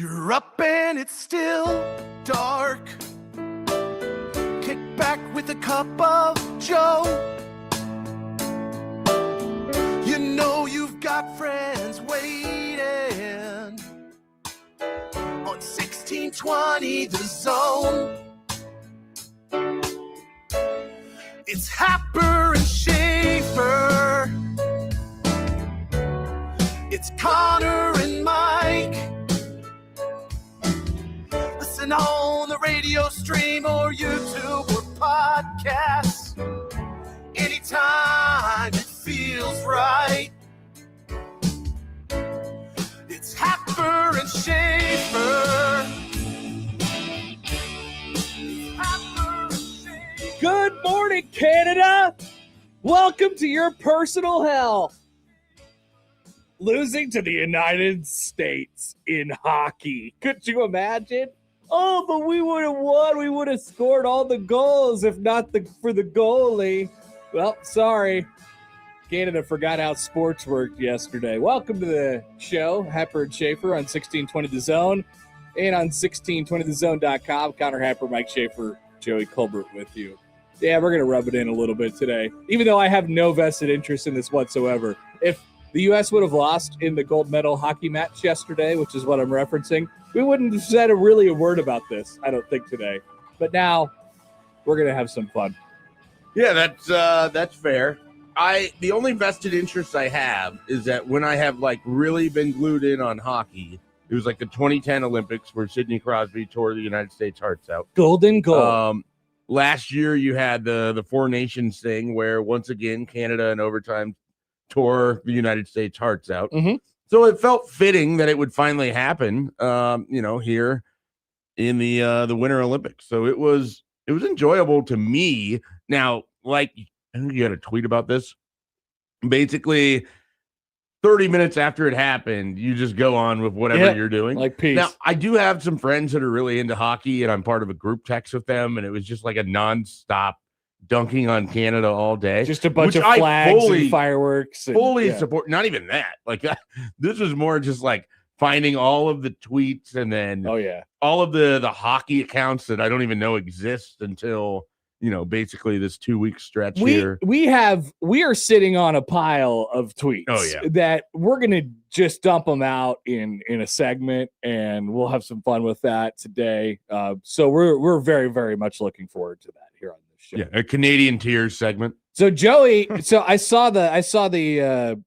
You're up and it's still dark. Kick back with a cup of joe. You know you've got friends waiting on 1620 The Zone. It's Happer and Schaefer. It's Connor and Mike. Listen on the radio stream or YouTube or podcasts. Anytime it feels right. It's Happer and Schaefer. Happer and Schaefer. Good morning, Canada. Welcome to your personal hell. Losing to the United States in hockey. Could you imagine? Oh, but we would have won. We would have scored all the goals if not for the goalie. Well, sorry. Canada forgot how sports worked yesterday. Welcome to the show, Happer and Schaefer on 1620 The Zone and on 1620thezone.com. Connor Happer, Mike Schaefer, Joey Colbert with you. Yeah, we're going to rub it in a little bit today, even though I have no vested interest in this whatsoever. If the U.S. would have lost in the gold medal hockey match yesterday, which is what I'm referencing, we wouldn't have said really a word about this, I don't think, today. But now we're going to have some fun. Yeah, that's fair. The only vested interest I have is that when I have really been glued in on hockey, it was like the 2010 Olympics where Sidney Crosby tore the United States hearts out. Golden goal. Last year you had the Four Nations thing where once again Canada in overtime tore the United States hearts out. Mm-hmm. So it felt fitting that it would finally happen, here in the Winter Olympics. So it was enjoyable to me. Now, I think you had a tweet about this. Basically, 30 minutes after it happened, you just go on with whatever you're doing. Like peace. Now, I do have some friends that are really into hockey, and I'm part of a group text with them, and it was just like a nonstop dunking on Canada all day. Just a bunch of flags and fireworks. Fully support. Not even that. This was more just finding all of the tweets and then all of the hockey accounts that I don't even know exist until basically this 2-week stretch here. We are sitting on a pile of tweets that we're gonna just dump them out in a segment, and we'll have some fun with that today. So we're very, very much looking forward to that here on this show. Yeah, a Canadian Tears segment. So Joey, I saw the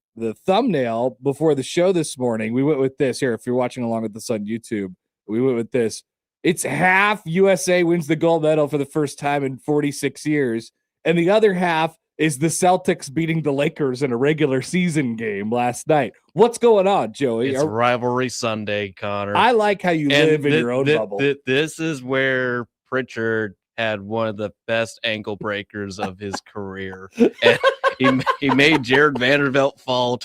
thumbnail before the show this morning. We went with this here. If you're watching along with this on YouTube, we went with this. It's half USA wins the gold medal for the first time in 46 years, and the other half is the Celtics beating the Lakers in a regular season game last night. What's going on, Joey? It's Rivalry Sunday, Connor. I like how you live in your own bubble. This is where Pritchard had one of the best ankle breakers of his career. And he made Jared Vanderbilt fall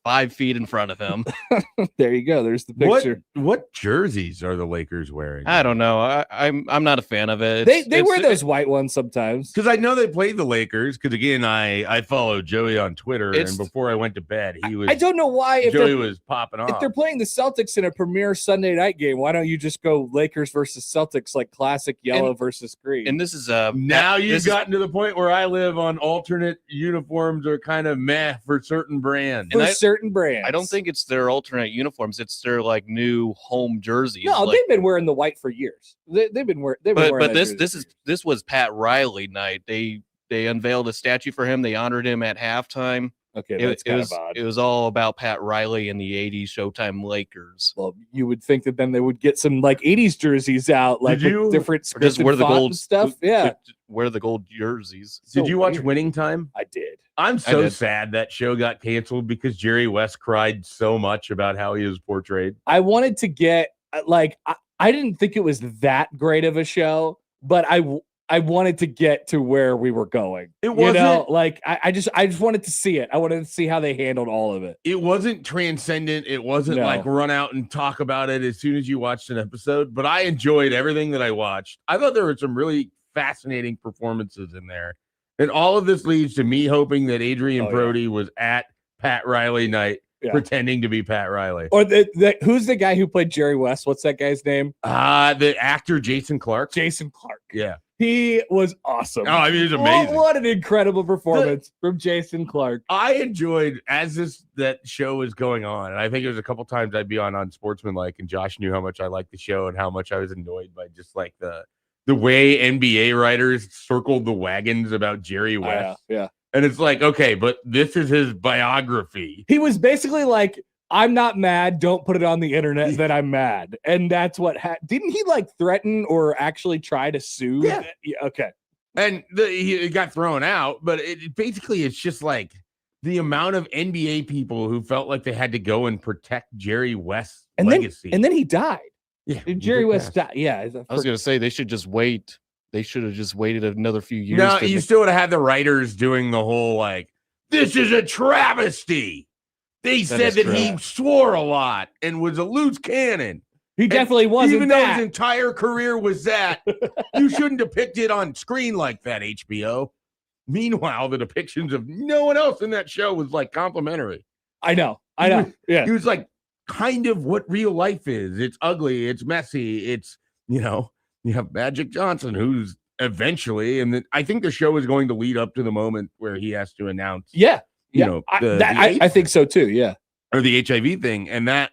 5 feet in front of him. There you go. There's the picture. What jerseys are the Lakers wearing? I don't know. I'm not a fan of it. They wear those white ones sometimes. Because I know they played the Lakers. Because again, I follow Joey on Twitter, and before I went to bed, he was. I don't know why Joey was popping off. If they're playing the Celtics in a premier Sunday night game, why don't you just go Lakers versus Celtics, like classic yellow versus green? And this is now you've gotten to the point where I live on alternate uniforms are kind of meh for certain brands. Certain brands. I don't think it's their alternate uniforms. It's their new home jerseys. No, they've been wearing the white for years. They've been wearing. But this was Pat Riley night. They unveiled a statue for him. They honored him at halftime. Okay, that's kind of odd. It was all about Pat Riley and the '80s Showtime Lakers. Well, you would think that then they would get some '80s jerseys out, with different just wear the gold stuff. Yeah, wear the gold jerseys. Did you watch Winning Time? I did. I'm so sad that show got canceled because Jerry West cried so much about how he was portrayed. I wanted to get I didn't think it was that great of a show, but I wanted to get to where we were going. It wasn't I just wanted to see it. I wanted to see how they handled all of it. It wasn't transcendent. It wasn't run out and talk about it as soon as you watched an episode, but I enjoyed everything that I watched. I thought there were some really fascinating performances in there. And all of this leads to me hoping that Adrian Brody was at Pat Riley night pretending to be Pat Riley. Or who's the guy who played Jerry West? What's that guy's name? The actor Jason Clarke. Jason Clarke. Yeah. He was awesome. Oh, I mean, he's amazing. What an incredible performance from Jason Clarke. I enjoyed that show was going on, and I think it was a couple times I'd be on Sportsmanlike, and Josh knew how much I liked the show and how much I was annoyed by just like the way NBA writers circled the wagons about Jerry West. Yeah. And it's like, okay, but this is his biography. He was basically like, I'm not mad. Don't put it on the internet that I'm mad. And that's what didn't he like threaten or actually try to sue? Yeah. Okay. And he got thrown out, but basically it's just like the amount of NBA people who felt like they had to go and protect Jerry West's legacy. And then he died. Yeah. Jerry West died. Yeah. I was going to say they should just wait. They should have just waited another few years. No, you still would have had the writers doing the whole like, this is a travesty. They said that he swore a lot and was a loose cannon. He definitely wasn't. Even though his entire career was that, you shouldn't depict it on screen like that, HBO. Meanwhile, the depictions of no one else in that show was like complimentary. I know. Yeah. He was like kind of what real life is. It's ugly. It's messy. It's, you have Magic Johnson, who's eventually, and I think the show is going to lead up to the moment where he has to announce. Yeah. I think so too. Yeah. Or the HIV thing. And that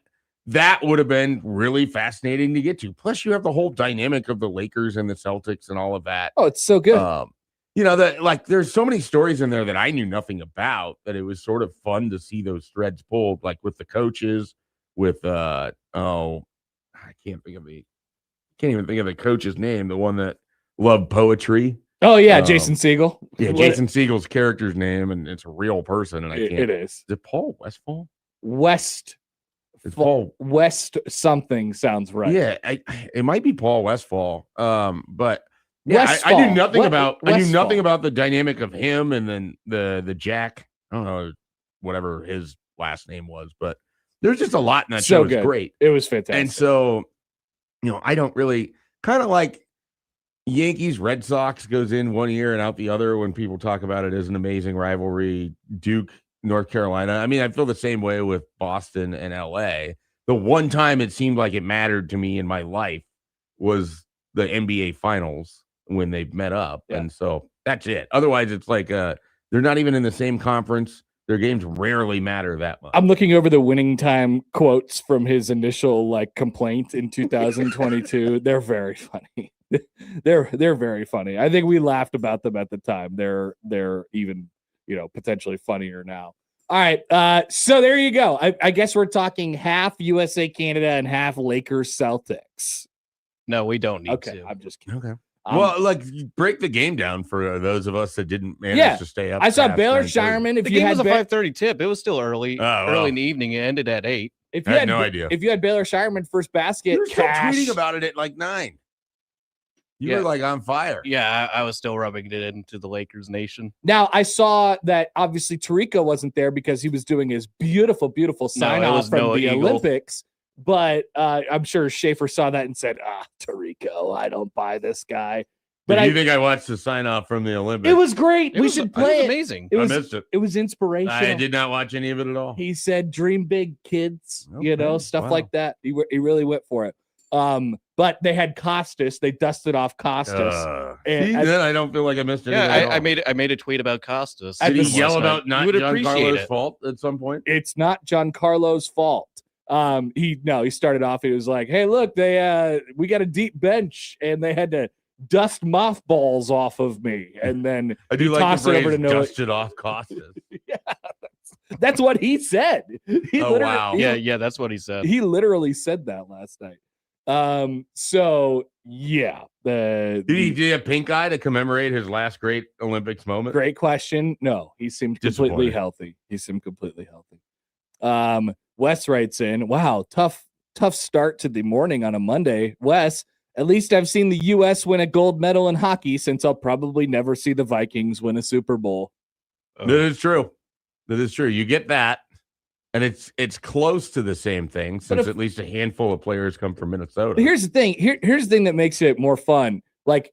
would have been really fascinating to get to. Plus, you have the whole dynamic of the Lakers and the Celtics and all of that. Oh, it's so good. There's so many stories in there that I knew nothing about that it was sort of fun to see those threads pulled, like with the coaches, with I can't even think of the coach's name, the one that loved poetry. Oh yeah, Jason Segel. Yeah, Jason Segel's character's name, and it's a real person, and I can't. It is. Is it Paul Westfall? It's Paul West something sounds right. Yeah, it might be Paul Westfall. But yeah, I knew nothing about the dynamic of him and then the Jack. I don't know whatever his last name was, but there's just a lot in that show. It was great. It was fantastic. And so, I don't really kind of like Yankees Red Sox goes in one year and out the other when people talk about it as an amazing rivalry. Duke, North Carolina. I mean, I feel the same way with Boston and LA. The one time it seemed like it mattered to me in my life was the NBA Finals when they met up. Yeah. And so that's it. Otherwise, it's like they're not even in the same conference. Their games rarely matter that much. I'm looking over the winning time quotes from his initial complaint in 2022. They're very funny. They're very funny. I think we laughed about them at the time. They're even potentially funnier now. All right, so there you go. I guess we're talking half USA Canada and half Lakers Celtics. No, we don't need to. I'm just kidding. Okay. Well, break the game down for those of us that didn't manage to stay up. I saw Baylor Shireman. The game was a 5:30 tip. It was still early. Early in the evening. It ended at 8. I had no idea. If you had Baylor Shireman first basket, you were still tweeting about it at 9. You were on fire. Yeah, I was still rubbing it into the Lakers nation. Now, I saw that obviously Tarico wasn't there because he was doing his beautiful, beautiful sign-off from the Olympics. But I'm sure Schaefer saw that and said, Tarico, I don't buy this guy. But you think I watched the sign-off from the Olympics? It was great. We should play it. Amazing. I missed it. It was inspirational. I did not watch any of it at all. He said, dream big, kids, stuff like that. He really went for it. But they had Costas. They dusted off Costas. Then I don't feel like I missed anything. Yeah, I made a tweet about Costas. Did he yell about not Giancarlo's fault at some point? It's not Giancarlo's fault. He started off. He was like, "Hey, look, we got a deep bench, and they had to dust mothballs off of me." And then I do like the phrase "dusted off Costas." Yeah, that's what he said. Wow. Yeah, that's what he said. He literally said that last night. So yeah, did he do a pink eye to commemorate his last great Olympics moment? Great question. No, he seemed completely healthy. Wes writes in, wow, tough start to the morning on a Monday. Wes, at least I've seen the U.S. win a gold medal in hockey since I'll probably never see the Vikings win a Super Bowl. That is true. You get that. And it's close to the same thing since at least a handful of players come from Minnesota. Here's the thing. Here's the thing that makes it more fun. Like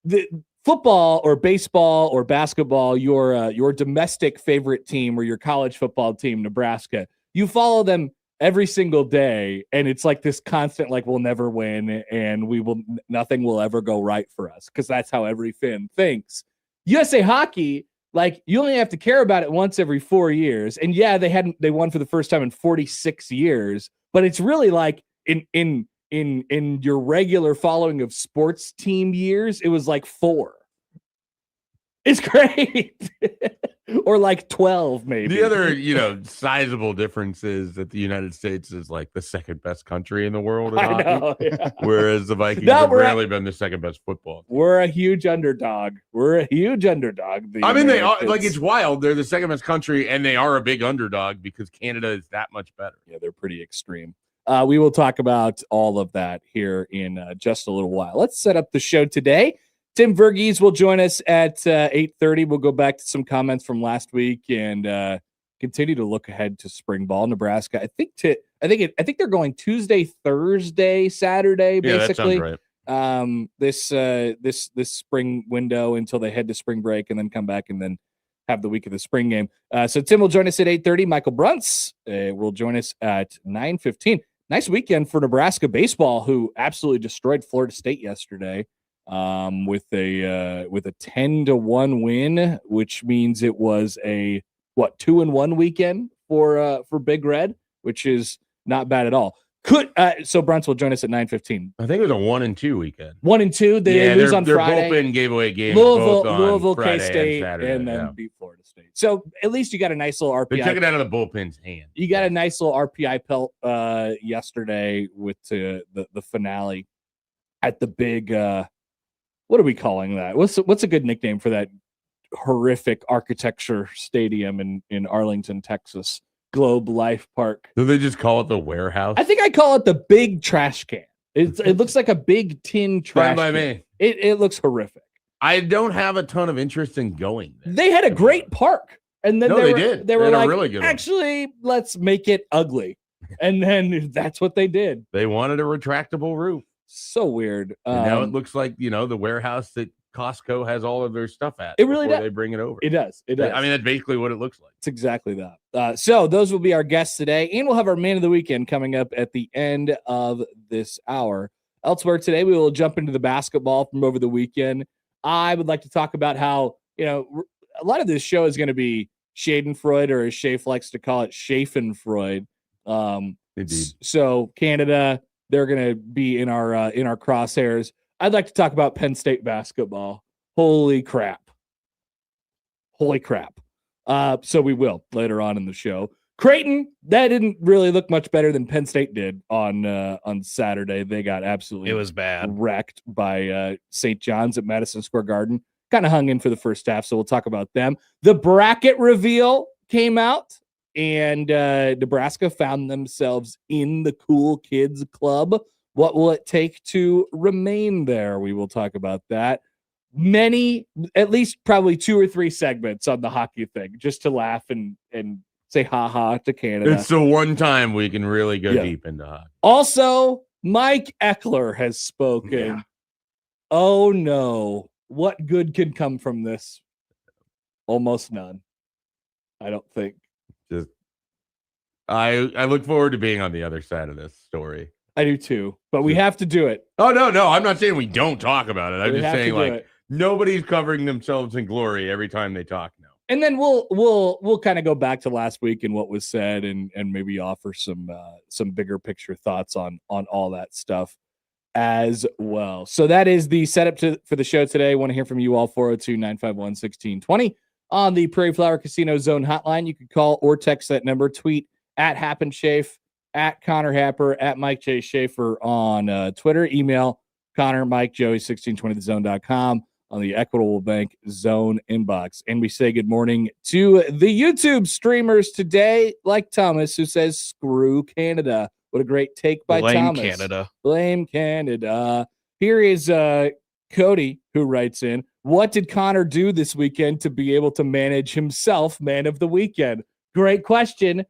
the football or baseball or basketball, your domestic favorite team or your college football team, Nebraska, you follow them every single day, and it's like this constant, like, we'll never win, and nothing will ever go right for us, because that's how every fan thinks. USA Hockey, like, you only have to care about it once every 4 years, and yeah, they won for the first time in 46 years, but it's really like in your regular following of sports team years, it was like 4. It's great. Or like 12, maybe. The other, sizable difference is that the United States is like the second best country in the world in hockey, know, yeah. whereas the Vikings have rarely been the second best football. We're a huge underdog. I mean, they are, like, it's wild. They're the second best country, and they are a big underdog because Canada is that much better. Yeah, they're pretty extreme. We will talk about all of that here in just a little while. Let's set up the show today. Tim Verghese will join us at 8:30. We'll go back to some comments from last week and continue to look ahead to spring ball. Nebraska, I think they're going Tuesday, Thursday, Saturday, basically. Yeah, that sounds right. This spring window until they head to spring break and then come back and then have the week of the spring game. So Tim will join us at 8:30. Michael Bruntz will join us at 9:15. Nice weekend for Nebraska baseball, who absolutely destroyed Florida State yesterday. With a 10-1 win, which means it was a 2-1 weekend for Big Red, which is not bad at all. So Bruntz will join us at 9:15. I think it was a 1-2 weekend. 1-2. They lose on Friday. Their bullpen gave away games. Louisville, Friday K-State, and then beat Florida State. So at least you got a nice little RPI. They took it out of the bullpen's hand. You got a nice little RPI pelt yesterday with the finale at the big. What are we calling that? What's a good nickname for that horrific architecture stadium in Arlington, Texas? Globe Life Park. Do they just call it the warehouse? I think I call it the big trash can. It looks like a big tin trash by can. me. It looks horrific. I don't have a ton of interest in going there. They had a great park. And then they did. They were like, really good actually, let's make it ugly. And then that's what they did. They wanted a retractable roof. So weird. And now it looks like, the warehouse that Costco has all of their stuff at. It really does. They bring it over. It does. It does. I mean, that's basically what it looks like. It's exactly that. So those will be our guests today. And we'll have our man of the weekend coming up at the end of this hour. Elsewhere today, we will jump into the basketball from over the weekend. I would like to talk about how, a lot of this show is going to be Schadenfreude, or as Schaefer likes to call it, Schadenfreude. Indeed. So Canada, they're going to be in our crosshairs. I'd like to talk about Penn State basketball. Holy crap. So we will later on in the show. Creighton, that didn't really look much better than Penn State did on Saturday. They got absolutely wrecked by St. John's at Madison Square Garden. Kind of hung in for the first half, so we'll talk about them. The bracket reveal came out, and Nebraska found themselves in the Cool Kids Club. What will it take to remain there? We will talk about that. At least probably 2 or 3 segments on the hockey thing, just to laugh and say ha-ha to Canada. It's the one time we can really go deep into hockey. Also, Mike Eckler has spoken. Yeah. Oh, no. What good can come from this? Almost none. I don't think. I look forward to being on the other side of this story. I do too, but we have to do it. Oh, no. I'm not saying we don't talk about it. I'm just saying, nobody's covering themselves in glory every time they talk now. And then we'll kind of go back to last week and what was said, and maybe offer some bigger picture thoughts on all that stuff as well. So that is the setup for the show today. I want to hear from you all. 402-951-1620 on the Prairie Flower Casino Zone hotline. You can call or text that number. Tweet at HappenSchafe, at Connor Happer, at Mike J. Schaefer on Twitter. Email Connor, Mike, Joey, 1620thezone.com on the Equitable Bank Zone inbox. And we say good morning to the YouTube streamers today, like Thomas, who says, screw Canada. What a great take by Thomas. Blame Canada. Here is Cody, who writes in, what did Connor do this weekend to be able to manage himself man of the weekend? Great question.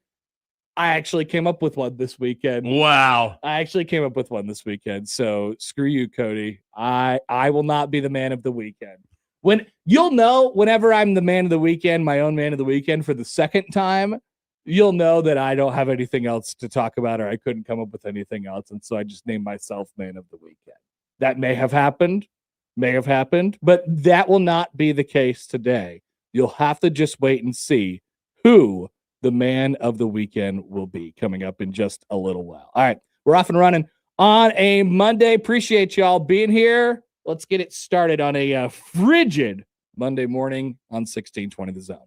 I actually came up with one this weekend. Wow. So screw you, Cody. I will not be the man of the weekend. When you'll know whenever I'm the man of the weekend, my own man of the weekend for the second time, you'll know that I don't have anything else to talk about, or I couldn't come up with anything else. And so I just named myself man of the weekend. That may have happened, but that will not be the case today. You'll have to just wait and see who the man of the weekend will be coming up in just a little while. All right, we're off and running on a Monday. Appreciate y'all being here. Let's get it started on a frigid Monday morning on 1620 The Zone.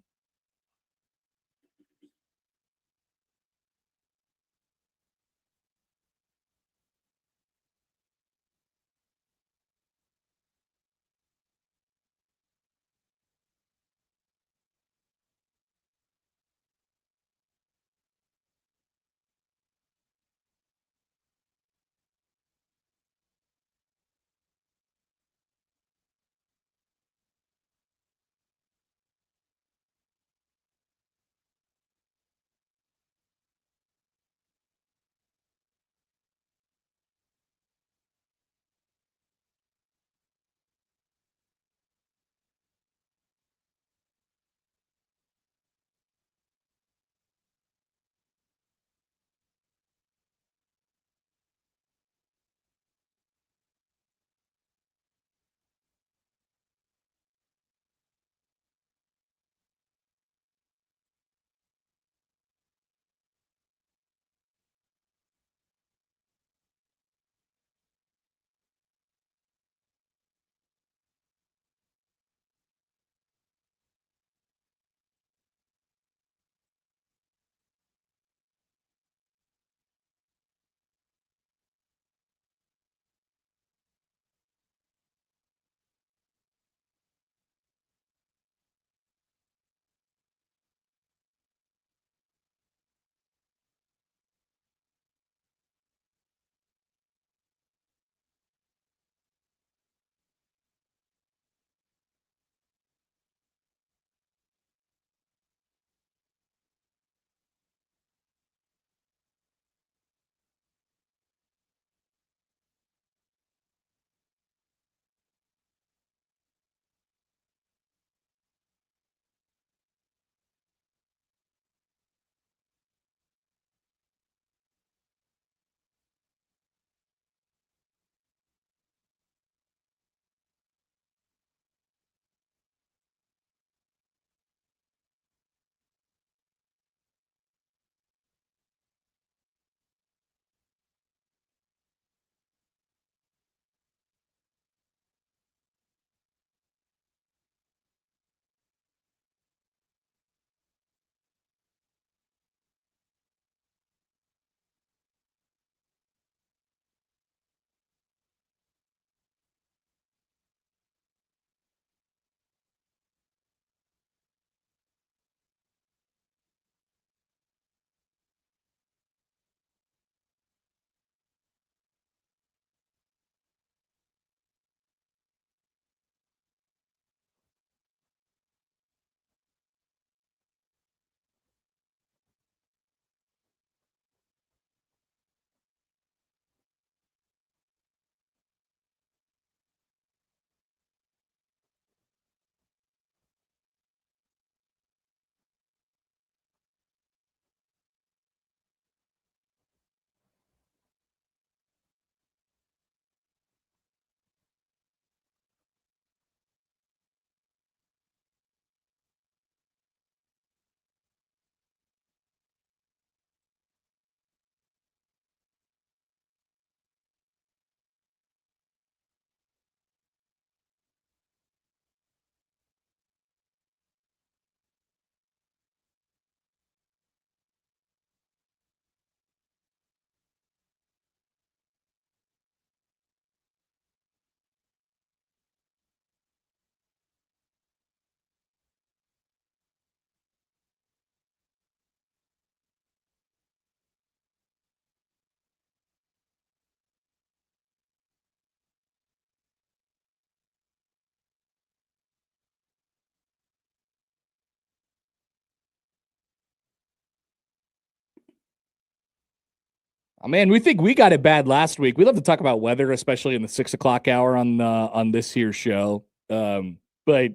Oh, man, we think we got it bad last week. We love to talk about weather, especially in the 6 o'clock hour on this here show. But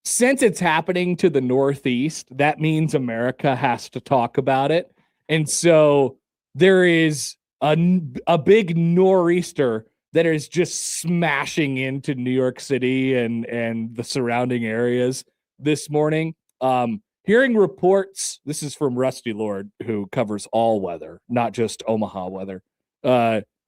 since it's happening to the Northeast, that means America has to talk about it. And so there is a big nor'easter that is just smashing into New York City and the surrounding areas this morning. Hearing reports, this is from Rusty Lord, who covers all weather, not just Omaha weather.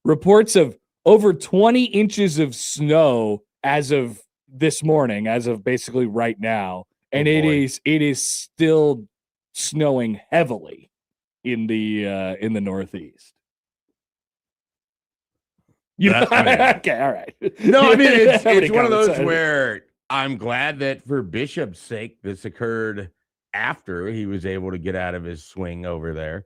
Reports of over 20 inches of snow as of this morning, as of basically right now, and it is still snowing heavily in the Northeast. Okay, all right. No, I mean it's How many one of those comments? where I'm glad that for Bishop's sake this occurred after he was able to get out of his swing over there.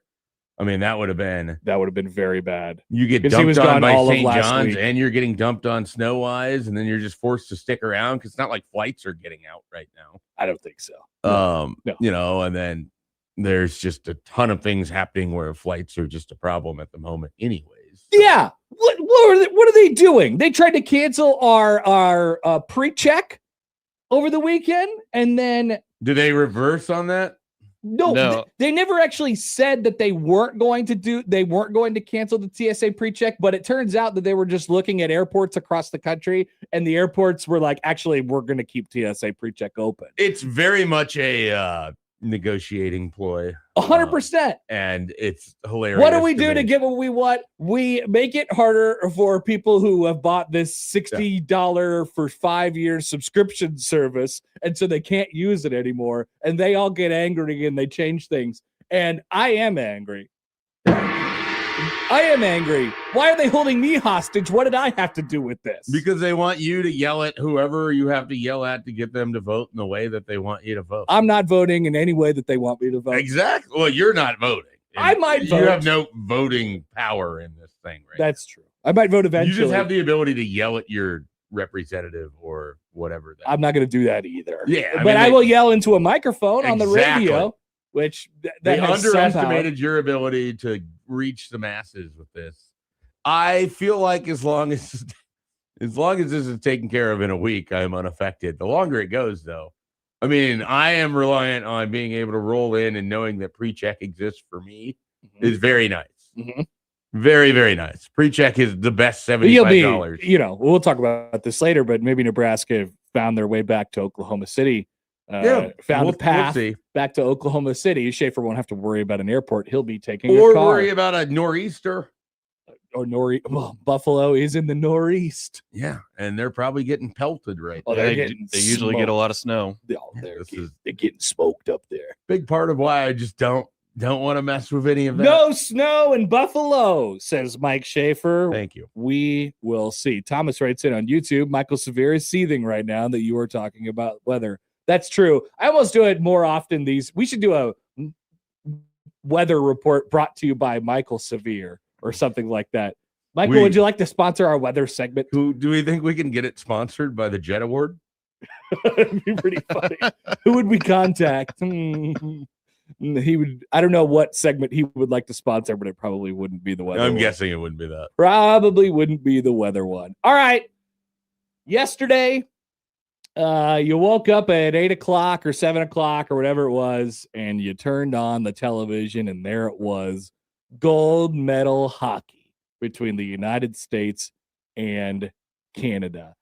I mean, that would have been very bad. You get 'Cause he dumped was on gone by all of St. last John's, week. and you're getting dumped on Snow-Wise, and then you're just forced to stick around because it's not like flights are getting out right now. I don't think so. No. No. You know, and then there's just a ton of things happening where flights are just a problem at the moment, anyways. Yeah. What are they doing? They tried to cancel our pre-check over the weekend, and then Do they reverse on that? no. They never actually said that they weren't going to cancel the TSA pre-check, but it turns out that they were just looking at airports across the country, and the airports were like, actually, we're going to keep TSA pre-check open. It's very much a negotiating ploy. 100%. And it's hilarious. What do we do to get what we want? We make it harder for people who have bought this $60 for 5 years subscription service, and so they can't use it anymore. And they all get angry and they change things. And I am angry. I am angry. Why are they holding me hostage? What did I have to do with this? Because they want you to yell at whoever you have to yell at to get them to vote in the way that they want you to vote. I'm not voting in any way that they want me to vote. Exactly. Well, you're not voting. I might vote. You have no voting power in this thing, right? That's true. I might vote eventually. You just have the ability to yell at your representative or whatever. I'm not going to do that either. Yeah. I will yell into a microphone on the radio, which they underestimated your ability to reach the masses with this. I feel like as long as this is taken care of in a week, I'm unaffected. The longer it goes, though, I mean, I am reliant on being able to roll in and knowing that pre-check exists for me is very nice. Mm-hmm. Very, very nice. Pre-check is the best $75. We'll talk about this later, but maybe Nebraska found their way back to Oklahoma City. Found a path back to Oklahoma City. Schaefer won't have to worry about an airport. He'll be taking a car. Worry about a nor'easter. Or Buffalo is in the northeast. Yeah, and they're probably getting pelted right now. They usually get a lot of snow. They're getting smoked up there. Big part of why I just don't want to mess with any of that. No snow in Buffalo, says Mike Schaefer. Thank you. We will see. Thomas writes in on YouTube. Michael Severe is seething right now that you are talking about weather. That's true. I almost do it more often. We should do a weather report brought to you by Michael Severe or something like that. Michael, would you like to sponsor our weather segment? Do we think we can get it sponsored by the Jet Award? It'd be pretty funny. Who would we contact? He would. I don't know what segment he would like to sponsor, but it probably wouldn't be the weather. I'm guessing it wouldn't be that. Probably wouldn't be the weather one. All right. Yesterday, you woke up at 8 o'clock or 7 o'clock or whatever it was, and you turned on the television, and there it was, gold medal hockey between the United States and Canada.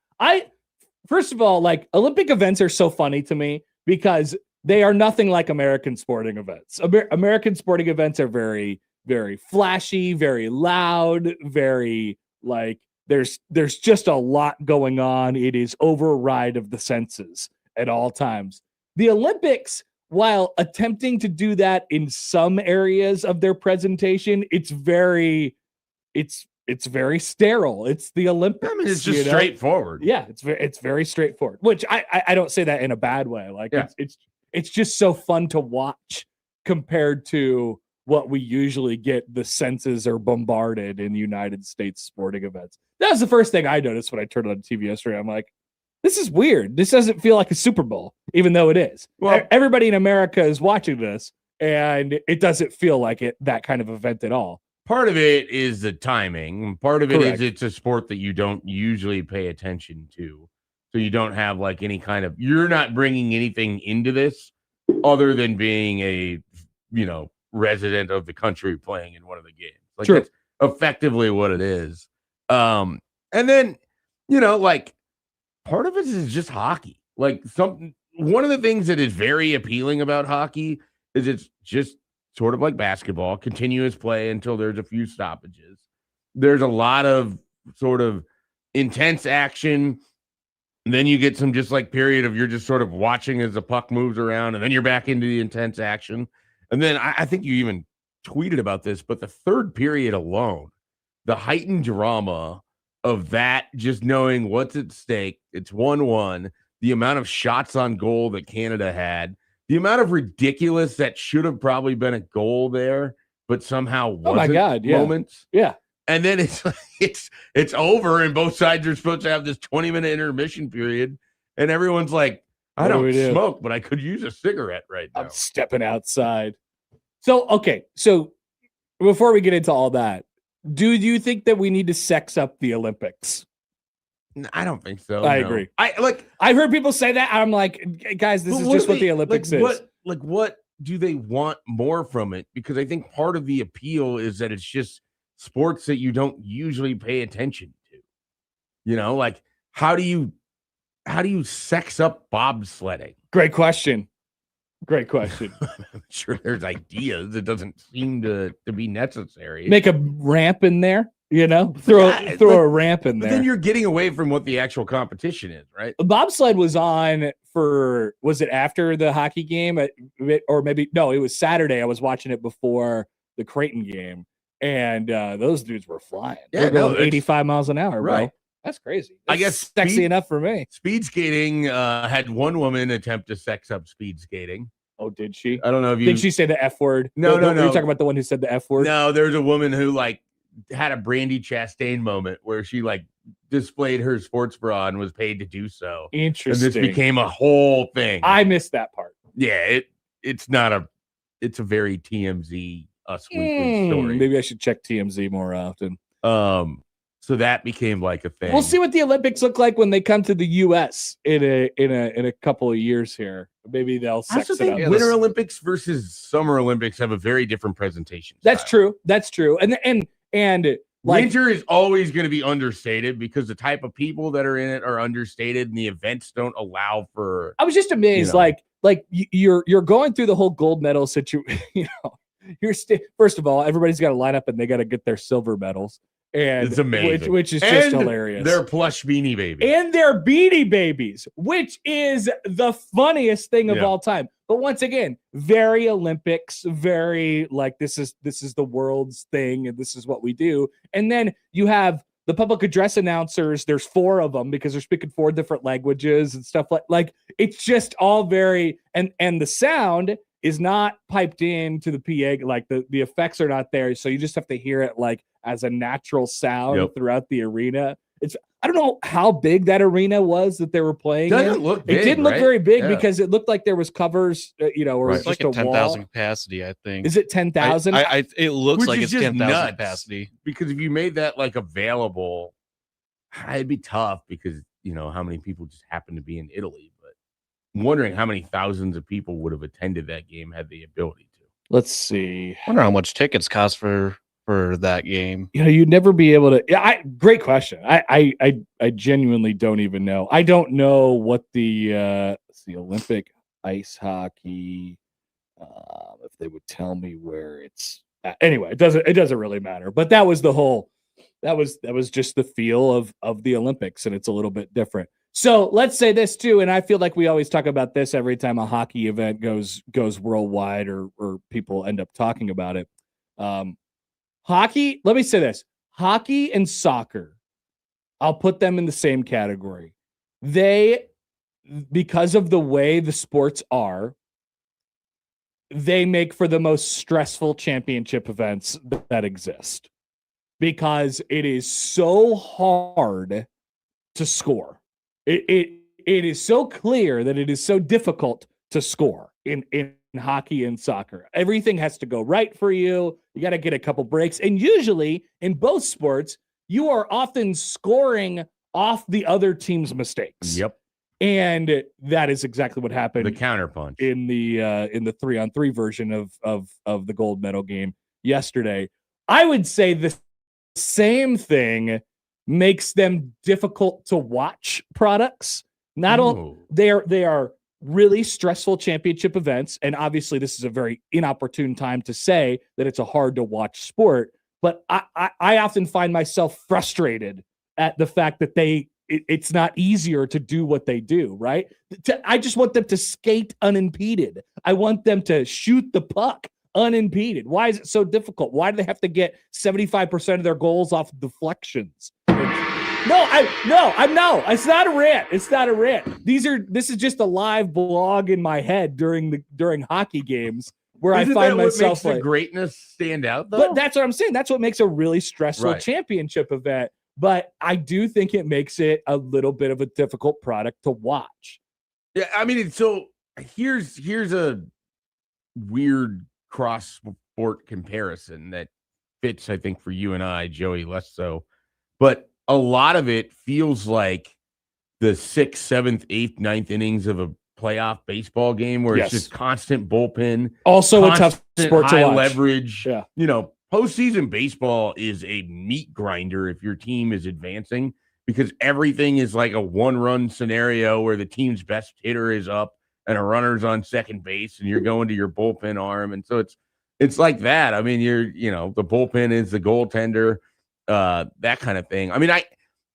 First of all, like, Olympic events are so funny to me because they are nothing like American sporting events. American sporting events are very, very flashy, very loud, very like there's just a lot going on. It is override of the senses at all times. The Olympics, while attempting to do that in some areas of their presentation, it's very sterile. It's the Olympics. I mean, it's just straightforward. Yeah, it's very straightforward. Which I don't say that in a bad way. Like it's just so fun to watch compared to what we usually get. The senses are bombarded in United States sporting events. That was the first thing I noticed when I turned on TV yesterday. I'm like, this is weird. This doesn't feel like a Super Bowl, even though it is. Well, everybody in America is watching this, and it doesn't feel like that kind of event at all. Part of it is the timing. Part of it is it's a sport that you don't usually pay attention to. So you don't have like any kind of, you're not bringing anything into this other than being a, resident of the country playing in one of the games. Like True. that's effectively what it is. And then, like part of it is just hockey. Like one of the things that is very appealing about hockey is it's just sort of like basketball, continuous play until there's a few stoppages. There's a lot of sort of intense action. And then you get some just like period of you're just sort of watching as the puck moves around, and then you're back into the intense action. And then I think you even tweeted about this, but the third period alone, the heightened drama of that, just knowing what's at stake, it's 1-1, the amount of shots on goal that Canada had, the amount of ridiculous that should have probably been a goal there, but somehow wasn't. Oh my God, yeah. Moments. Yeah. And then it's over, and both sides are supposed to have this 20-minute intermission period, and everyone's like, I don't smoke, but I could use a cigarette right now. I'm stepping outside. So, okay. So before we get into all that, do you think that we need to sex up the Olympics? I don't think so. I agree. I've heard people say that. I'm like, guys, this is just what the Olympics is. What do they want more from it? Because I think part of the appeal is that it's just sports that you don't usually pay attention to. Like how do you sex up bobsledding? Great question. I'm sure there's ideas. It doesn't seem to be necessary. Make a ramp in there, throw a ramp in there. Then you're getting away from what the actual competition is, right? Bobsled was on was it after the hockey game? Or maybe, no, it was Saturday. I was watching it before the Creighton game, and those dudes were flying. They're going 85 miles an hour, bro. Right. That's crazy. That's I guess sexy enough for me. Speed skating had one woman attempt to sex up speed skating. Oh, did she? I don't know if you... Did she say the F word? No. You're talking about the one who said the F word? No, there's a woman who had a Brandy Chastain moment where she displayed her sports bra and was paid to do so. Interesting. And this became a whole thing. I missed that part. Yeah, it's a very TMZ Us Weekly story. Maybe I should check TMZ more often. So that became like a thing. We'll see what the Olympics look like when they come to the U.S. in a couple of years here. Maybe they'll sex it up. Winter Olympics versus Summer Olympics have a very different presentation style. That's true. And winter is always going to be understated because the type of people that are in it are understated, and the events don't allow for. I was just amazed, you're going through the whole gold medal situation. First of all, everybody's got to line up and they got to get their silver medals. And it's amazing, which is just hilarious. They're plush beanie babies, and they're beanie babies, which is the funniest thing of all time. But once again, very Olympics, very this is the world's thing, and this is what we do. And then you have the public address announcers. There's 4 of them because they're speaking 4 different languages and stuff like it's just all very and the sound is not piped in to the PA, the effects are not there, so you just have to hear it as a natural sound throughout the arena. I don't know how big that arena was that they were playing. It didn't look very big because it looked like there was covers, or it's just like a 10,000 capacity, I think. Is it 10,000? It looks like it's 10,000 nuts, capacity. because if you made that available, it'd be tough because how many people just happen to be in Italy. But I'm wondering how many thousands of people would have attended that game had the ability to. Let's see. I wonder how much tickets cost for that game. You'd never be able to. Yeah, great question. I genuinely don't even know. I don't know what the Olympic ice hockey. If they would tell me where it's at. Anyway, it doesn't really matter. But that was the whole. That was just the feel of the Olympics, and it's a little bit different. So let's say this too, and I feel like we always talk about this every time a hockey event goes worldwide or people end up talking about it. Hockey, let me say this. Hockey and soccer, I'll put them in the same category. Because of the way the sports are, they make for the most stressful championship events that exist. Because it is so hard to score. It is so clear that it is so difficult to score in hockey and soccer. Everything has to go right for you. You got to get a couple breaks. And usually in both sports, you are often scoring off the other team's mistakes. Yep. And that is exactly what happened The counterpunch. in the 3-on-3 version of the gold medal game yesterday. I would say the same thing makes them difficult to watch products. Not only they are really stressful championship events, and obviously this is a very inopportune time to say that it's a hard to watch sport, but I often find myself frustrated at the fact that it's not easier to do what they do, right? I just want them to skate unimpeded. I want them to shoot the puck unimpeded. Why is it so difficult? Why do they have to get 75% of their goals off deflections? No. It's not a rant. It's not a rant. This is just a live blog in my head during hockey games where I find myself what makes the greatness stand out, though? But that's what I'm saying. That's what makes a really stressful championship event. But I do think it makes it a little bit of a difficult product to watch. Yeah, I mean, so here's a weird cross sport comparison that fits, I think, for you and I, Joey, less so. But a lot of it feels like the 6th, 7th, 8th, 9th innings of a playoff baseball game where it's just constant bullpen. Also a tough sport to watch. High leverage. Yeah. You know, postseason baseball is a meat grinder if your team is advancing, because everything is like a one-run scenario where the team's best hitter is up and a runner's on second base and you're going to your bullpen arm. And so it's like that. I mean, the bullpen is the goaltender, that kind of thing. I mean,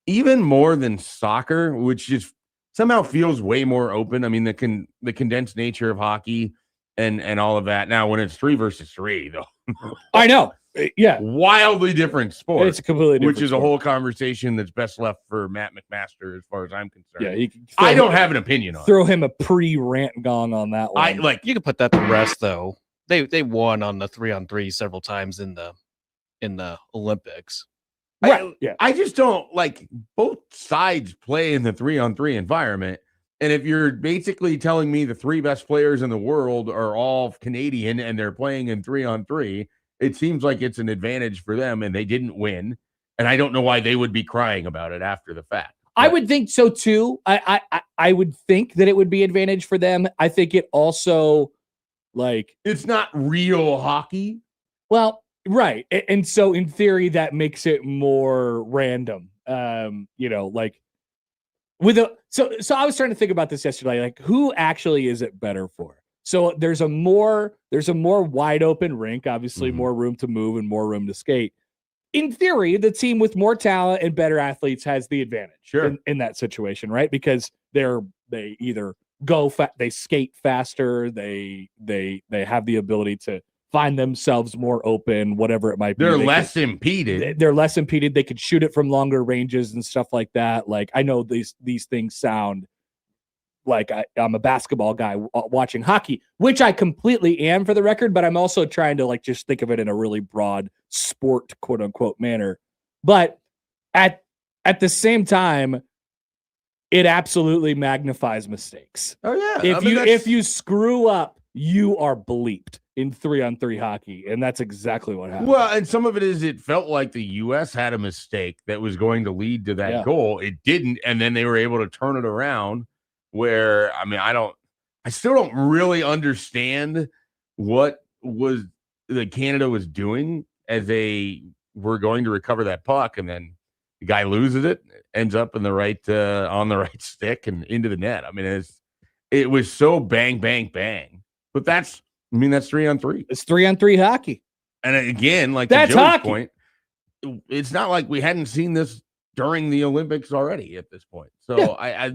even more than soccer, which just somehow feels way more open. I mean, the condensed nature of hockey and all of that. Now, when it's 3 versus 3, though, I know. Yeah. Wildly different sport. It's a completely different which is sport. A whole conversation that's best left for Matt McMaster, as far as I'm concerned. Yeah, I don't have an opinion on it. Throw him a pre-rant gong on that one. You can put that to rest, though. They won on the 3-on-3 several times in the Olympics. Right. I just don't like both sides play in the 3-on-3 environment. And if you're basically telling me the 3 best players in the world are all Canadian and they're playing in 3-on-3, it seems like it's an advantage for them, and they didn't win. And I don't know why they would be crying about it after the fact. But I would think so too. I would think that it would be advantage for them. I think it also, like, it's not real hockey. Well, right. And so in theory, that makes it more random. Like so I was trying to think about this yesterday. Like, who actually is it better for? So there's a more wide open rink, obviously more room to move and more room to skate. In theory, the team with more talent and better athletes has the advantage in that situation, right? Because they either they skate faster, they have the ability to find themselves more open, whatever it might be. They're less impeded. They're less impeded. They could shoot it from longer ranges and stuff like that. Like, I know these things sound like I'm a basketball guy watching hockey, which I completely am, for the record, but I'm also trying to, like, just think of it in a really broad sport, quote unquote, manner. But at the same time, it absolutely magnifies mistakes. Oh yeah. If you screw up, you are bleeped in 3-on-3 hockey, and that's exactly what happened. Well, and some of it is, it felt like the U.S. had a mistake that was going to lead to that goal. It didn't, and then they were able to turn it around. Where, I mean, I still don't really understand what Canada was doing as we're going to recover that puck, and then the guy loses it, ends up in the right on the right stick and into the net. I mean, it was so bang, bang, bang. But that's 3-on-3. It's 3-on-3 hockey. And again, like that's to Joey's hockey. point, it's not like we hadn't seen this during the Olympics already at this point. So I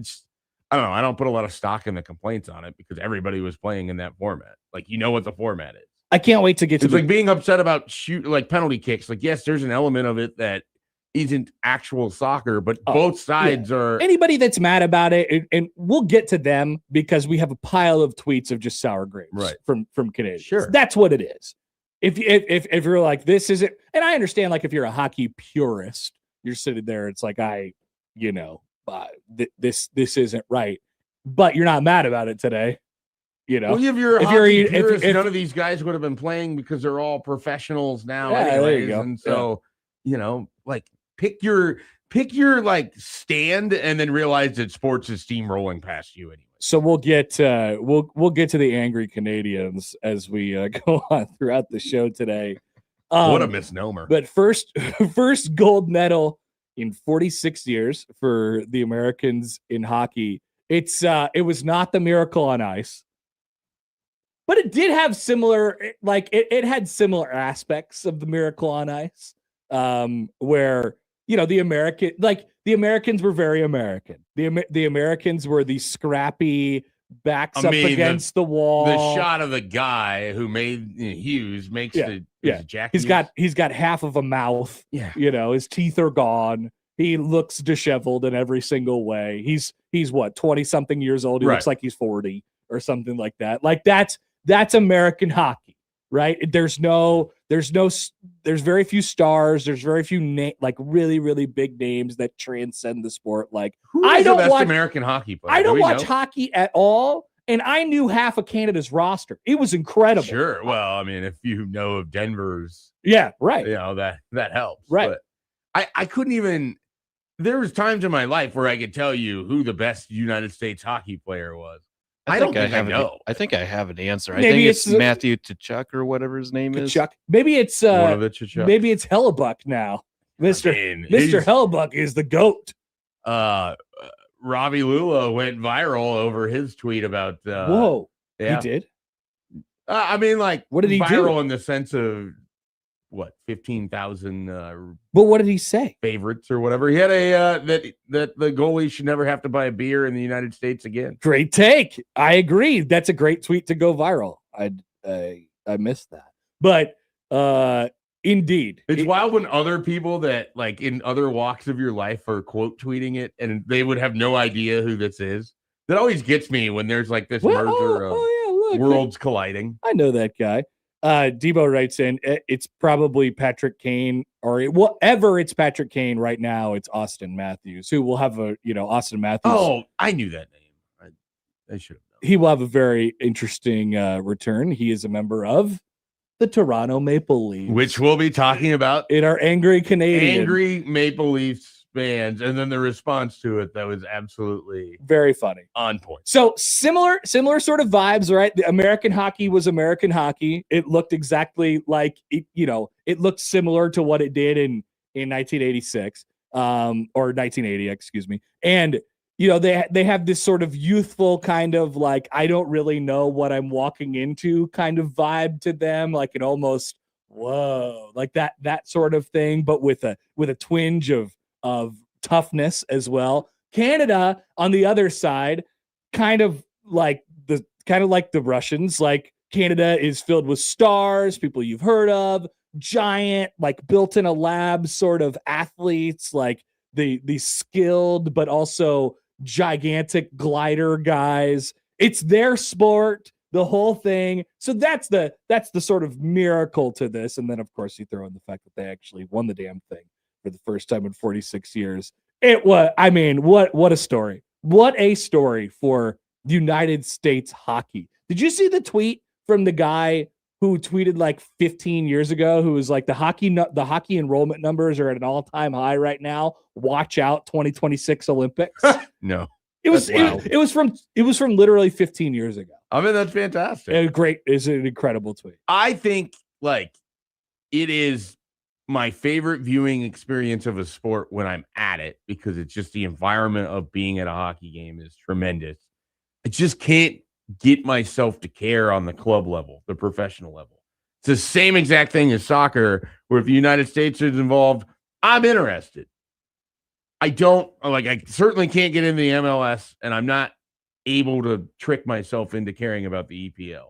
don't know. I don't put a lot of stock in the complaints on it, because everybody was playing in that format. Like, you know what the format is. I can't wait to get to it's like being upset about penalty kicks. Like, yes, there's an element of it that isn't actual soccer, but both sides are. Anybody that's mad about it, and we'll get to them, because we have a pile of tweets of just sour grapes from Canadians. Sure. That's what it is. If you're like, this isn't, and I understand, like, if you're a hockey purist, you're sitting there, it's like, this isn't right, but you're not mad about it today. Well, if none of these guys would have been playing, because they're all professionals now, anyways. There you go. And so, like, pick your pick your like stand and then realize that sports is steamrolling past you anyway. So we'll get to the angry Canadians as we go on throughout the show today. What a misnomer. But first gold medal in 46 years for the Americans in hockey. It was not the Miracle on Ice, but it did have similar, like it had similar aspects of the Miracle on Ice, where the Americans were very American. The Americans were the scrappy, backs up against the wall. The shot of the guy who made Hughes makes Jack. He's got half of a mouth. Yeah, his teeth are gone. He looks disheveled in every single way. He's what, 20 something years old. He looks like he's 40 or something like that. Like that's American hockey, right? There's very few stars. There's very few like really, really big names that transcend the sport. Like I don't watch American hockey player. I don't watch hockey at all. And I knew half of Canada's roster. It was incredible. Sure. Well, I mean, if you know of Denver's, right. That helps. Right. But I couldn't even. There was times in my life where I could tell you who the best United States hockey player was. I don't think I know. I think I have an answer. Maybe I think it's Matthew Tkachuk or whatever his name is. Maybe it's one of the Tkachuk. Maybe it's Hellebuck now. Mr. Hellebuck is the GOAT. Robbie Lula went viral over his tweet about whoa. Yeah. He did? I mean, like, what did he viral do? In the sense of what, 15,000 but what did he say? Favorites or whatever. He had a that the goalie should never have to buy a beer in the United States again. Great take. I agree. That's a great tweet to go viral. I missed that. But indeed. It's wild when other people that like in other walks of your life are quote tweeting it and they would have no idea who this is. That always gets me when there's like this merger of worlds colliding. I know that guy. Debo writes in, it's probably Patrick Kane or whatever. It's Patrick Kane right now. It's Austin Matthews, who will have Austin Matthews. Oh, I knew that name. I should have known. He will have a very interesting return. He is a member of the Toronto Maple Leafs, which we'll be talking about in our angry Maple Leafs fans, and then the response to it that was absolutely very funny, on point. So similar sort of vibes, right? The American hockey was American hockey. It looked exactly like it, it looked similar to what it did in 1986 or 1980, excuse me. And they have this sort of youthful kind of like, I don't really know what I'm walking into kind of vibe to them, like an almost whoa, like that sort of thing, but with a twinge of toughness as well. Canada on the other side, kind of like the Russians, like Canada is filled with stars, people you've heard of, giant, like built in a lab sort of athletes, like the skilled but also gigantic glider guys. It's their sport, the whole thing. So that's the sort of miracle to this. And then of course you throw in the fact that they actually won the damn thing for the first time in 46 years. It was, I mean, what a story. What a story for United States hockey. Did you see the tweet from the guy who tweeted like 15 years ago, who was like, the hockey enrollment numbers are at an all-time high right now. Watch out, 2026 Olympics. No. It was from literally 15 years ago. I mean, that's fantastic. It's an incredible tweet. I think like it is my favorite viewing experience of a sport when I'm at it, because it's just the environment of being at a hockey game is tremendous. I just can't get myself to care on the club level, the professional level. It's the same exact thing as soccer, where if the United States is involved, I'm interested. I certainly can't get into the MLS, and I'm not able to trick myself into caring about the EPL.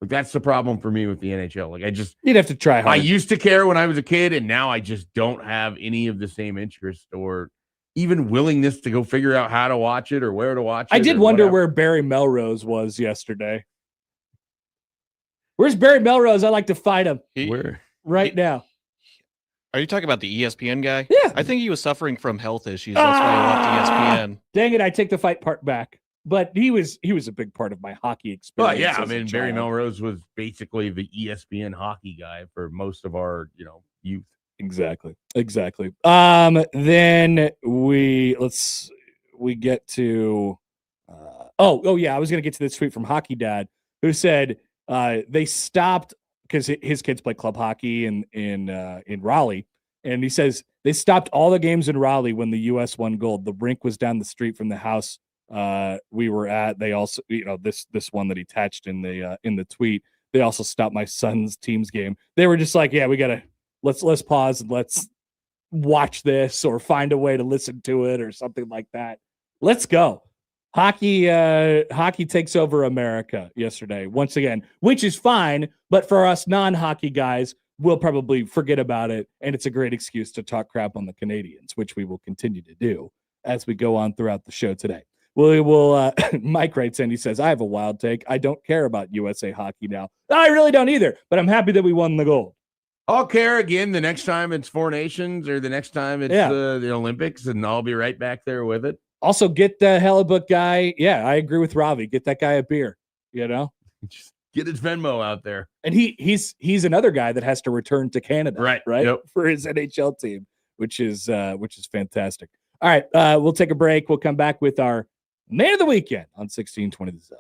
Like, that's the problem for me with the NHL. Like, you'd have to try hard. I used to care when I was a kid, and now I just don't have any of the same interest or even willingness to go figure out how to watch it or where to watch it. I did wonder where Barry Melrose was yesterday. Where's Barry Melrose? I'd like to fight him. Now. Are you talking about the ESPN guy? Yeah. I think he was suffering from health issues. That's why he left ESPN. Dang it, I take the fight part back. But he was a big part of my hockey experience. Well, yeah, I mean, Barry Melrose was basically the ESPN hockey guy for most of our, youth. Exactly. Then we get to oh yeah, I was gonna get to this tweet from Hockey Dad who said they stopped because his kids play club hockey in Raleigh, and he says they stopped all the games in Raleigh when the U.S. won gold. The rink was down the street from the house we were at. They also, this one that he attached in the tweet. They also stopped my son's team's game. They were just like, yeah, we gotta let's pause and let's watch this or find a way to listen to it or something like that. Let's go. Hockey takes over America yesterday once again, which is fine, but for us non-hockey guys, we'll probably forget about it, and it's a great excuse to talk crap on the Canadians, which we will continue to do as we go on throughout the show today. Mike writes in, he says, I have a wild take. I don't care about USA hockey now. I really don't either, but I'm happy that we won the gold. I'll care again the next time it's Four Nations or the next time it's the Olympics, and I'll be right back there with it. Also, get the Hellebuck guy. Yeah, I agree with Ravi. Get that guy a beer, Just get his Venmo out there. And he's another guy that has to return to Canada, right? Yep. For his NHL team, which is fantastic. All right, we'll take a break. We'll come back with our man of the weekend on 1620 The Zone.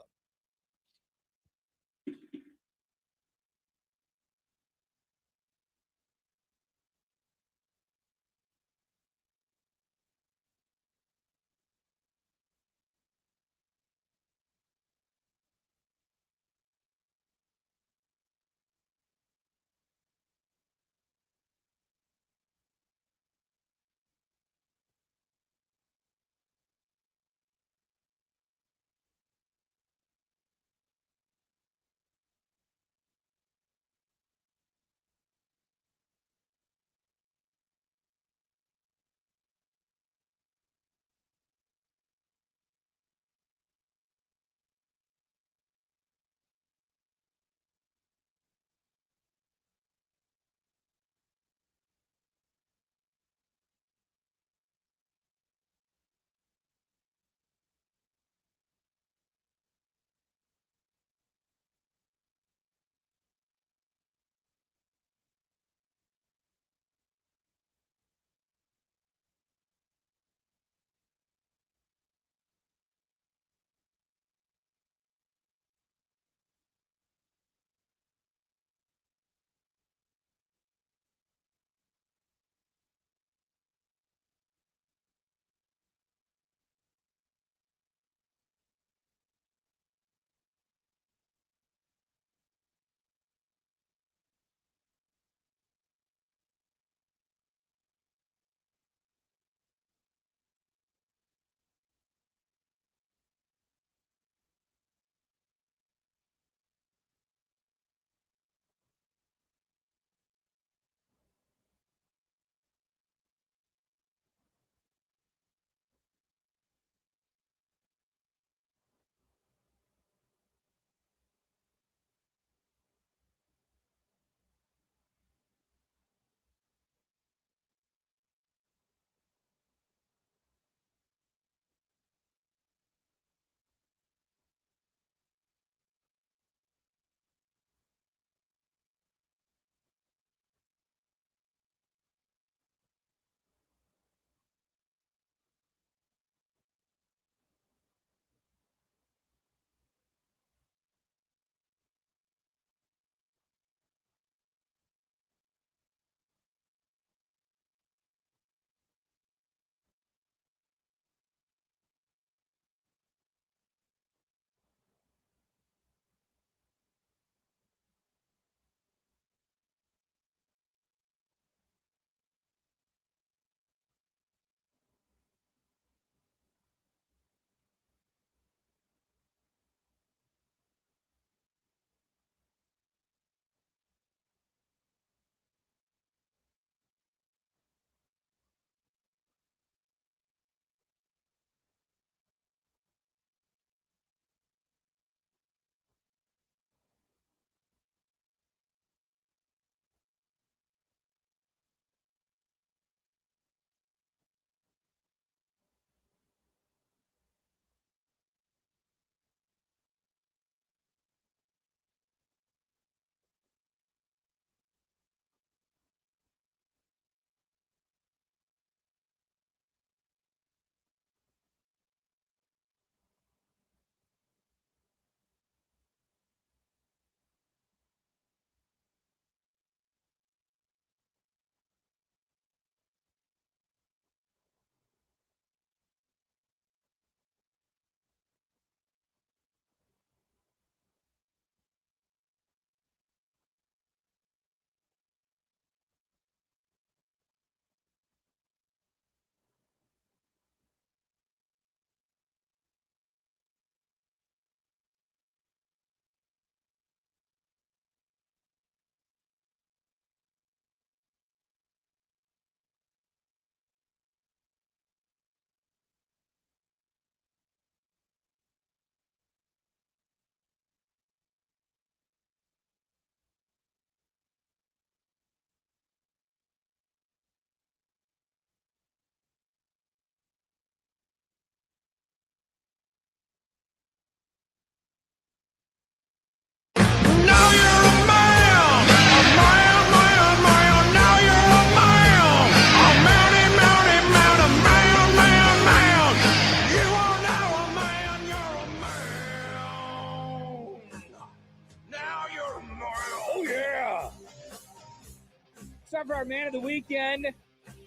time for our man of the weekend.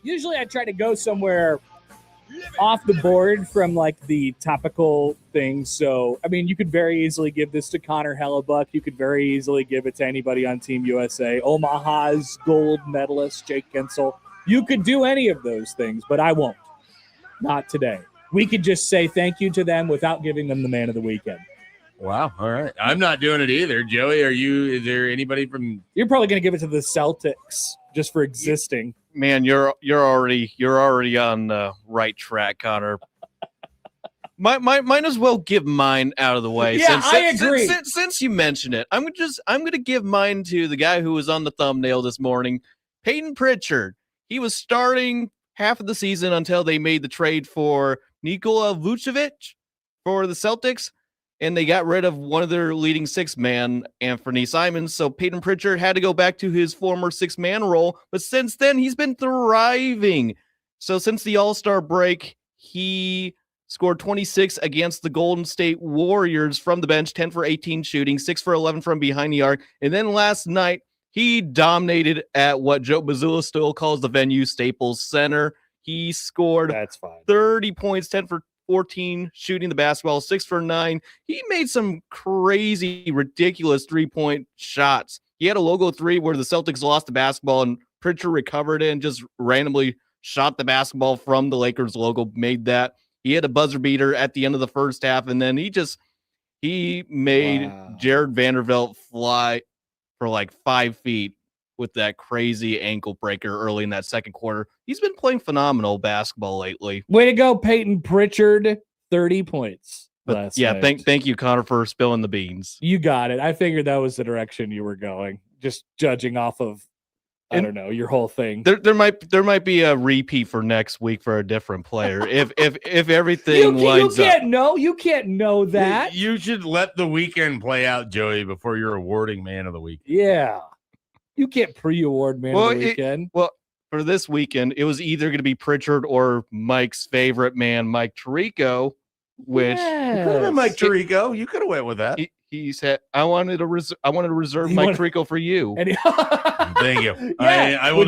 Usually I try to go somewhere off the board from like the topical things. So, I mean, you could very easily give this to Connor Hellebuck. You could very easily give it to anybody on Team USA. Omaha's gold medalist, Jake Gensel. You could do any of those things, but I won't. Not today. We could just say thank you to them without giving them the man of the weekend. Wow. All right. I'm not doing it either. Joey, is there anybody from... You're probably going to give it to the Celtics just for existing. Man, you're already on the right track, Connor. Might as well give mine out of the way. Yeah, I agree. Since you mentioned it, I'm gonna give mine to the guy who was on the thumbnail this morning, Peyton Pritchard. He was starting half of the season until they made the trade for Nikola Vucevic for the Celtics, and they got rid of one of their leading six-man, Anthony Simons. So Peyton Pritchard had to go back to his former six-man role. But since then, he's been thriving. So since the All-Star break, he scored 26 against the Golden State Warriors from the bench, 10 for 18 shooting, 6 for 11 from behind the arc. And then last night, he dominated at what Joe Mazzulla still calls the venue Staples Center. He scored 30 points, 10 for 14 shooting the basketball, 6 for 9. He made some crazy, ridiculous 3-point shots. He had a logo 3 where the Celtics lost the basketball and Pritchard recovered it and just randomly shot the basketball from the Lakers logo, made that. He had a buzzer beater at the end of the first half, and then he made Jared Vanderbilt fly for like 5 feet with that crazy ankle breaker early in that second quarter. He's been playing phenomenal basketball lately. Way to go, Peyton Pritchard. 30 points. Thank you, Connor, for spilling the beans. You got it. I figured that was the direction you were going. Just judging off of, I don't know, your whole thing. There might be a repeat for next week for a different player. if everything lines up. You can't know that. You should let the weekend play out, Joey, before you're awarding man of the week. Yeah. You can't pre-award man of the weekend. For this weekend, it was either going to be Pritchard or Mike's favorite man, Mike Tirico, which could have been Mike Tirico. You could have went with that. He said, I wanted to reserve Mike Tirico for you. Thank you. Yeah. I will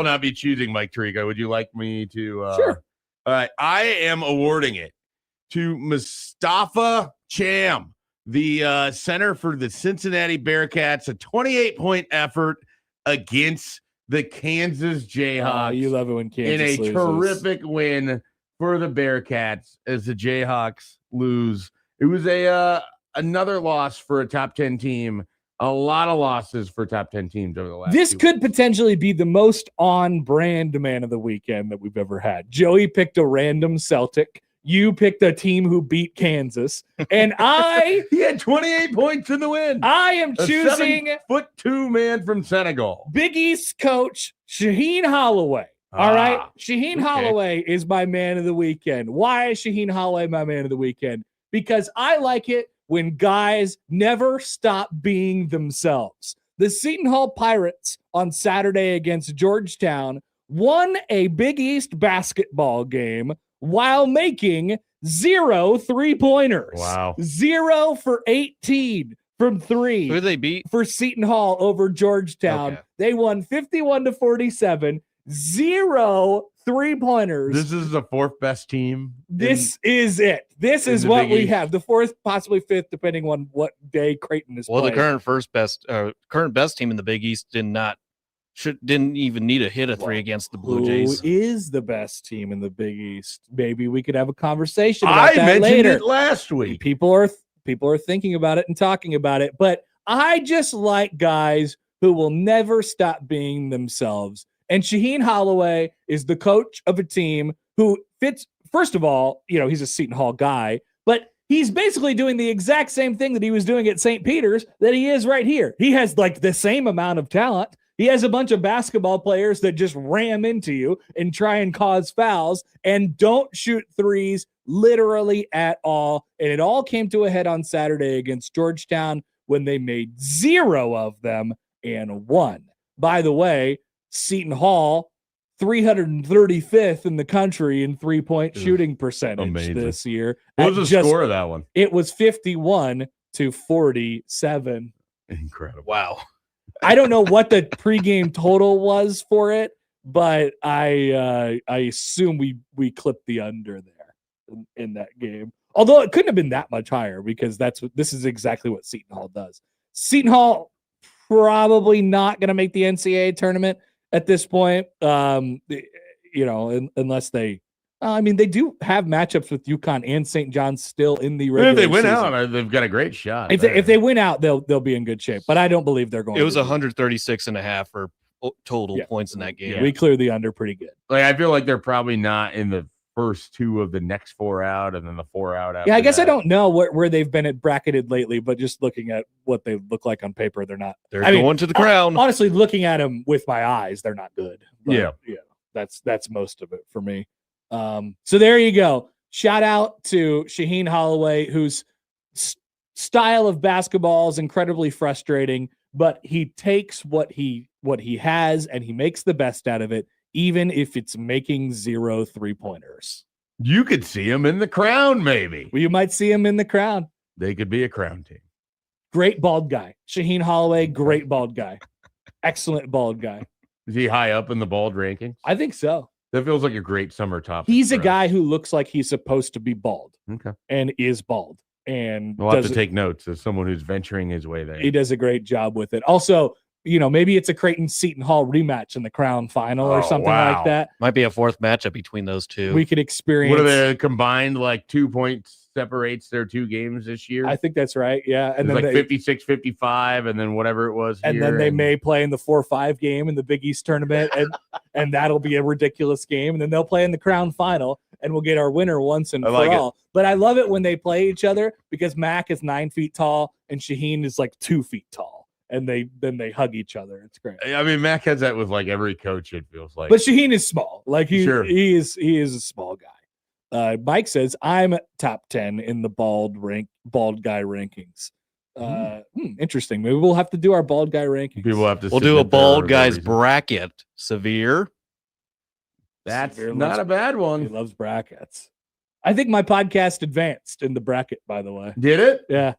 not be choosing Mike Tirico. Would you like me to? Sure. All right. I am awarding it to Mustafa Cham, the center for the Cincinnati Bearcats, a 28-point effort against the Kansas Jayhawks. You love it when Kansas in a loses. Terrific win for the Bearcats as the Jayhawks lose. It was another loss for a top 10 team. A lot of losses for top 10 teams over the last. This could potentially be the most on-brand man of the weekend that we've ever had. Joey picked a random Celtic. You picked a team who beat Kansas, and he had 28 points in the win. I am choosing 7'2" man from Senegal, Big East coach Shaheen Holloway. All right, Shaheen Holloway is my man of the weekend. Why is Shaheen Holloway my man of the weekend? Because I like it when guys never stop being themselves. The Seton Hall Pirates on Saturday against Georgetown won a Big East basketball game while making 0 3-pointers. Wow. 0 for 18 from 3. Who did they beat? For Seton Hall over Georgetown. Okay. They won 51-47. 0 3-pointers. This is the 4th best team. This is it. This is what we have. The 4th, possibly 5th, depending on what day Creighton is playing. The current best team in the Big East didn't even need to hit a 3 against the Blue Jays. Who is the best team in the Big East? Maybe we could have a conversation about that later. I mentioned it last week. People are thinking about it and talking about it, but I just like guys who will never stop being themselves. And Shaheen Holloway is the coach of a team who fits. First of all, he's a Seton Hall guy, but he's basically doing the exact same thing that he was doing at St. Peter's that he is right here. He has like the same amount of talent. He has a bunch of basketball players that just ram into you and try and cause fouls and don't shoot threes literally at all. And it all came to a head on Saturday against Georgetown when they made 0 of them and won. By the way, Seton Hall, 335th in the country in 3-point shooting percentage this year. What was the score of that one? It was 51-47. Incredible. Wow. I don't know what the pregame total was for it, but I assume we clipped the under there in that game. Although it couldn't have been that much higher because this is exactly what Seton Hall does. Seton Hall probably not going to make the NCAA tournament at this point. Unless they. I mean, they do have matchups with UConn and St. John's still in the regular If they win season. out, they've got a great shot. If they win out, they'll be in good shape. But I don't believe they're going. It was to 136 and a half for total points in that game. We cleared the under pretty good. Like, I feel like they're probably not in the first two of the next 4 out, and then the 4 out after. Yeah, I guess that. I don't know where they've been bracketed lately, but just looking at what they look like on paper, they're not. They're going to the crown. Honestly, looking at them with my eyes, they're not good. But, yeah, that's most of it for me. So there you go. Shout out to Shaheen Holloway, whose style of basketball is incredibly frustrating, but he takes what he has and he makes the best out of it, even if it's making 0 3-pointers. You could see him in the crown, maybe. Well, you might see him in the crown. They could be a crown team. Great bald guy. Shaheen Holloway, great bald guy. Excellent bald guy. Is he high up in the bald rankings? I think so. That feels like a great summer topic. He's a guy who looks like he's supposed to be bald. Okay. And is bald. And we'll have to take notes as someone who's venturing his way there. He does a great job with it. Also, maybe it's a Creighton Seton Hall rematch in the crown final or something like that. Might be a fourth matchup between those two. We could experience. What are they combined? Like 2 points separates their 2 games this year. I think that's right. Yeah. And then like 56-55, and then whatever it was. And then they may play in the 4-5 game in the Big East tournament, and that'll be a ridiculous game. And then they'll play in the crown final, and we'll get our winner once and for all. But I love it when they play each other because Mac is 9 feet tall and Shaheen is like 2 feet tall. And then they hug each other. It's great. I mean, Mac has that with like every coach, it feels like. But Shaheen is small. Like he is a small guy. Mike says I'm top 10 in the bald guy rankings. Interesting. Maybe we'll have to do our bald guy rankings. We'll do a bald guy's bracket. Severe. That's not a bad one. He loves brackets. I think my podcast advanced in the bracket, by the way. Did it? Yeah.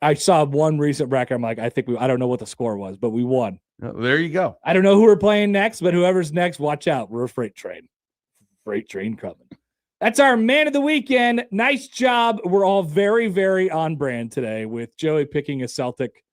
I saw one recent bracket. I'm like, I don't know what the score was, but we won. Oh, there you go. I don't know who we're playing next, but whoever's next, watch out. We're a freight train coming. That's our man of the weekend. Nice job. We're all very, very on brand today with Joey picking a Celtic,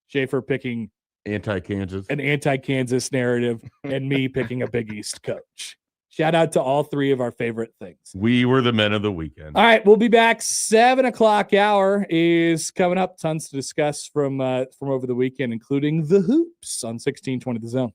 Schaefer picking an anti-Kansas narrative, and me picking a Big East coach. Shout out to all 3 of our favorite things. We were the men of the weekend. All right, we'll be back. 7:00 hour is coming up. Tons to discuss from over the weekend, including the hoops on 1620 The Zone.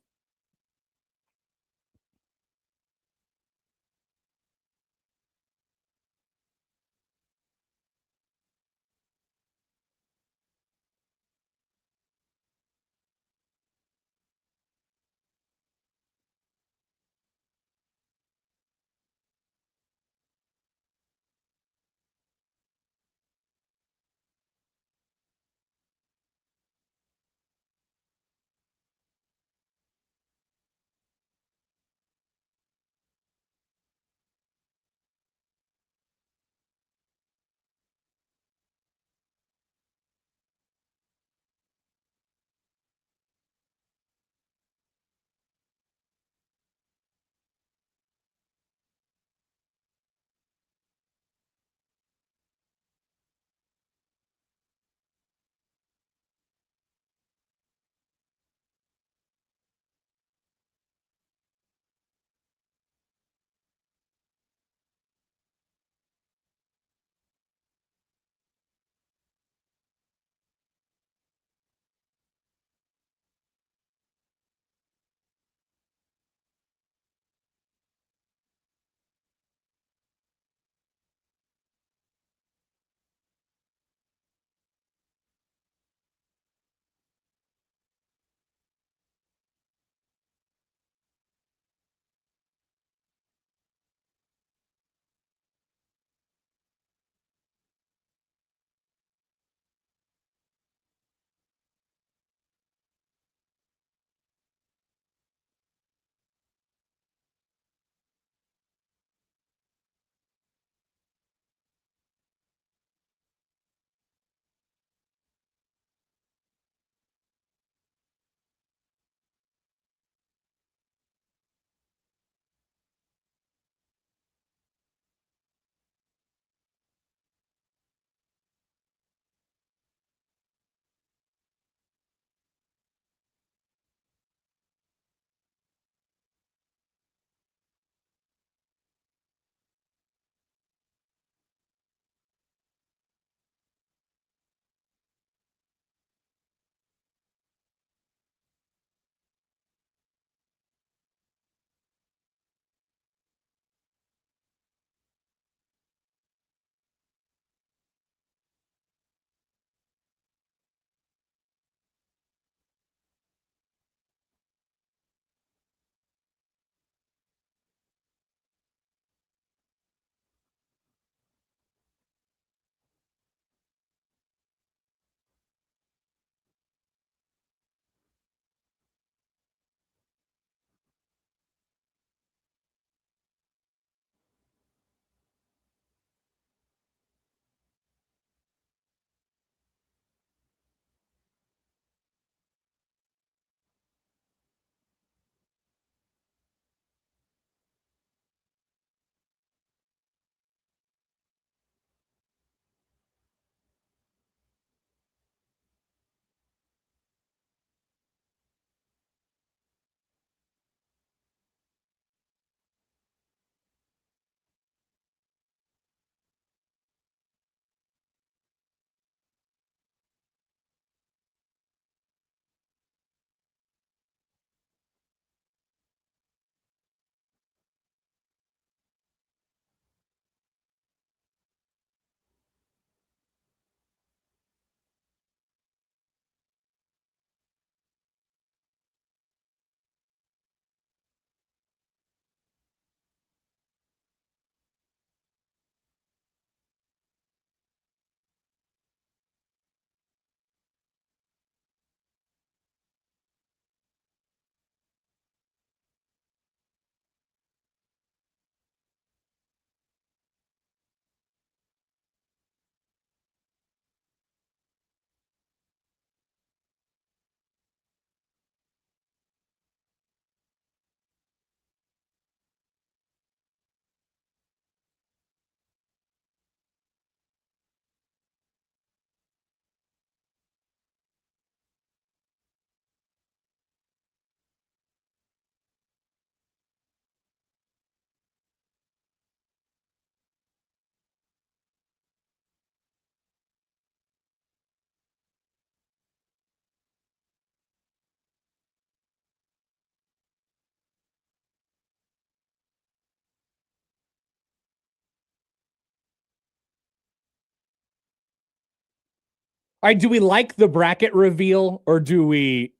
All right, do we like the bracket reveal, or do we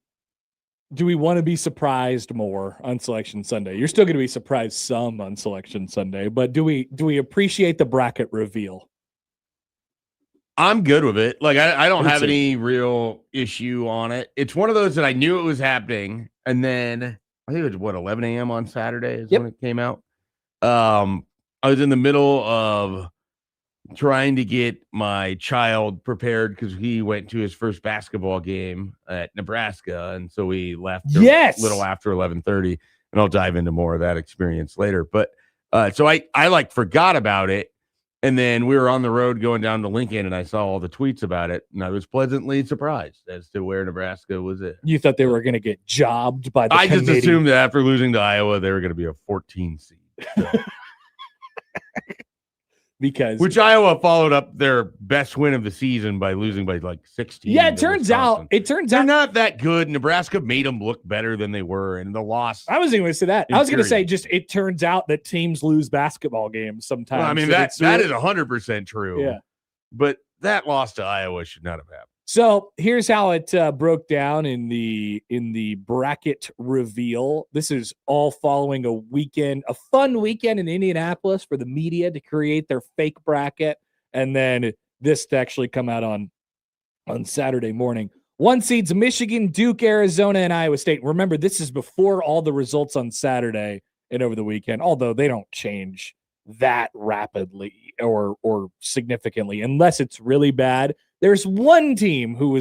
want to be surprised more on Selection Sunday? You're still going to be surprised some on Selection Sunday, but do we appreciate the bracket reveal? I'm good with it. Like I don't Me have too. any real issue on it. It's one of those that I knew it was happening, and then I think it was 11 a.m. on Saturday is Yep. when it came out. I was in the middle of trying to get my child prepared because he went to his first basketball game at Nebraska, and so we left a little after 11:30. And I'll dive into more of that experience later. But so I like forgot about it. And then we were on the road going down to Lincoln, and I saw all the tweets about it, and I was pleasantly surprised as to where Nebraska was at. You thought they were going to get jobbed by the I committee. just assumed that after losing to Iowa, they were going to be a 14 seed. Because Which Iowa followed up their best win of the season by losing by like 16. yeah, it turns out they're not that good. Nebraska made them look better than they were, and the loss. I wasn't going to say that. I was going to say infuriating. just it turns out that teams lose basketball games sometimes. Well, I mean, that is 100% true. Yeah. But that loss to Iowa should not have happened. So here's how it broke down in the bracket reveal. This is all following a fun weekend in Indianapolis for the media to create their fake bracket, and then this to actually come out on Saturday morning. 1 seeds: Michigan, Duke, Arizona, and Iowa State. Remember, this is before all the results on Saturday and over the weekend, although they don't change that rapidly or significantly unless it's really bad. There's one team who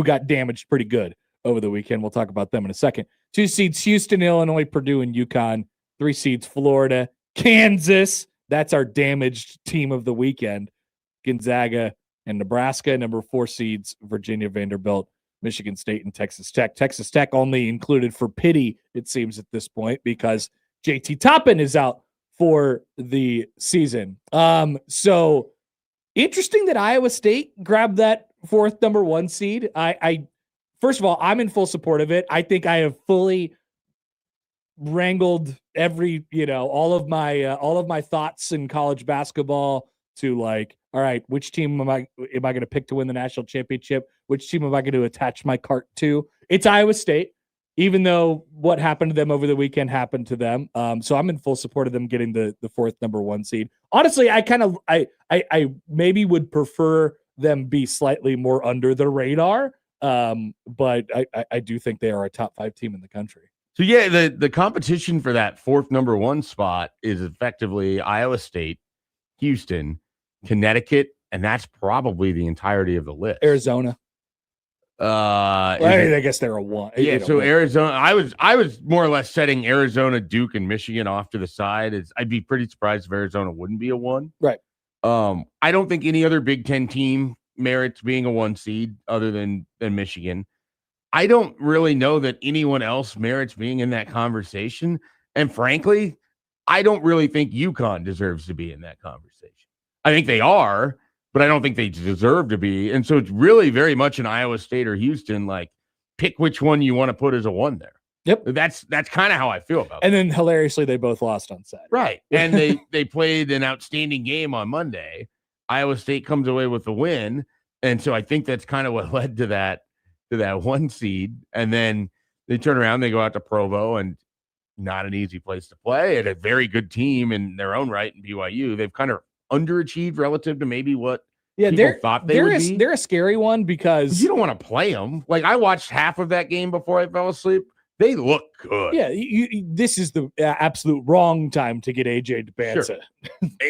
got damaged pretty good over the weekend. We'll talk about them in a second. 2 seeds: Houston, Illinois, Purdue, and UConn. 3 seeds: Florida, Kansas. That's our damaged team of the weekend. Gonzaga and Nebraska. Number 4 seeds: Virginia, Vanderbilt, Michigan State, and Texas Tech. Texas Tech only included for pity, it seems, at this point, because JT Toppin is out for the season. So interesting that Iowa State grabbed that 4th number 1 seed. I first of all, I'm in full support of it. I think I have fully wrangled all of my thoughts in college basketball to like, all right, which team am I going to pick to win the national championship? Which team am I going to attach my cart to? It's Iowa State, even though what happened to them over the weekend happened to them. So I'm in full support of them getting the 4th number 1 seed. Honestly, I maybe would prefer them be slightly more under the radar. But I do think they are a top 5 team in the country. So yeah, the competition for that 4th number 1 spot is effectively Iowa State, Houston, Connecticut, and that's probably the entirety of the list. Arizona. I guess they're a 1. Yeah, so Arizona. I was more or less setting Arizona, Duke, and Michigan off to the side. I'd be pretty surprised if Arizona wouldn't be a 1. Right. I don't think any other Big Ten team merits being a 1 seed other than Michigan. I don't really know that anyone else merits being in that conversation. And frankly, I don't really think UConn deserves to be in that conversation. I think they are, but I don't think they deserve to be. And so it's really very much an Iowa State or Houston, like pick which one you want to put as a 1 there. Yep. That's kind of how I feel about it. And then hilariously, they both lost on Saturday. Right. And they played an outstanding game on Monday. Iowa State comes away with the win. And so I think that's kind of what led to that 1 seed. And then they turn around, they go out to Provo, and not an easy place to play, and a very good team in their own right in BYU. They've kind of underachieved relative to maybe what people thought they would be. They're a scary one because you don't want to play them. Like, I watched half of that game before I fell asleep. They look good. Yeah, this is the absolute wrong time to get AJ DeBanza. Sure.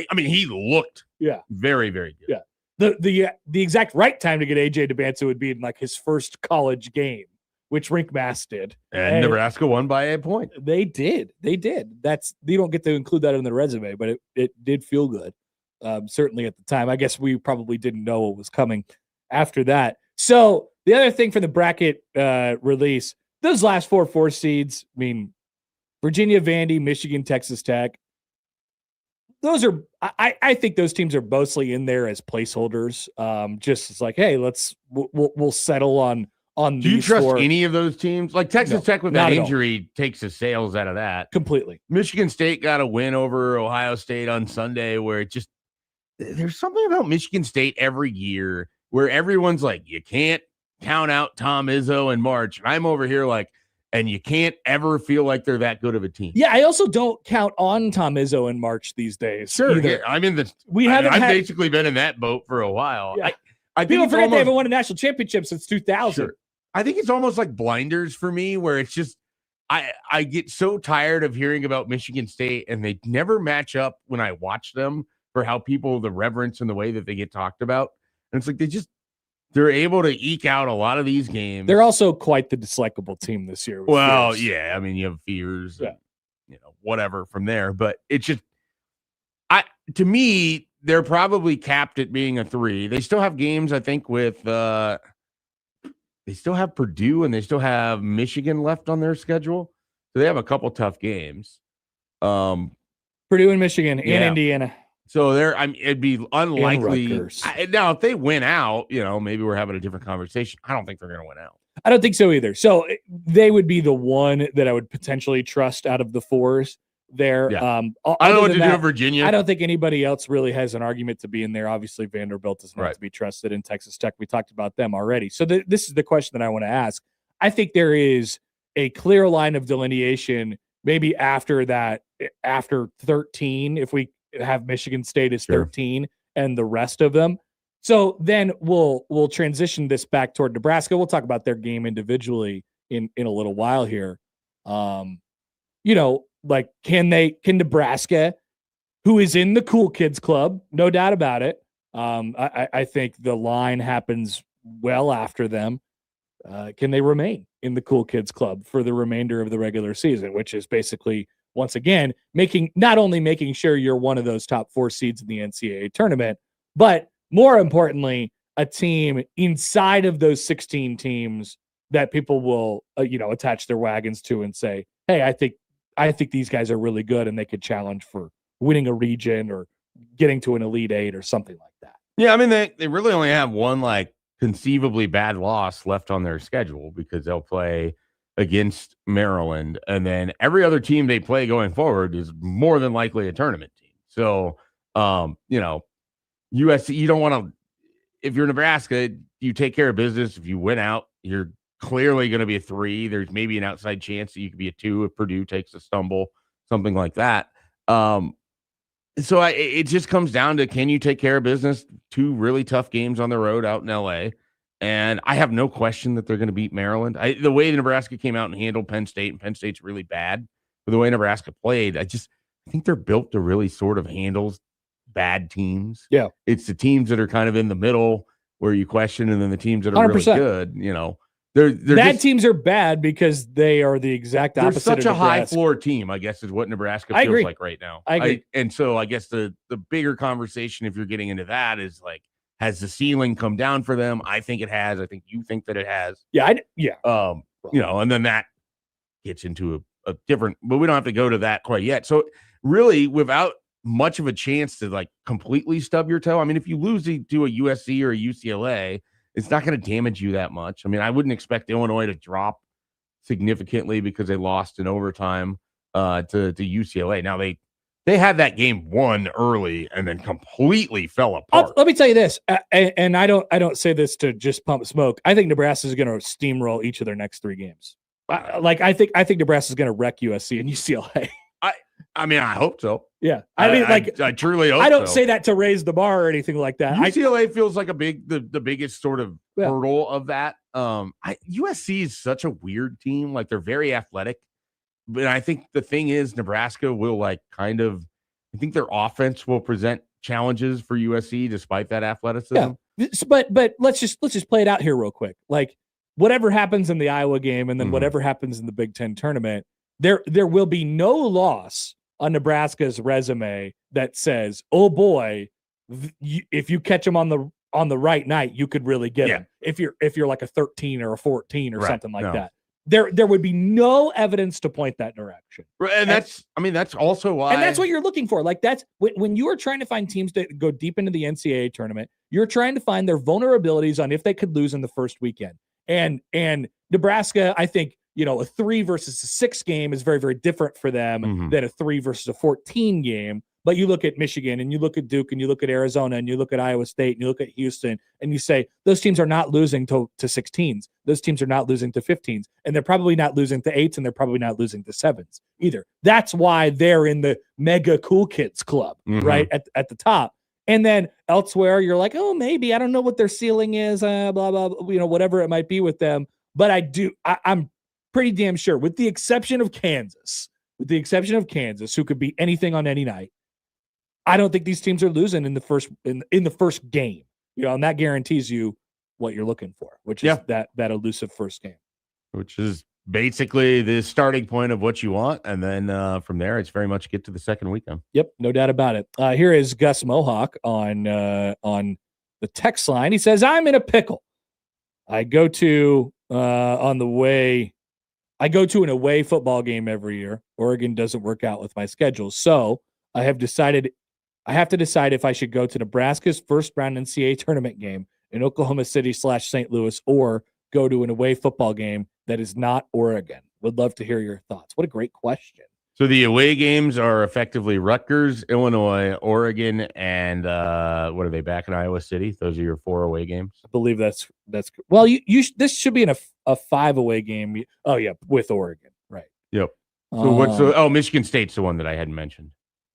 I mean, he looked very, very good. Yeah. The exact right time to get AJ DeBanza would be in like his first college game, which Rink Mass did. And Nebraska won by a point. They did. That's, you don't get to include that in the resume, but it did feel good. Certainly at the time. I guess we probably didn't know what was coming after that. So the other thing for the bracket release, those last 4 seeds, I mean, Virginia, Vandy, Michigan, Texas Tech, those are, I think those teams are mostly in there as placeholders. Just as like, hey, we'll settle on Do you trust any of those teams? Like Texas Tech with that injury takes the sails out of that completely. Michigan State got a win over Ohio State on Sunday where it just there's something about Michigan State every year where everyone's like, you can't count out Tom Izzo in March. And I'm over here like, and you can't ever feel like they're that good of a team. Yeah, I also don't count on Tom Izzo in March these days. Sure, either. yeah, I'm in the. I've basically been in that boat for a while. Yeah. I think people forget almost, they haven't won a national championship since 2000. Sure. I think it's almost like blinders for me, where it's just I get so tired of hearing about Michigan State, and they never match up when I watch them for how people the reverence and the way that they get talked about. And it's like they're able to eke out a lot of these games. They're also quite the dislikable team this year. Well, Fears. yeah, I mean, you have fears, yeah. and, whatever from there. But it's just, to me, they're probably capped at being a 3. They still have games, I think, with they still have Purdue and they still have Michigan left on their schedule. So they have a couple tough games. Purdue and Michigan and Indiana. So it'd be unlikely. Now, if they win out, maybe we're having a different conversation. I don't think they're going to win out. I don't think so either. So they would be the one that I would potentially trust out of the 4s there. Yeah. I don't know what to do in Virginia. I don't think anybody else really has an argument to be in there. Obviously, Vanderbilt is not to be trusted, and Texas Tech, we talked about them already. So this is the question that I want to ask. I think there is a clear line of delineation maybe after 13, if we have Michigan State as 13 and the rest of them. So then we'll transition this back toward Nebraska. We'll talk about their game individually in a little while here. Like can Nebraska, who is in the cool kids club, no doubt about it. I think the line happens well after them. Can they remain in the cool kids club for the remainder of the regular season, which is basically, once again, not only making sure you're one of those top 4 seeds in the NCAA tournament, but more importantly, a team inside of those 16 teams that people will, attach their wagons to and say, hey, I think these guys are really good and they could challenge for winning a region or getting to an Elite 8 or something like that. Yeah, I mean, they really only have one conceivably bad loss left on their schedule because they'll play against Maryland, and then every other team they play going forward is more than likely a tournament team. So, USC, you don't want to, if you're Nebraska, you take care of business. If you win out, you're clearly going to be a 3. There's maybe an outside chance that you could be a 2 if Purdue takes a stumble, something like that. So it just comes down to, can you take care of business? 2 really tough games on the road out in LA. And I have no question that they're going to beat Maryland. The way Nebraska came out and handled Penn State, and Penn State's really bad, but the way Nebraska played, I think they're built to really sort of handle bad teams. Yeah. It's the teams that are kind of in the middle where you question, and then the teams that are 100%. really good, they're bad teams are bad because they are the exact opposite. They're such a high Nebraska. floor team, I guess, is what Nebraska I feels agree. like right now. I agree. And so I guess the bigger conversation, if you're getting into that, is has the ceiling come down for them? I think it has. I think you think that it has. Yeah. And then that gets into a different, but we don't have to go to that quite yet. So really, without much of a chance to completely stub your toe, I mean, if you lose to a USC or a UCLA, it's not going to damage you that much. I mean, I wouldn't expect Illinois to drop significantly because they lost in overtime to UCLA. Now they had that game won early and then completely fell apart. Let me tell you this, and I don't say this to just pump smoke. I think Nebraska is going to steamroll each of their next 3 games. I think Nebraska is going to to wreck USC and UCLA. I mean, I hope so. Yeah, I truly hope. I don't say that to raise the bar or anything like that. UCLA feels like the biggest sort of hurdle of that. USC is such a weird team. They're very athletic, but I think the thing is Nebraska will I think their offense will present challenges for USC despite that athleticism. Yeah. But let's just play it out here real quick. Whatever happens in the Iowa game and then whatever happens in the Big Ten tournament, there will be no loss on Nebraska's resume that says, "Oh boy, if you catch them on the right night, you could really get them." If you're like a 13 or a 14 or something like that, there would be no evidence to point that direction. And that's also why, and that's what you're looking for. That's when you are trying to find teams that go deep into the NCAA tournament, you're trying to find their vulnerabilities on if they could lose in the first weekend. And Nebraska, I think, a 3 versus a 6 game is very, very different for them than a 3 versus a 14 game. But you look at Michigan and you look at Duke and you look at Arizona and you look at Iowa State and you look at Houston and you say those teams are not losing to 16s. Those teams are not losing to 15s. And they're probably not losing to 8s and they're probably not losing to 7s either. That's why they're in the mega cool kids club, right, at the top. And then elsewhere, you're like, oh, maybe. I don't know what their ceiling is, blah, blah, blah, whatever it might be with them. But I'm pretty damn sure, with the exception of Kansas, who could beat anything on any night, I don't think these teams are losing in the first game. And that guarantees you what you're looking for, which is that elusive first game. Which is basically the starting point of what you want. And then from there, it's very much get to the second weekend. Yep, no doubt about it. Here is Gus Mohawk on the text line. He says, I'm in a pickle. I go to an away football game every year. Oregon doesn't work out with my schedule. So I have to decide if I should go to Nebraska's first round NCAA tournament game in Oklahoma City / St. Louis, or go to an away football game that is not Oregon. Would love to hear your thoughts. What a great question. So the away games are effectively Rutgers, Illinois, Oregon, and what are they, back in Iowa City? Those are your 4 away games. I believe that's well. This should be in a 5 away game. Oh yeah, with Oregon, right? Yep. So Michigan State's the one that I hadn't mentioned.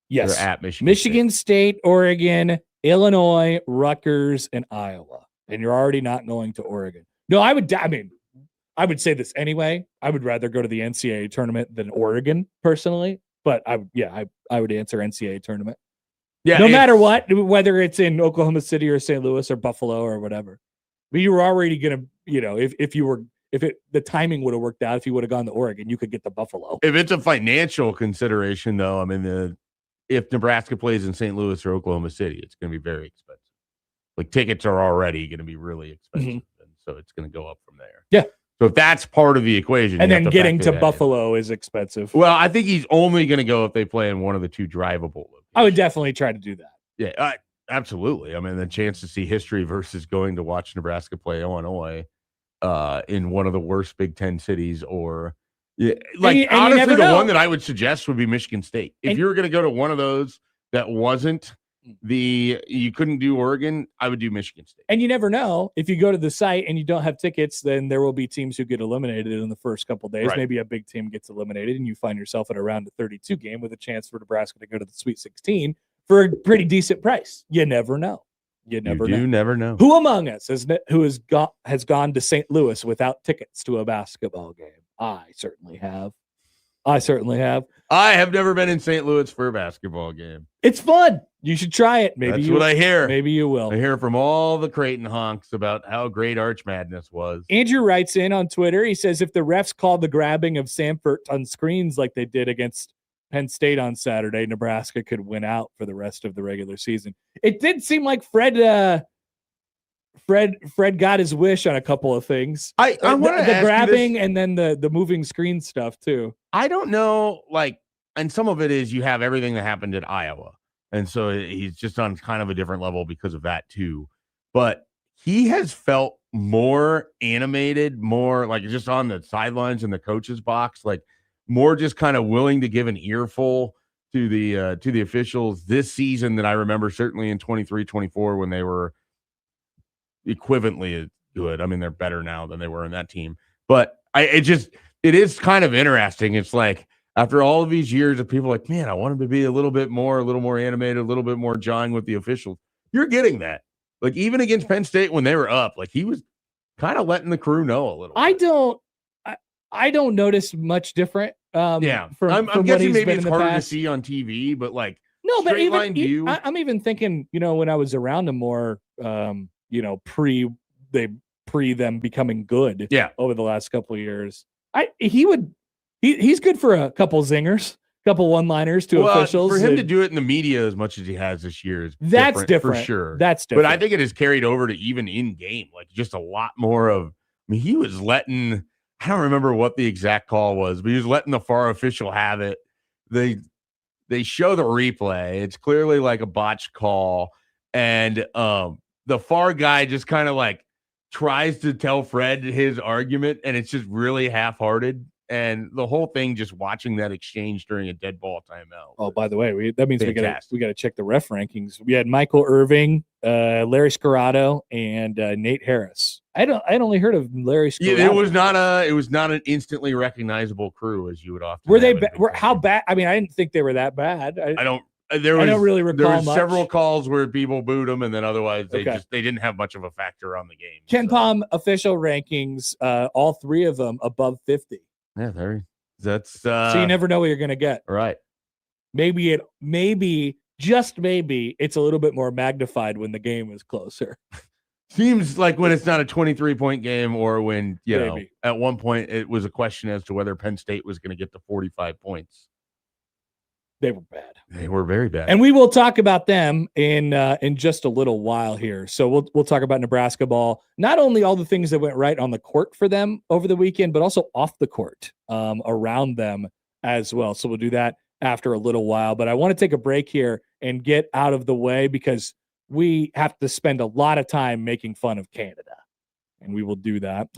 Yes, they're at Michigan State, Oregon, Illinois, Rutgers, and Iowa. And you're already not going to Oregon. No, I would say this anyway. I would rather go to the NCAA tournament than Oregon personally. But I would answer NCAA tournament. Yeah, no matter what, whether it's in Oklahoma City or St. Louis or Buffalo or whatever. But you were already gonna, if the timing would have worked out, if you would have gone to Oregon, you could get the Buffalo. If it's a financial consideration, though, if Nebraska plays in St. Louis or Oklahoma City, it's going to be very expensive. Like, tickets are already going to be really expensive, and so it's going to go up from there. Yeah. So if that's part of the equation, and then getting to Buffalo is expensive. Well, I think he's only going to go if they play in one of the 2 drivable locations. I would definitely try to do that. Yeah, absolutely. The chance to see history versus going to watch Nebraska play Illinois in one of the worst Big Ten cities, or honestly, the one that I would suggest would be Michigan State. If you were going to go to one of those that wasn't you couldn't do Oregon, I would do Michigan State. And you never know, if you go to the site and you don't have tickets, then there will be teams who get eliminated in the first couple of days. Right. Maybe a big team gets eliminated and you find yourself at a round of 32 game with a chance for Nebraska to go to the Sweet 16 for a pretty decent price. You never know. You never know. Who among us has gone to St. Louis without tickets to a basketball game? I certainly have. I have never been in St. Louis for a basketball game. It's fun. You should try it. That's what I hear. Maybe you will. I hear from all the Creighton honks about how great Arch Madness was. Andrew writes in on Twitter. He says, if the refs called the grabbing of Samford on screens like they did against Penn State on Saturday, Nebraska could win out for the rest of the regular season. It did seem like Fred got his wish on a couple of things. I want the grabbing and then the moving screen stuff too. I don't know, and some of it is you have everything that happened at Iowa, and so he's just on kind of a different level because of that too. But he has felt more animated, more like just on the sidelines in the coach's box, like more just kind of willing to give an earful to the officials this season than I remember, certainly in 23-24 when they were equivalently good. They're better now than they were in that team. But it is kind of interesting. It's like after all of these years of people like, man, I want him to be a little more animated, a little bit more jawing with the officials. You're getting that. Like even against Penn State when they were up, like he was kind of letting the crew know a little bit. I don't notice much different. I'm guessing maybe it's harder to see on TV, but no, but even I'm even thinking, when I was around him more, pre them becoming good over the last couple of years. He's good for a couple zingers, couple one-liners to officials. For him to do it in the media as much as he has this year is different for sure. That's different. But I think it has carried over to even in game, just a lot more of. He was letting. I don't remember what the exact call was, but he was letting the FAR official have it. They show the replay. It's clearly like a botched call, and the FAR guy just kind of tries to tell Fred his argument, and it's just really half-hearted. and the whole thing, just watching that exchange during a dead ball timeout. Oh, by the way, that means Fantastic. we gotta check the ref rankings. We had Michael Irving, Larry Scarrato, and Nate Harris. I'd only heard of Larry Scarrato. Yeah, it was not an instantly recognizable crew as you would often. Were have they? in Big Were Ten how games. bad? I mean, I didn't think they were that bad. I don't. I don't really recall There was much. several calls where people booed them, and then otherwise they Okay. they didn't have much of a factor on the game. Ken Palm official rankings, all three of them above 50. Yeah, that's So you never know what you're gonna get. right. Maybe just maybe it's a little bit more magnified when the game is closer. Seems like when it's not a 23-point game, or when Maybe. at one point it was a question as to whether Penn State was going to get the 45 points. They were bad. They were very bad. And we will talk about them in just a little while here. So we'll talk about Nebraska ball. Not only all the things that went right on the court for them over the weekend, but also off the court around them as well. So we'll do that after a little while. But I want to take a break here and get out of the way because we have to spend a lot of time making fun of Canada. And we will do that.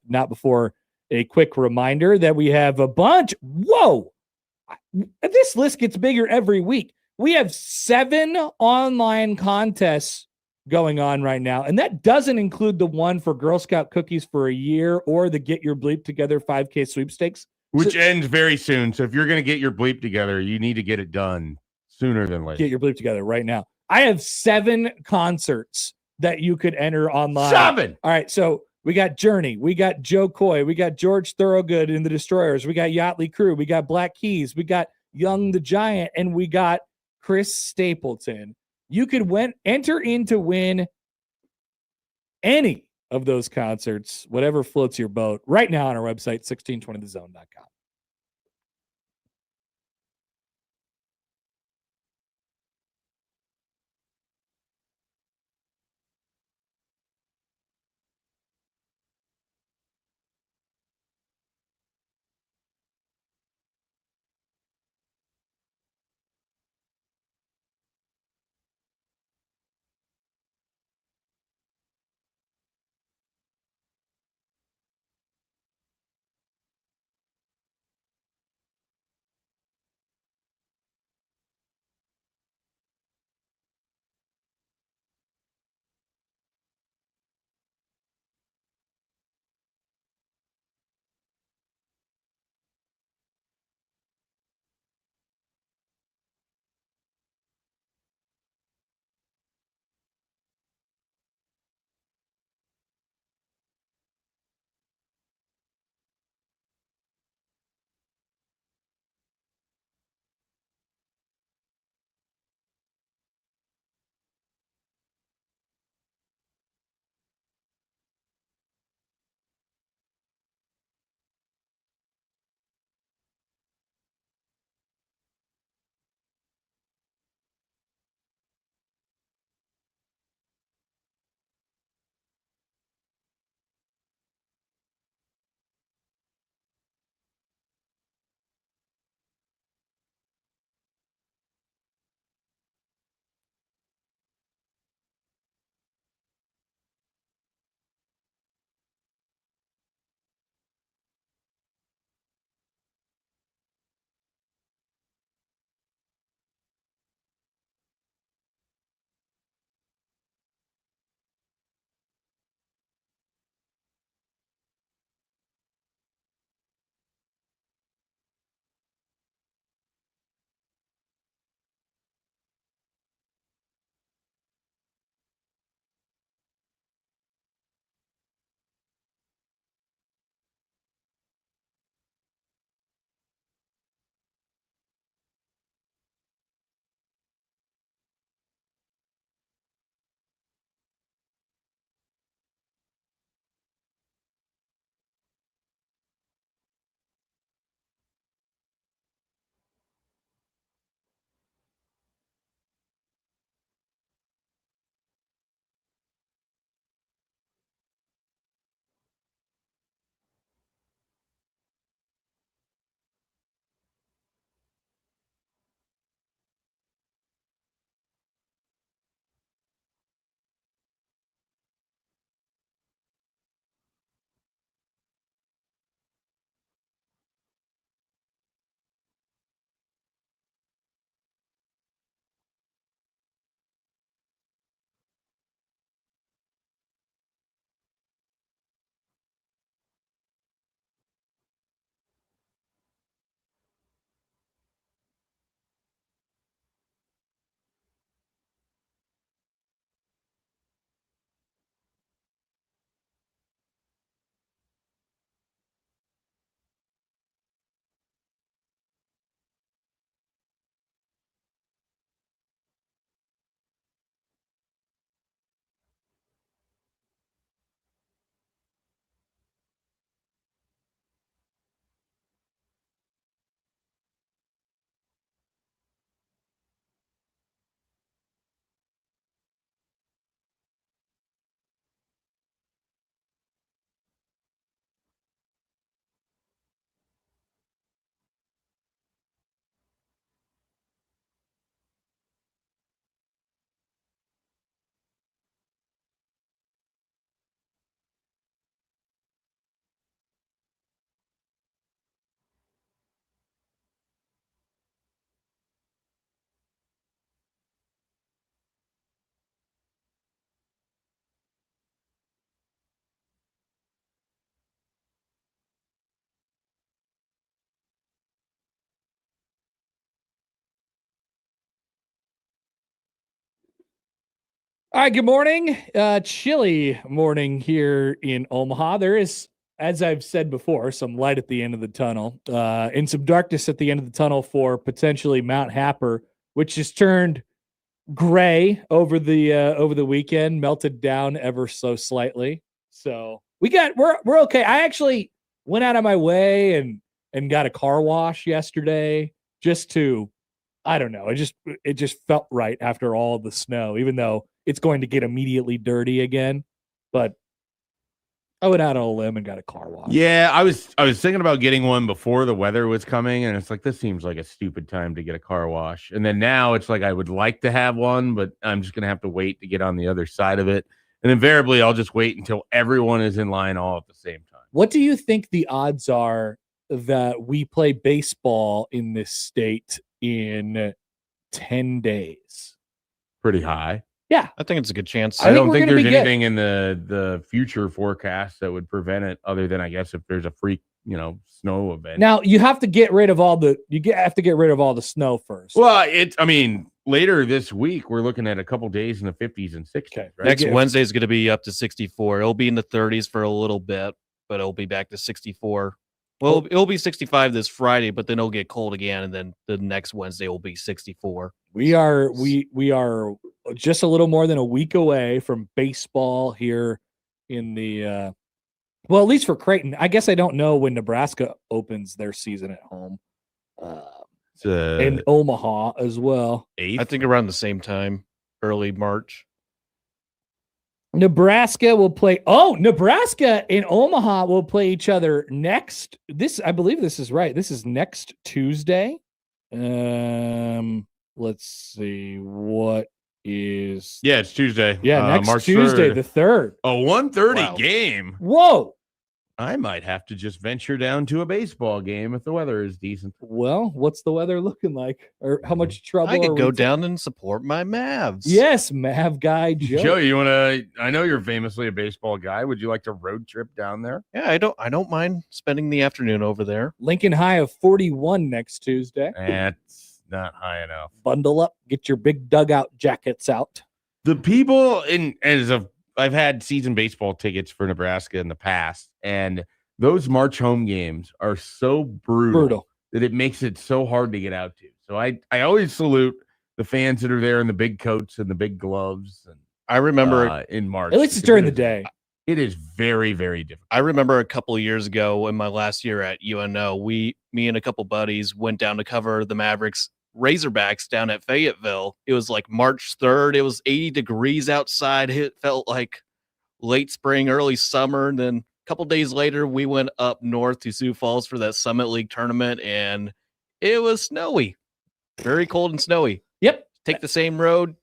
Not before a quick reminder that we have a bunch. Whoa! This list gets bigger every week. We have 7 online contests going on right now, and that doesn't include the one for Girl Scout cookies for a year or the Get Your Bleep Together 5K sweepstakes, which ends very soon. So if you're going to get your bleep together, you need to get it done sooner than later. Get your bleep together right now. I have 7 concerts that you could enter online. 7. All right, so we got Journey, we got Joe Coy, we got George Thorogood in the Destroyers, we got Yachtly Crew, we got Black Keys, we got Young the Giant, and we got Chris Stapleton. You could enter in to win any of those concerts, whatever floats your boat, right now on our website, 1620thezone.com. All right, good morning. Chilly morning here in Omaha. There is, as I've said before, some light at the end of the tunnel, and some darkness at the end of the tunnel for potentially Mount Happer, which has turned gray over the weekend, melted down ever so slightly. So we're okay. I actually went out of my way and got a car wash yesterday just to, I don't know. It just felt right after all the snow, even though it's going to get immediately dirty again. But I went out on a limb and got a car wash. Yeah, I was thinking about getting one before the weather was coming, and it's like this seems like a stupid time to get a car wash. And then now it's like I would like to have one, but I'm just gonna have to wait to get on the other side of it. And invariably, I'll just wait until everyone is in line all at the same time. What do you think the odds are that we play baseball in this state in 10 days? Pretty high. Yeah. I think it's a good chance. I I think don't we're think gonna there's be anything in the future forecast that would prevent it, other than I guess if there's a freak, snow event. Now you have to get rid of all the snow first. Well, later this week. We're looking at a couple days in the 50s and 60s. Okay. Right? Next Wednesday is going to be up to 64. It'll be in the 30s for a little bit, but it'll be back to 64. Well, it'll be 65 this Friday, but then it'll get cold again, and then the next Wednesday will be 64. We are just a little more than a week away from baseball here in the well, at least for Creighton. I guess I don't know when Nebraska opens their season at home. It's In Omaha as well. 8th. I think around the same time, early March. Nebraska will play. Oh, Nebraska and Omaha will play each other next. I believe this is right. This is next Tuesday. Let's see what is. Yeah, it's Tuesday. Yeah, next March Tuesday, 3rd. the 3rd. A 1:30 Wow. game. Whoa. I might have to just venture down to a baseball game if the weather is decent. Well, what's the weather looking like? Or how much trouble? I are could we go in? down and support my Mavs. Yes, Mav guy Joe. Joe, you want to? I know you're famously a baseball guy. Would you like to road trip down there? Yeah, I don't mind spending the afternoon over there. Lincoln High of 41 next Tuesday. That's not high enough. Bundle up, get your big dugout jackets out. The people I've had season baseball tickets for Nebraska in the past, and those March home games are so brutal that it makes it so hard to get out to. So I always salute the fans that are there in the big coats and the big gloves. And I remember in March, At least it's during the day. It is very, very difficult. I remember a couple of years ago in my last year at UNO, me and a couple buddies went down to cover the Mavericks Razorbacks down at Fayetteville. It was like March 3rd. It was 80 degrees outside. It felt like late spring, early summer. And then a couple days later, we went up north to Sioux Falls for that Summit League tournament, and it was snowy, very cold and snowy. Yep. Take the same road,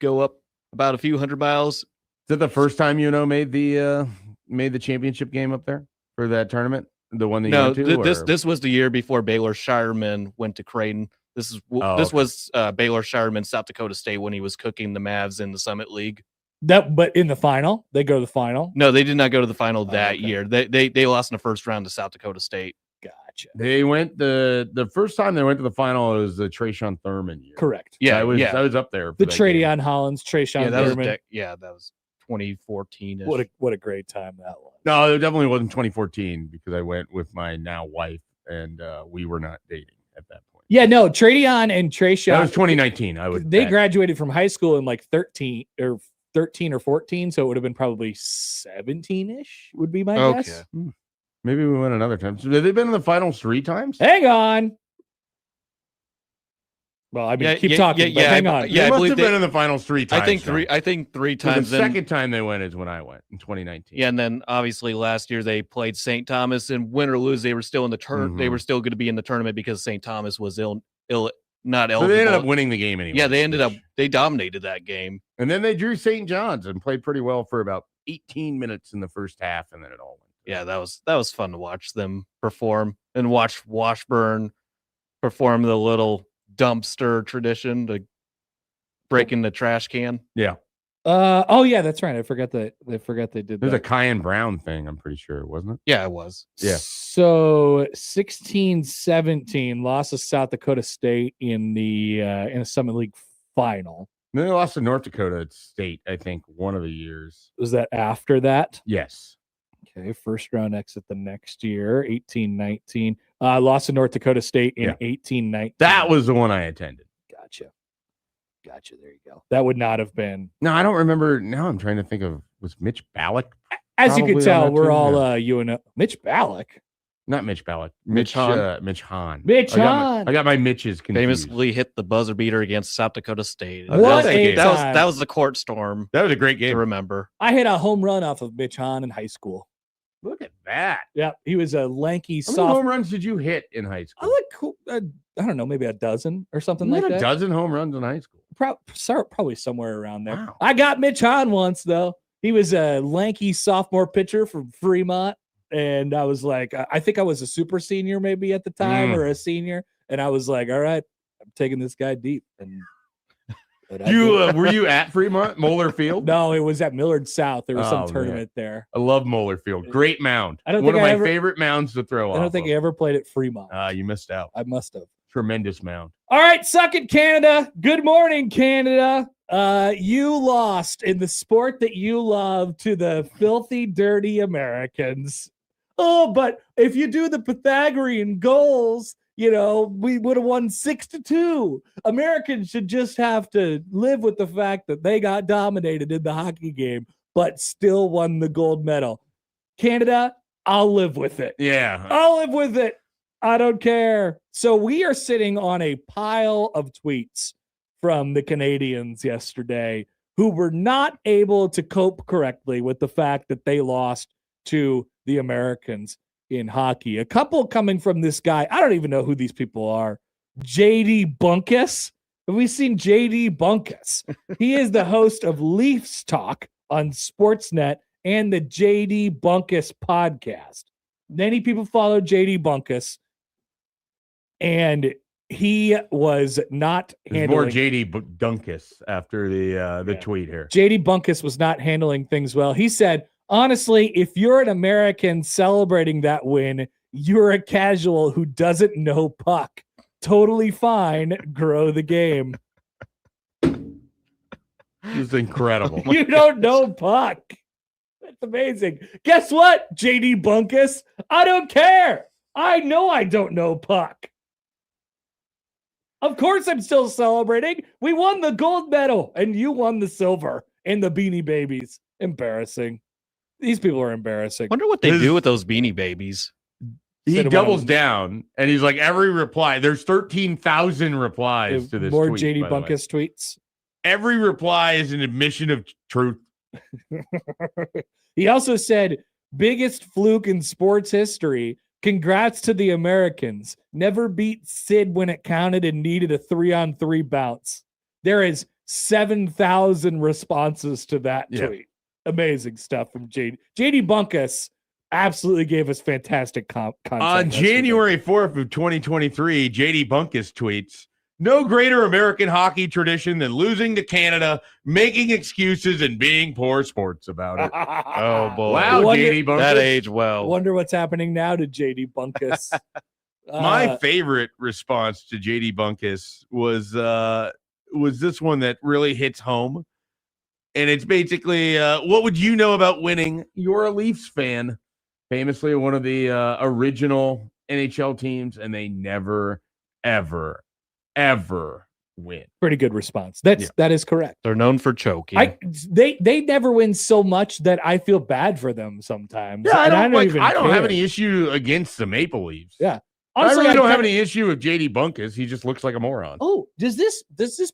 go up about a few hundred miles. Is that the first time made the championship game up there for that tournament? The one that you went to? This was the year before Baylor Shireman went to Creighton. This was Baylor Shireman, South Dakota State, when he was cooking the Mavs in the Summit League. But in the final, they go to the final. No, they did not go to the final that okay. year. They lost in the first round to South Dakota State. Gotcha. They went the first time they went to the final. It was the Trayshawn Thurman year. Correct. Yeah, I was up there. For The that Tradeon Hollins, Trayshawn Yeah, that was Thurman. that was 2014. What a great time that was. No, it definitely wasn't 2014 because I went with my now wife and we were not dating at that point. Yeah, no, Tradeon and Trayshawn. That was 2019. They graduated from high school in like 13 or 14, so it would have been probably 17-ish would be my guess. Maybe we went another time. So have they been in the finals 3 times? Hang on. Well, I mean, keep talking. But hang on. They must have been in the finals 3 times. I think three times. The second time they went is when I went in 2019. Yeah, and then obviously last year they played St. Thomas, and win or lose, they were still in the tournament. They were still going to be in the tournament because St. Thomas was not eligible. So they ended up winning the game anyway. Yeah, they dominated that game. And then they drew St. John's and played pretty well for about 18 minutes in the first half, and then it all went. Yeah, that was fun to watch them perform and watch Washburn perform the little dumpster tradition to breaking the trash can. Yeah. Oh yeah, that's right. I forgot they did There's that. a Cayenne Brown thing, I'm pretty sure, wasn't it? Yeah, it was. Yeah. So 16-17 loss of South Dakota State in a Summit League final. Then they lost to North Dakota State, I think, one of the years. Was that after that? Yes. Okay, first round exit the next year, 18-19. Lost to North Dakota State in 18-19. That was the one I attended. Gotcha. There you go. That would not have been. No, I don't remember. Now I'm trying to think of, was Mitch Ballack? As you Probably could on tell, that we're team, all UNO. Mitch Ballack. Not Mitch Ballack. Mitch Hahn. Mitch Hahn. Mitch Hahn. I got my Mitches confused. Famously hit the buzzer beater against South Dakota State. What that a game. time. That was the court storm That was a great to game. remember. I hit a home run off of Mitch Hahn in high school. Look at that. Yeah, he was a lanky, How many soft. home runs did you hit in high I school? like cool. I don't know, maybe a dozen or something You like had a that. dozen home runs in high school. Probably somewhere around there. Wow. I got Mitch Hahn once though. He was a lanky sophomore pitcher from Fremont, and I was like, I think I was a super senior maybe at the time or a senior, and I was like, all right, I'm taking this guy deep. And I You did. were you at Fremont Moeller Field? No, it was at Millard South. There was Oh, some man. tournament there. I love Moeller Field. Great mound. I don't One think of I my ever- favorite mounds to throw off. I don't think of. he ever played at Fremont. You missed out. I must have. Tremendous mound. All right, suck it, Canada. Good morning, Canada. You lost in the sport that you love to the filthy, dirty Americans. Oh, but if you do the Pythagorean goals, we would have won 6-2. Americans should just have to live with the fact that they got dominated in the hockey game, but still won the gold medal. Canada, I'll live with it. Yeah. I'll live with it. I don't care. So we are sitting on a pile of tweets from the Canadians yesterday who were not able to cope correctly with the fact that they lost to the Americans in hockey. A couple coming from this guy. I don't even know who these people are. JD Bunkus. Have we seen JD Bunkus? He is the host of Leafs Talk on Sportsnet and the JD Bunkus podcast. Many people follow JD Bunkus, and he was not There's more handling. JD Dunkus after the tweet here. JD Bunkus was not handling things well. He said, honestly, if you're an American celebrating that win, you're a casual who doesn't know puck. Totally fine. Grow the game. This is incredible. You don't know puck. That's amazing. Guess what, JD Bunkus? I don't care. I know I don't know puck. Of course I'm still celebrating. We won the gold medal, and you won the silver and the Beanie Babies. Embarrassing. These people are embarrassing. Wonder what they This- do with those Beanie Babies. He Sit 'em doubles on- down and he's like, every reply. There's 13,000 replies to this. More tweet, JD by the way. Bunkus tweets. Every reply is an admission of truth. He also said, biggest fluke in sports history. Congrats to the Americans. Never beat Sid when it counted and needed a 3-on-3 bounce. There is 7,000 responses to that tweet. Amazing stuff from JD. JD Bunkus absolutely gave us fantastic content. On yesterday. January 4th of 2023, JD Bunkus tweets, no greater American hockey tradition than losing to Canada, making excuses, and being poor sports about it. Oh boy, Wow, Wonder- JD Bunkus. that aged well. Wonder what's happening now to JD Bunkus. My favorite response to JD Bunkus was this one that really hits home. And it's basically, what would you know about winning? You're a Leafs fan, famously one of the original NHL teams, and they never, ever, ever win. pretty good response. That is correct. They're known for choking. They never win so much that I feel bad for them sometimes. Yeah, I And don't, even I don't have care. any issue against the Maple Leafs. Yeah. I Honestly, really don't have kinda- any issue with JD Bunkus. He just looks like a moron. Oh, does this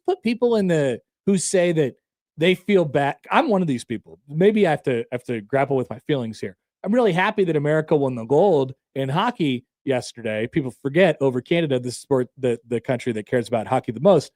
put people in the who say that they feel bad? I'm one of these people. Maybe I have to grapple with my feelings here. I'm really happy that America won the gold in hockey yesterday. People forget over Canada, the sport, the country that cares about hockey the most.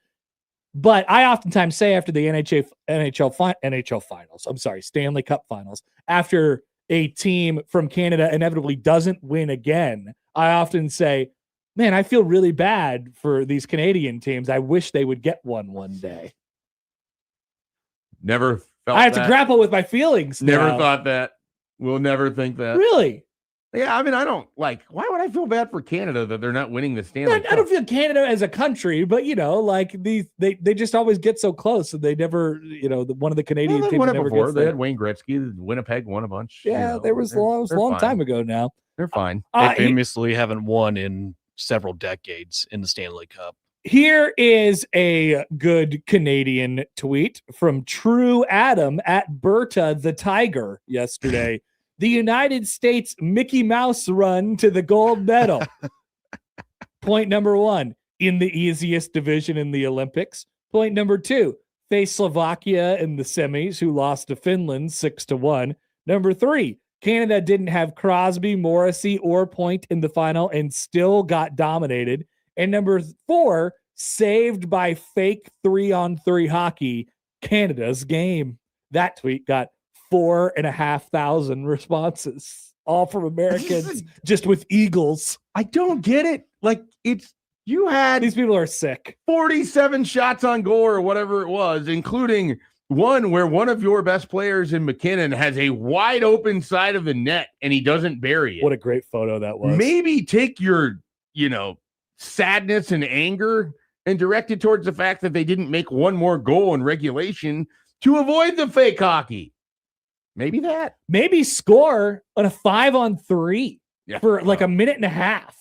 But I oftentimes say after the NHL finals, I'm sorry, Stanley Cup finals, after a team from Canada inevitably doesn't win again, I often say, man, I feel really bad for these Canadian teams. I wish they would get one day. Never felt I have that. to grapple with my feelings. Never now. thought that. We'll never think that. Really? Yeah, I mean, I don't like. Why would I feel bad for Canada that they're not winning the Stanley I Cup? don't feel Canada as a country, but like they just always get so close, and they never, one of the Canadian Well, they teams won it never before. gets They there. had Wayne Gretzky. Winnipeg won a bunch. Yeah, there was they're a long fine. time ago now. They're fine. They famously haven't won in several decades in the Stanley Cup. Here is a good Canadian tweet from True Adam at Berta the Tiger yesterday. The United States Mickey Mouse run to the gold medal. Point number 1, in the easiest division in the Olympics. Point number 2, face Slovakia in the semis, who lost to Finland 6-1. Number 3, Canada didn't have Crosby, Morrissey, or Point in the final and still got dominated. And number 4, saved by fake 3-on-3 hockey, Canada's game. That tweet got 4,500 responses, all from Americans, just with Eagles. I don't get it. Like, you had These people are sick. 47 shots on goal or whatever it was, including one where one of your best players in McKinnon has a wide open side of the net and he doesn't bury it. What a great photo that was. Maybe take your, sadness and anger and direct it towards the fact that they didn't make one more goal in regulation to avoid the fake hockey. Maybe that. Maybe score on a 5-on-3 for like a minute and a half.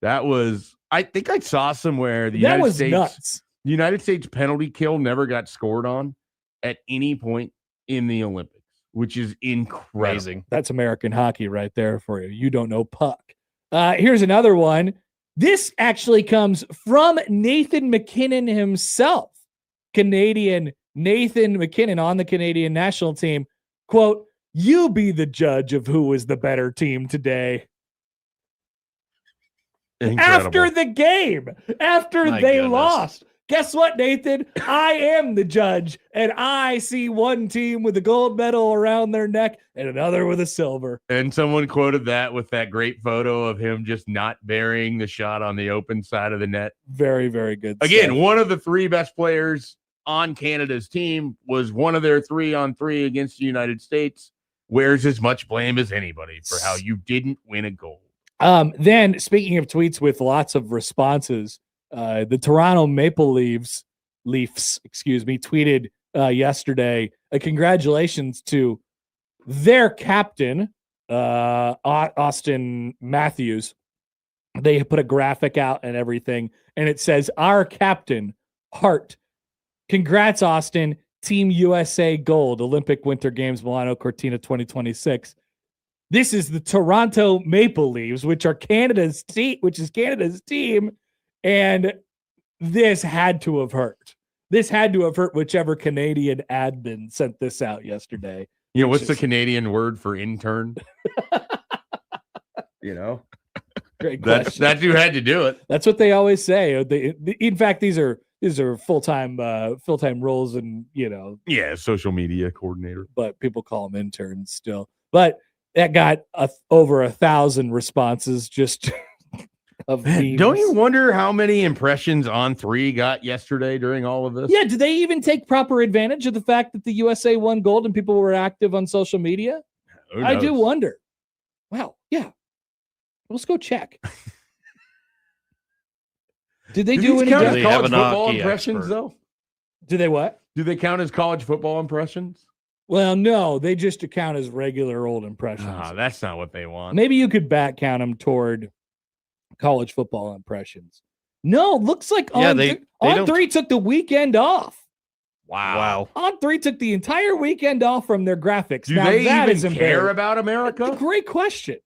That was, I think I saw somewhere the That United was States, nuts. the United States penalty kill never got scored on at any point in the Olympics, which is incredible. Amazing. That's American hockey right there for you. You don't know puck. Here's another one. This actually comes from Nathan McKinnon himself. Canadian Nathan McKinnon on the Canadian national team. Quote, "You be the judge of who is the better team today." Incredible. After the game, after My they goodness. lost. Guess what, Nathan? I am the judge, and I see one team with a gold medal around their neck and another with a silver. And someone quoted that with that great photo of him just not burying the shot on the open side of the net. Very, very good Again, stuff. one of the 3 best players on Canada's team was one of their 3-on-3 against the United States. Wears as much blame as anybody for how you didn't win a goal. Then, speaking of tweets with lots of responses, the Toronto Maple Leafs, tweeted yesterday, congratulations to their captain, Austin Matthews. They put a graphic out and everything, and it says, "Our captain, Hart. Congrats, Austin. Team USA gold, Olympic Winter Games, Milano Cortina 2026. This is the Toronto Maple Leafs, which is Canada's team. And this had to have hurt. This had to have hurt whichever Canadian admin sent this out yesterday. What's the Canadian word for intern? Great question. That's who had to do it. That's what they always say. In fact, these are full-time roles, and Yeah, social media coordinator. but people call them interns still. But that got over 1,000 responses just of Man, don't you wonder how many impressions On3 got yesterday during all of this? Yeah, did they even take proper advantage of the fact that the USA won gold and people were active on social media? Who I do knows? wonder. Wow. Yeah. Let's go check. Did they do these any? count as Do they have college an football hockey impressions, expert? though? Do they what? Do they count as college football impressions? Well, no, they just count as regular old impressions. That's not what they want. Maybe you could back count them toward college football impressions. No, looks like Yeah, On they On don't- 3 took the weekend off. Wow. On 3 took the entire weekend off from their graphics. Do now they that is even care embarrassing. about That's a America? great question.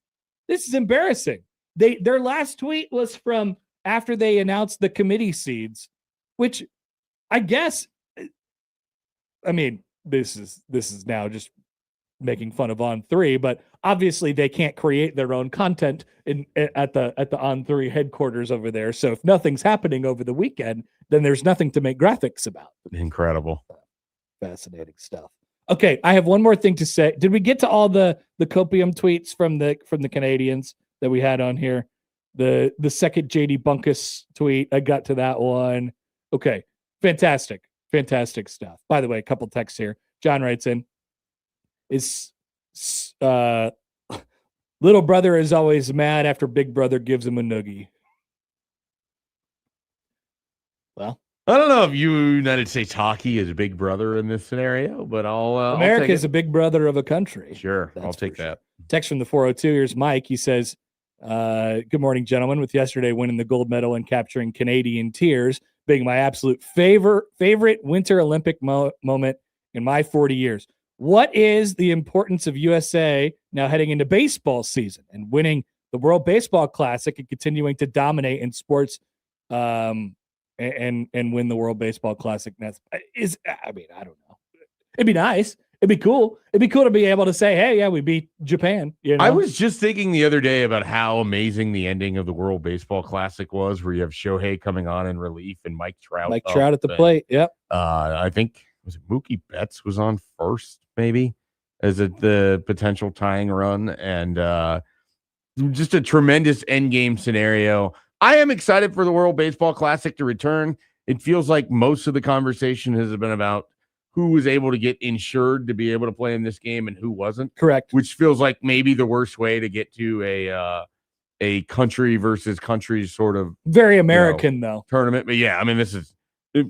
This is embarrassing. Their last tweet was from after they announced the committee seeds, which I guess, I mean, this is now just making fun of On3, but obviously they can't create their own content at the On3 headquarters over there. So if nothing's happening over the weekend, then there's nothing to make graphics about. Incredible. Fascinating stuff. Okay, I have one more thing to say. Did we get to all the copium tweets from the Canadians that we had on here? The second JD Bunkus tweet, I got to that one. Okay, fantastic stuff. By the way, a couple texts here. John writes in, is Little brother is always mad after big brother gives him a noogie. Well, I don't know if United States hockey is a big brother in this scenario, but America is a big brother of a country. Sure, That's I'll take for sure. that. Text from the 402. Here's Mike. He says, good morning, gentlemen. With yesterday winning the gold medal and capturing Canadian tears being my absolute favorite Winter Olympic moment in my 40 years. What is the importance of USA now heading into baseball season and winning the World Baseball Classic and continuing to dominate in sports and win the World Baseball Classic? I don't know. It'd be nice. It'd be cool. It'd be cool to be able to say, hey, yeah, we beat Japan. You know? I was just thinking the other day about how amazing the ending of the World Baseball Classic was, where you have Shohei coming on in relief and Mike Trout at the plate. Yep. I think, was it Mookie Betts was on first, maybe, as the potential tying run, and just a tremendous end game scenario. I am excited for the World Baseball Classic to return. It feels like most of the conversation has been about who was able to get insured to be able to play in this game and who wasn't. Correct. Which feels like maybe the worst way to get to a country versus country sort of very American though tournament. But yeah, I mean,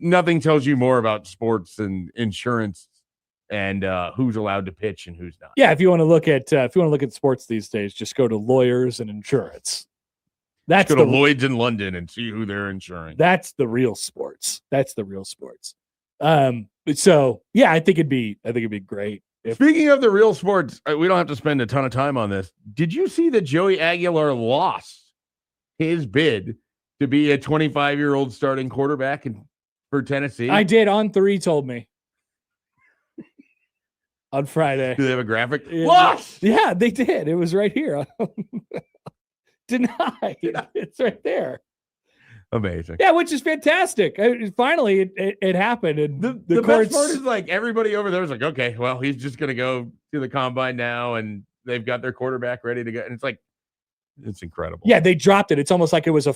nothing tells you more about sports and insurance and who's allowed to pitch and who's not. Yeah, if you want to look at sports these days, just go to lawyers and insurance. Let's go to Lloyd's in London and see who they're insuring. That's the real sports. So yeah, I think it'd be great. Speaking of the real sports, we don't have to spend a ton of time on this. Did you see that Joey Aguilar lost his bid to be a 25-year-old starting quarterback for Tennessee? I did. On 3 told me on Friday. Do they have a graphic? Yeah. Lost. Yeah, they did. It was right here. Denied. It's right there. Amazing. Yeah, which is fantastic. Finally, it happened. And the best part is like everybody over there is like, okay, well, he's just going to go to the combine now, and they've got their quarterback ready to go. And it's like, it's incredible. Yeah, they dropped it. It's almost like it was a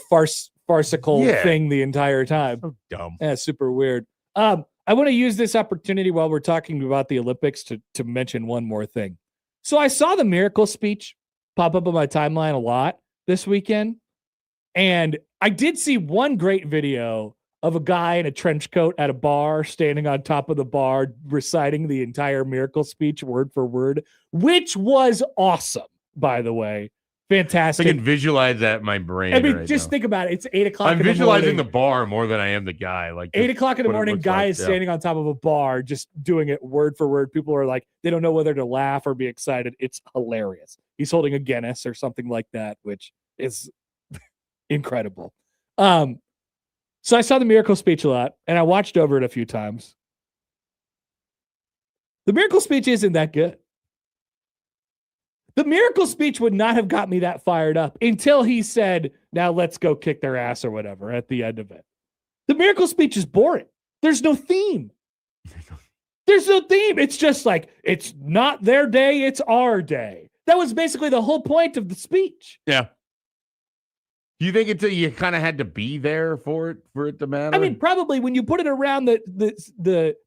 farcical thing the entire time. So dumb. Yeah, super weird. I want to use this opportunity while we're talking about the Olympics to mention one more thing. So I saw the miracle speech pop up on my timeline a lot this weekend. And I did see one great video of a guy in a trench coat at a bar, standing on top of the bar, reciting the entire miracle speech word for word, which was awesome, by the way. Fantastic. I can visualize that in my brain. I mean, think about it. It's 8 o'clock. I'm visualizing the bar more than I am the guy. Like 8 o'clock in the morning, guy is standing on top of a bar, just doing it word for word. People are like, they don't know whether to laugh or be excited. It's hilarious. He's holding a Guinness or something like that, which is incredible. So I saw the miracle speech a lot, and I watched over it a few times. The miracle speech isn't that good. The miracle speech would not have got me that fired up until he said, now let's go kick their ass or whatever at the end of it. The miracle speech is boring. There's no theme. There's no theme. It's just like, it's not their day, it's our day. That was basically the whole point of the speech. Yeah. Do you think you kind of had to be there for it to matter? I mean, probably when you put it around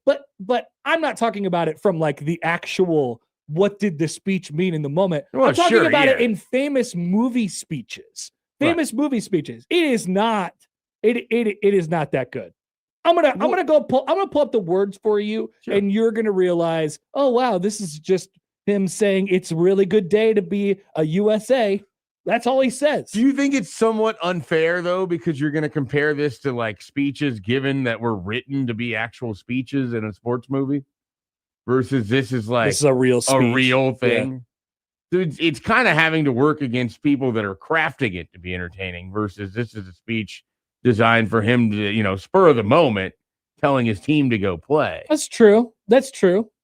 but I'm not talking about it from like the actual, what did the speech mean in the moment? Well, I'm talking about it in famous movie speeches. Movie speeches. It is not that good. I'm gonna pull up the words for you, and you're gonna realize, oh wow, this is just him saying it's a really good day to be a USA. That's all he says. Do you think it's somewhat unfair, though, because you're going to compare this to like speeches given that were written to be actual speeches in a sports movie versus this is a real speech. A real thing? Yeah. So it's kind of having to work against people that are crafting it to be entertaining versus this is a speech designed for him to, spur of the moment, telling his team to go play. That's true.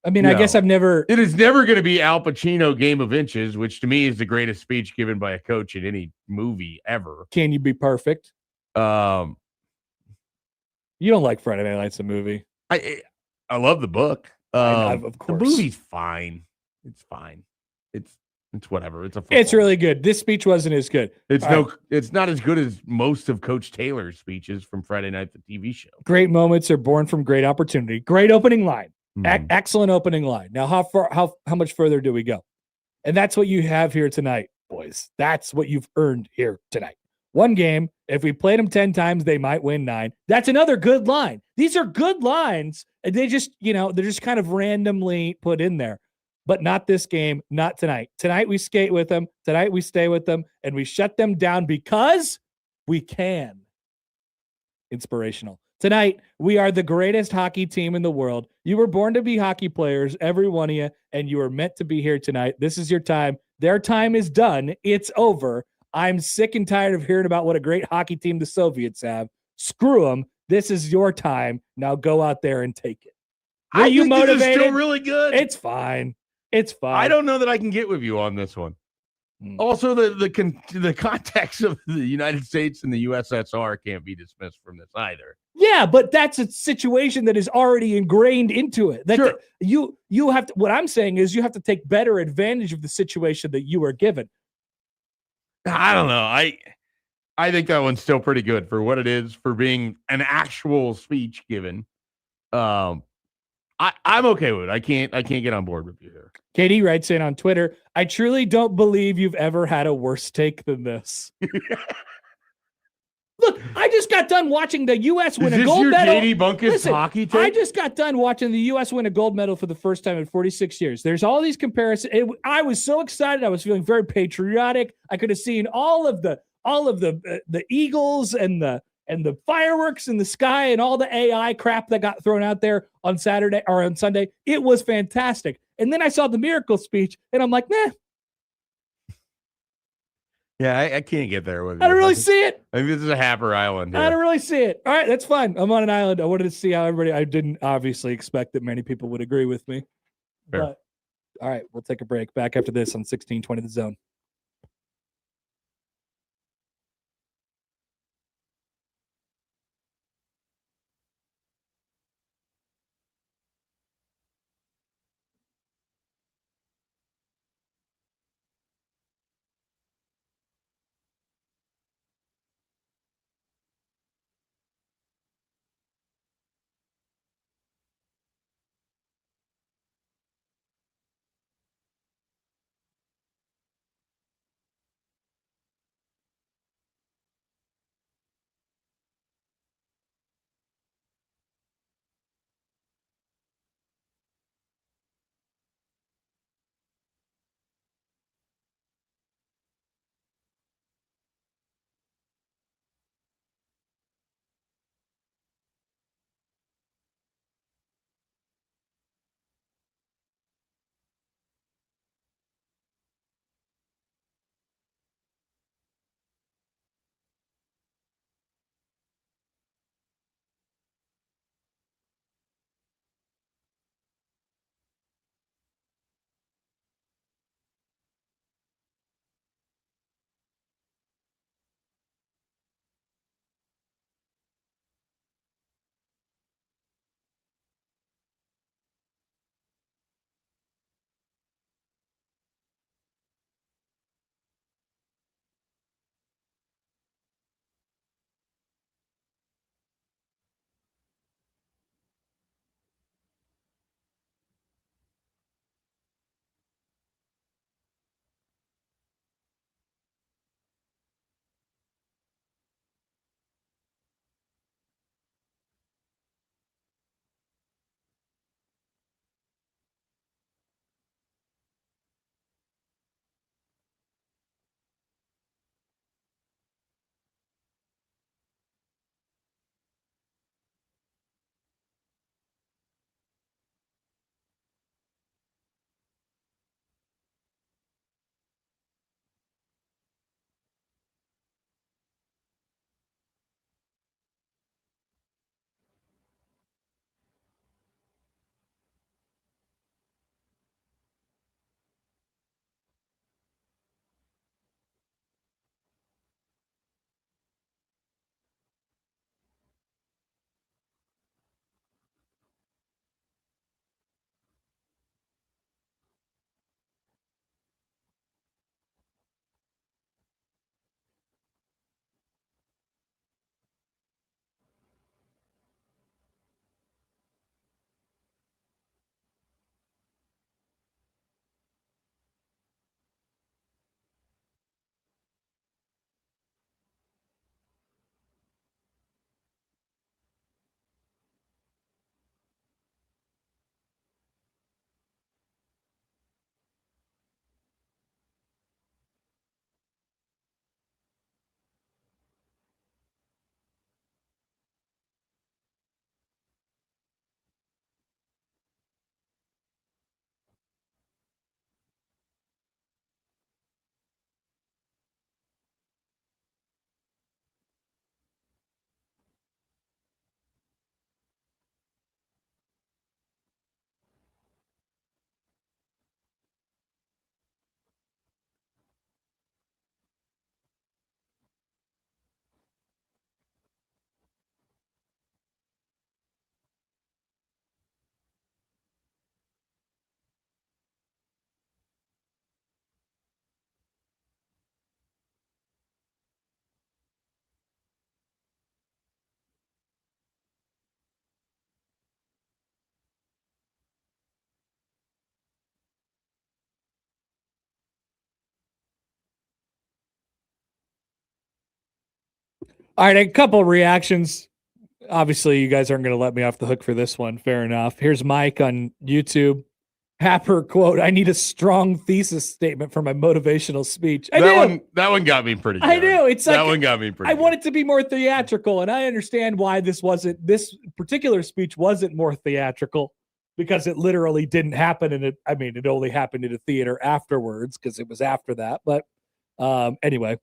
I mean, I guess It is never going to be Al Pacino Game of Inches, which to me is the greatest speech given by a coach in any movie ever. Can you be perfect? You don't like Friday Night Lights, the movie. I love the book. Of course. The movie's fine. It's fine. It's whatever. It's really good. This speech wasn't as good. It's not as good as most of Coach Taylor's speeches from Friday Night, the TV show. Great moments are born from great opportunity. Great opening line. Excellent opening line. Now, how much further do we go? And that's what you have here tonight. boys. That's what you've earned here tonight. One game. If we played them 10 times, they might win 9. That's another good line. These are good lines. And they just, they're just kind of randomly put in there. But not this game, not tonight. Tonight we skate with them. Tonight we stay with them. And we shut them down because we can. Inspirational. Tonight, we are the greatest hockey team in the world. You were born to be hockey players, every one of you, and you are meant to be here tonight. This is your time. Their time is done. It's over. I'm sick and tired of hearing about what a great hockey team the Soviets have. Screw them. This is your time. Now go out there and take it. Are you motivated? This is still really good. It's fine. It's fine. I don't know that I can get with you on this one. Also, the context of the United States and the USSR can't be dismissed from this either. Yeah, but that's a situation that is already ingrained into it. Sure. You have to. What I'm saying is, you have to take better advantage of the situation that you are given. I don't know. I think that one's still pretty good for what it is, for being an actual speech given. I'm okay with it. I can't get on board with you here. Katie writes in on Twitter, I truly don't believe you've ever had a worse take than this. Look, I just got done watching the U.S. win a gold medal. Katie Bunkus hockey take? I just got done watching the U.S. win a gold medal for the first time in 46 years. There's all these comparisons. I was so excited. I was feeling very patriotic. I could have seen all of the eagles and the fireworks in the sky and all the AI crap that got thrown out there on Saturday or on Sunday. It was fantastic. And then I saw the miracle speech, and I'm like, nah. Yeah, I can't get there with you. I don't really see it. I think this is a Happer Island here. I don't really see it. All right, that's fine. I'm on an island. I wanted to see how I didn't obviously expect that many people would agree with me. Fair. But all right, we'll take a break. Back after this on 1620 The Zone. All right, a couple reactions. Obviously, you guys aren't going to let me off the hook for this one. Fair enough. Here's Mike on YouTube. Happer quote, I need a strong thesis statement for my motivational speech. That one got me pretty good. I do. It's like that one got me pretty I good. want it to be more theatrical, and I understand why this particular speech wasn't more theatrical because it literally didn't happen. And it only happened in a theater afterwards because it was after that. But anyway,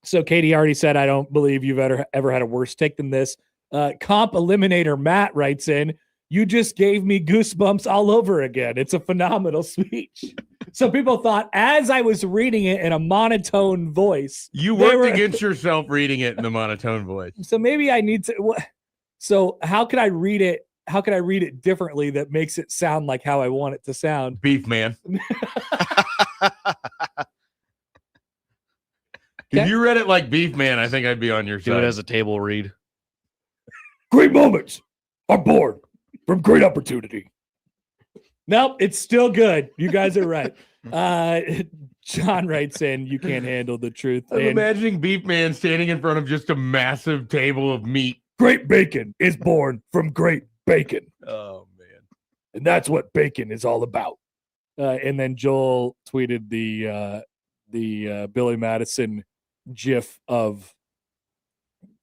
so Katie already said, I don't believe you've ever had a worse take than this. Comp Eliminator Matt writes in, you just gave me goosebumps all over again. It's a phenomenal speech. So people thought as I was reading it in a monotone voice. You worked against yourself reading it in the monotone voice. So maybe I need to. So how can I read it? How can I read it differently that makes it sound like how I want it to sound? Beef man. Okay. If you read it like Beef Man, I think I'd be on your Do side. it as a table read. Great moments are born from great opportunity. Nope, it's still good. You guys are right. John writes in, you can't handle the truth. I'm And imagining Beef Man standing in front of just a massive table of meat. great bacon is born from great bacon. Oh, man. And that's what bacon is all about. And then Joel tweeted the Billy Madison gif of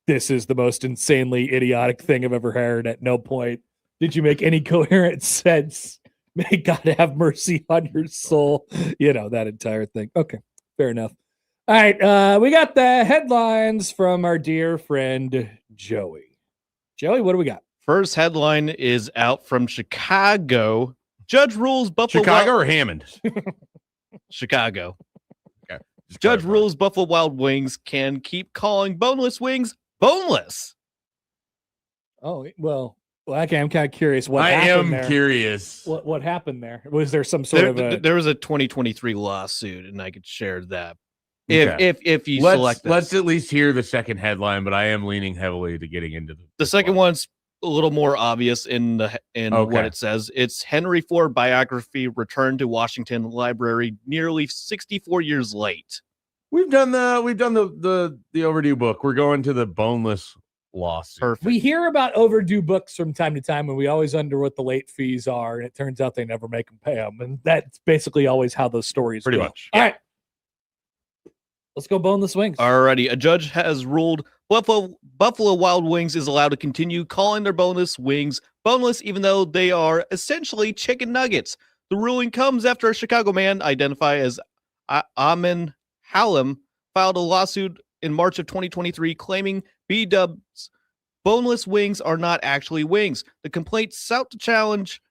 this is the most insanely idiotic thing I've ever heard. At no point did you make any coherent sense. May God have mercy on your soul. You know, that entire thing. Okay, fair enough. All right, we got the headlines from our dear friend Joey. Joey, what do we got? First headline is out from Chicago. Judge rules Buffalo Chicago or Hammond? Chicago. Okay. Judge rules Buffalo Wild Wings can keep calling boneless wings boneless. Oh, well, okay, I'm kind of curious what I happened am there. curious. What happened there? Was there some sort of a... There was a 2023 lawsuit, and I could share that Okay. if you let's, select this. Let's at least hear the second headline, but I am leaning heavily to getting into The second one. one's a little more obvious in Okay. what it says. It's Henry Ford biography returned to Washington Library nearly 64 years late. We've done the overdue book. We're going to the boneless lawsuit. Perfect. We hear about overdue books from time to time, and we always wonder what the late fees are, and it turns out they never make them pay them, and that's basically always how those stories Pretty go. much. All right, let's go boneless wings. Alrighty, a judge has ruled Buffalo Wild Wings is allowed to continue calling their boneless wings boneless, even though they are essentially chicken nuggets. The ruling comes after a Chicago man identified as Amin Hallam filed a lawsuit in March of 2023 claiming B-Dub's boneless wings are not actually wings. The complaint sought to challenge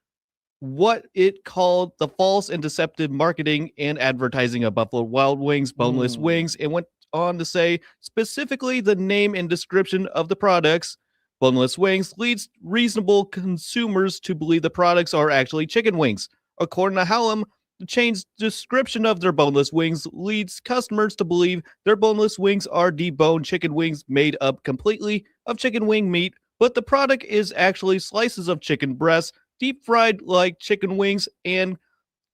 what it called the false and deceptive marketing and advertising of Buffalo Wild Wings boneless wings, and went on to say specifically the name and description of the products, boneless wings, leads reasonable consumers to believe the products are actually chicken wings. According to Hallam, the chain's description of their boneless wings leads customers to believe their boneless wings are deboned chicken wings made up completely of chicken wing meat, but the product is actually slices of chicken breasts, deep fried like chicken wings, and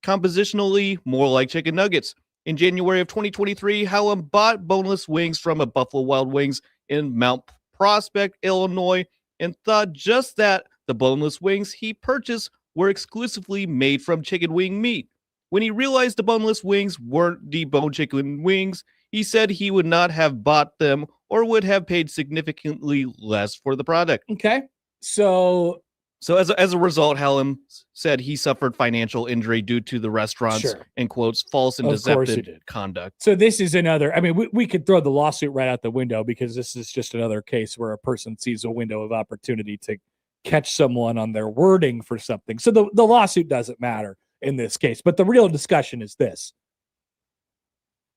compositionally more like chicken nuggets. In January of 2023, Hallam bought boneless wings from a Buffalo Wild Wings in Mount Prospect, Illinois, and thought just that the boneless wings he purchased were exclusively made from chicken wing meat. When he realized the boneless wings weren't deboned chicken wings, he said he would not have bought them or would have paid significantly less for the product. Okay, so as a result, Hallam said he suffered financial injury due to the restaurant's, Sure. in quotes, false and Of course he deceptive did. conduct. So this is another, I mean, we could throw the lawsuit right out the window because this is just another case where a person sees a window of opportunity to catch someone on their wording for something. So the lawsuit doesn't matter in this case, but the real discussion is this.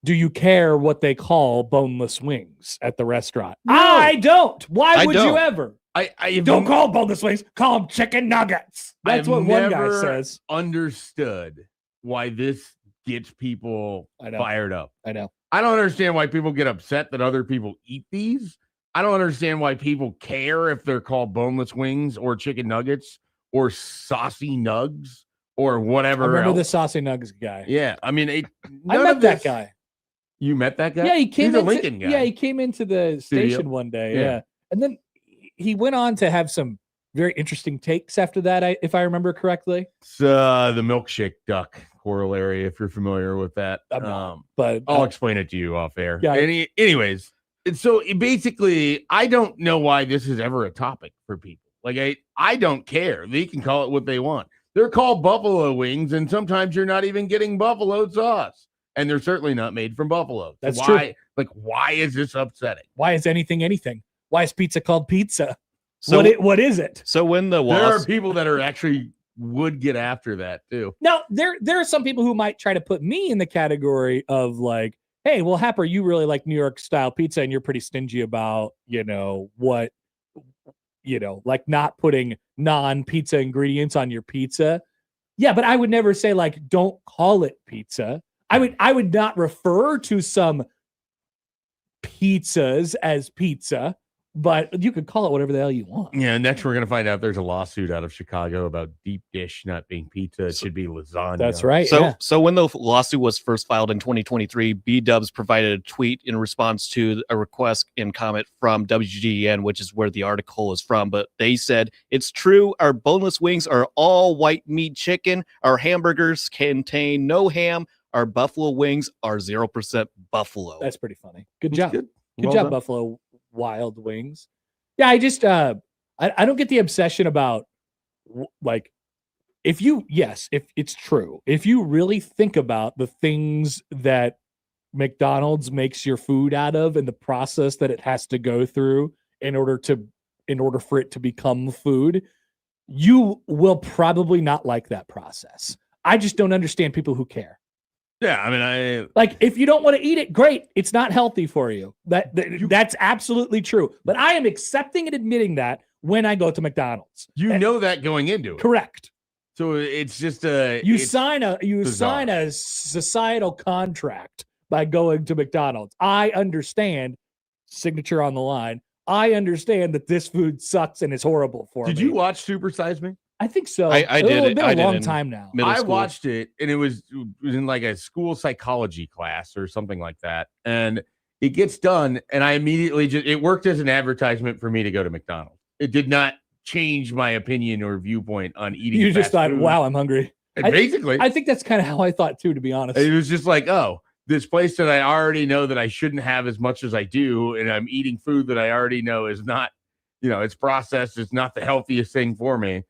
Do you care what they call boneless wings at the restaurant? No. I don't. Why I would don't. you ever? I Don't call them boneless wings. Call them chicken nuggets. That's I've what one guy never says. Understood why this gets people I know. fired up. I know. I don't understand why people get upset that other people eat these. I don't understand why people care if they're called boneless wings or chicken nuggets or saucy nugs or whatever. I remember else. the saucy nuggets guy. Yeah, I mean, I met that guy. You met that guy? Yeah, he came He's a into, Lincoln guy. Yeah, he came into the Studio. station one day. Yeah. Yeah. And then he went on to have some very interesting takes after that, if I remember correctly. It's the milkshake duck corollary, if you're familiar with that. I'm not, but I'll explain it to you off air. Yeah. Anyways, so basically, I don't know why this is ever a topic for people. Like, I don't care. They can call it what they want. They're called buffalo wings, and sometimes you're not even getting buffalo sauce. And they're certainly not made from buffalo. That's why, true. Like, why is this upsetting? Why is anything? Why is pizza called pizza? So What is it? So when the There are lawsuit, people that are actually would get after that too. Now, there are some people who might try to put me in the category of like, hey, well, Happer, you really like New York style pizza and you're pretty stingy about, what, like not putting non-pizza ingredients on your pizza. Yeah, but I would never say like, don't call it pizza. I would not refer to some pizzas as pizza, but you could call it whatever the hell you want. Yeah, next we're going to find out there's a lawsuit out of Chicago about deep dish not being pizza. It should be lasagna. That's right. So when the lawsuit was first filed in 2023, B-Dubs provided a tweet in response to a request and comment from WGN, which is where the article is from. But they said, it's true, our boneless wings are all white meat chicken. Our hamburgers contain no ham. Our buffalo wings are 0% buffalo. That's pretty funny. Good That's job. good. Good Well job, done. Buffalo Wild Wings. Yeah, I just I don't get the obsession about like if it's true. If you really think about the things that McDonald's makes your food out of and the process that it has to go through in order for it to become food, you will probably not like that process. I just don't understand people who care. Yeah, I mean, Like, if you don't want to eat it, great. It's not healthy for you. That's absolutely true. But I am accepting and admitting that when I go to McDonald's. you know that going into it. Correct. So it's just You sign a bizarre. societal contract by going to McDonald's. I understand, signature on the line. I understand that this food sucks and is horrible for me. Did you watch Super Size Me? I think so. I did. It's been I a did long in time now. middle I school. watched it, and it was in like a school psychology class or something like that. And it gets done, and I immediately it worked as an advertisement for me to go to McDonald's. It did not change my opinion or viewpoint on eating. You just fast thought, food. wow, I'm hungry. Basically, I think that's kind of how I thought too, to be honest. it was just like, oh, this place that I already know that I shouldn't have as much as I do, and I'm eating food that I already know is not, it's processed. It's not the healthiest thing for me.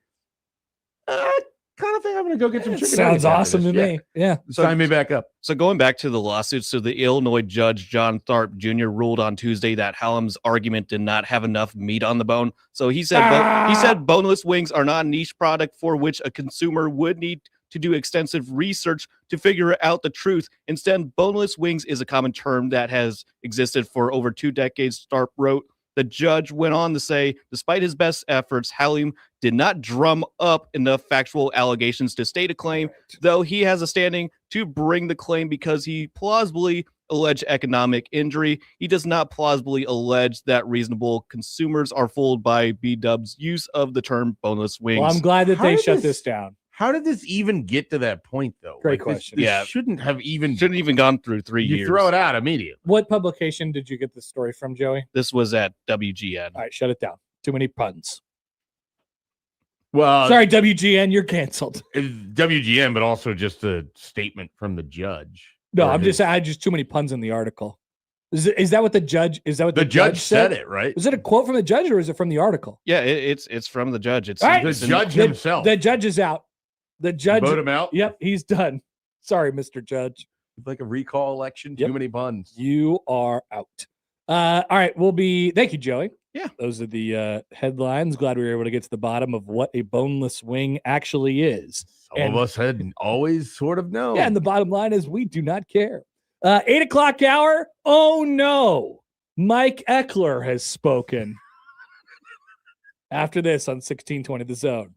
Kind of think I'm going to go get some chicken. Sounds nuggets after awesome this. to me. Yeah. Sign me back up. So going back to the lawsuit, so the Illinois judge John Tharp Jr. ruled on Tuesday that Hallam's argument did not have enough meat on the bone. So he said boneless wings are not a niche product for which a consumer would need to do extensive research to figure out the truth. Instead, boneless wings is a common term that has existed for over 2 decades, Tharp wrote. The judge went on to say, despite his best efforts, Hallam did not drum up enough factual allegations to state a claim, though he has a standing to bring the claim because he plausibly alleged economic injury. He does not plausibly allege that reasonable consumers are fooled by B-Dub's use of the term boneless wings. Well, I'm glad that How they did shut this- this down. How did this even get to that point, though? Great This question. Yeah. shouldn't have even. Shouldn't even gone through 3 You years. throw it out immediately. What publication did you get this story from, Joey? This was at WGN. All right, shut it down. Too many puns. Well, Sorry, WGN, you're canceled. WGN, but also just a statement from the judge. No, Or I'm his- just too many puns in the article. Is that what the judge? Is that what the judge said it, right? Is it a quote from the judge or is it from the article? Yeah, it's from the judge. It's All right. The it's in- judge himself. The judge is out. The judge. Vote him out. Yep, he's done. Sorry, Mr. Judge. It's like a recall election. Yep. Too many puns. You are out. All right, thank you, Joey. Yeah. Those are the headlines. Glad we were able to get to the bottom of what a boneless wing actually is. Some of us had always sort of known. Yeah, and the bottom line is we do not care. 8 o'clock hour. Oh no. Mike Eckler has spoken. After this on 1620 The Zone.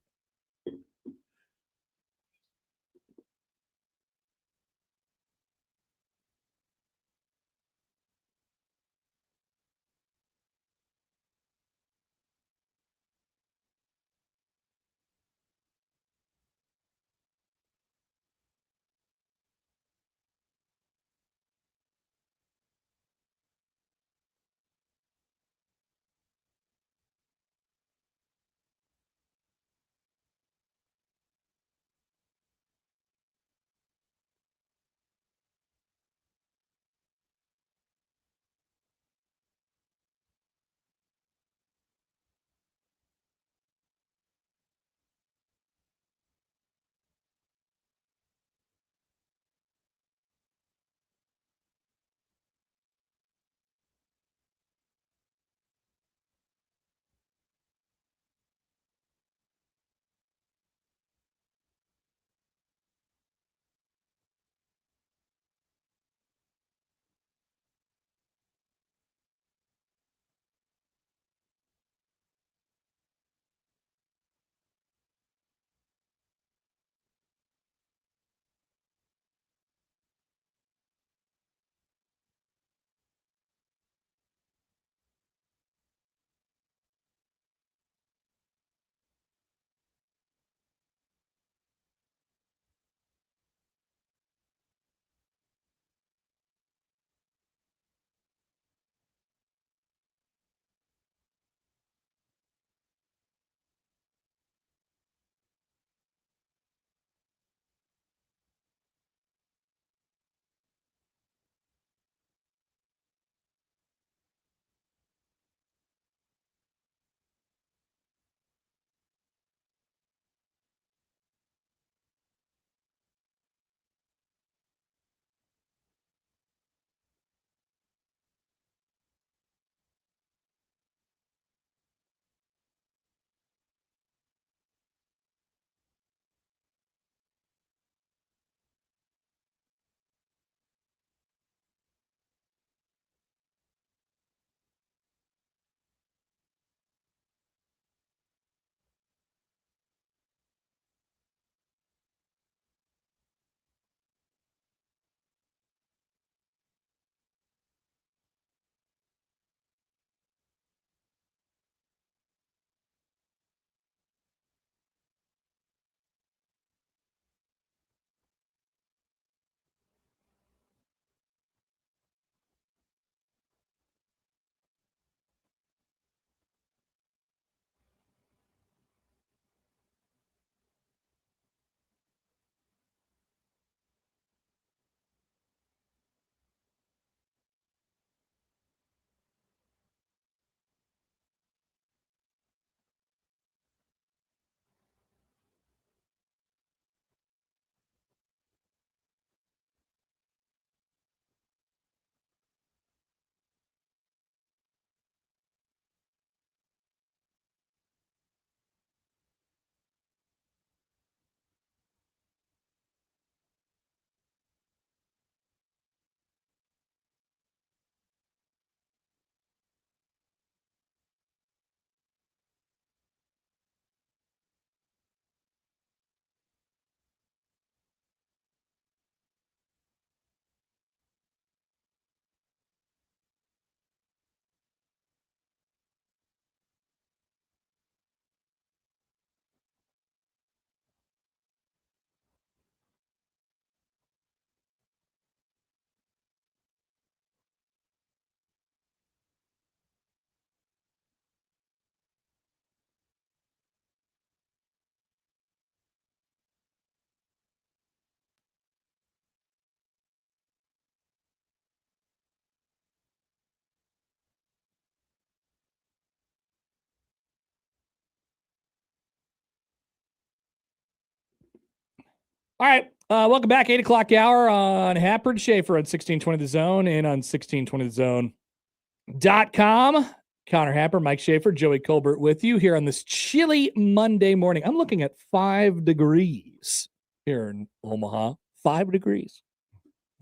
All right. Welcome back. 8 o'clock hour on Happer and Schaefer on 1620 The Zone and on 1620thezone.com. Connor Happer, Mike Schaefer, Joey Colbert with you here on this chilly Monday morning. I'm looking at 5 degrees here in Omaha. 5 degrees.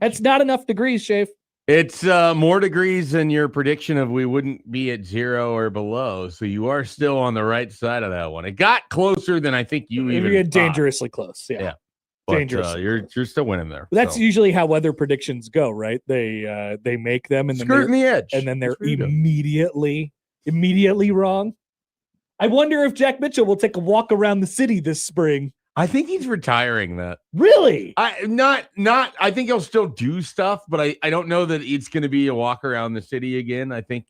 That's not enough degrees, Schaefer. It's more degrees than your prediction of we wouldn't be at 0 or below. So you are still on the right side of that one. It got closer than I think you even get thought. dangerously close. Yeah. But, Dangerously you're still winning there. That's so. usually how weather predictions go, right? They make them and then skirting the edge, and then they're immediately wrong. I wonder if Jack Mitchell will take a walk around the city this spring. I think he's retiring that. Really? I think he'll still do stuff, but I don't know that it's going to be a walk around the city again. I think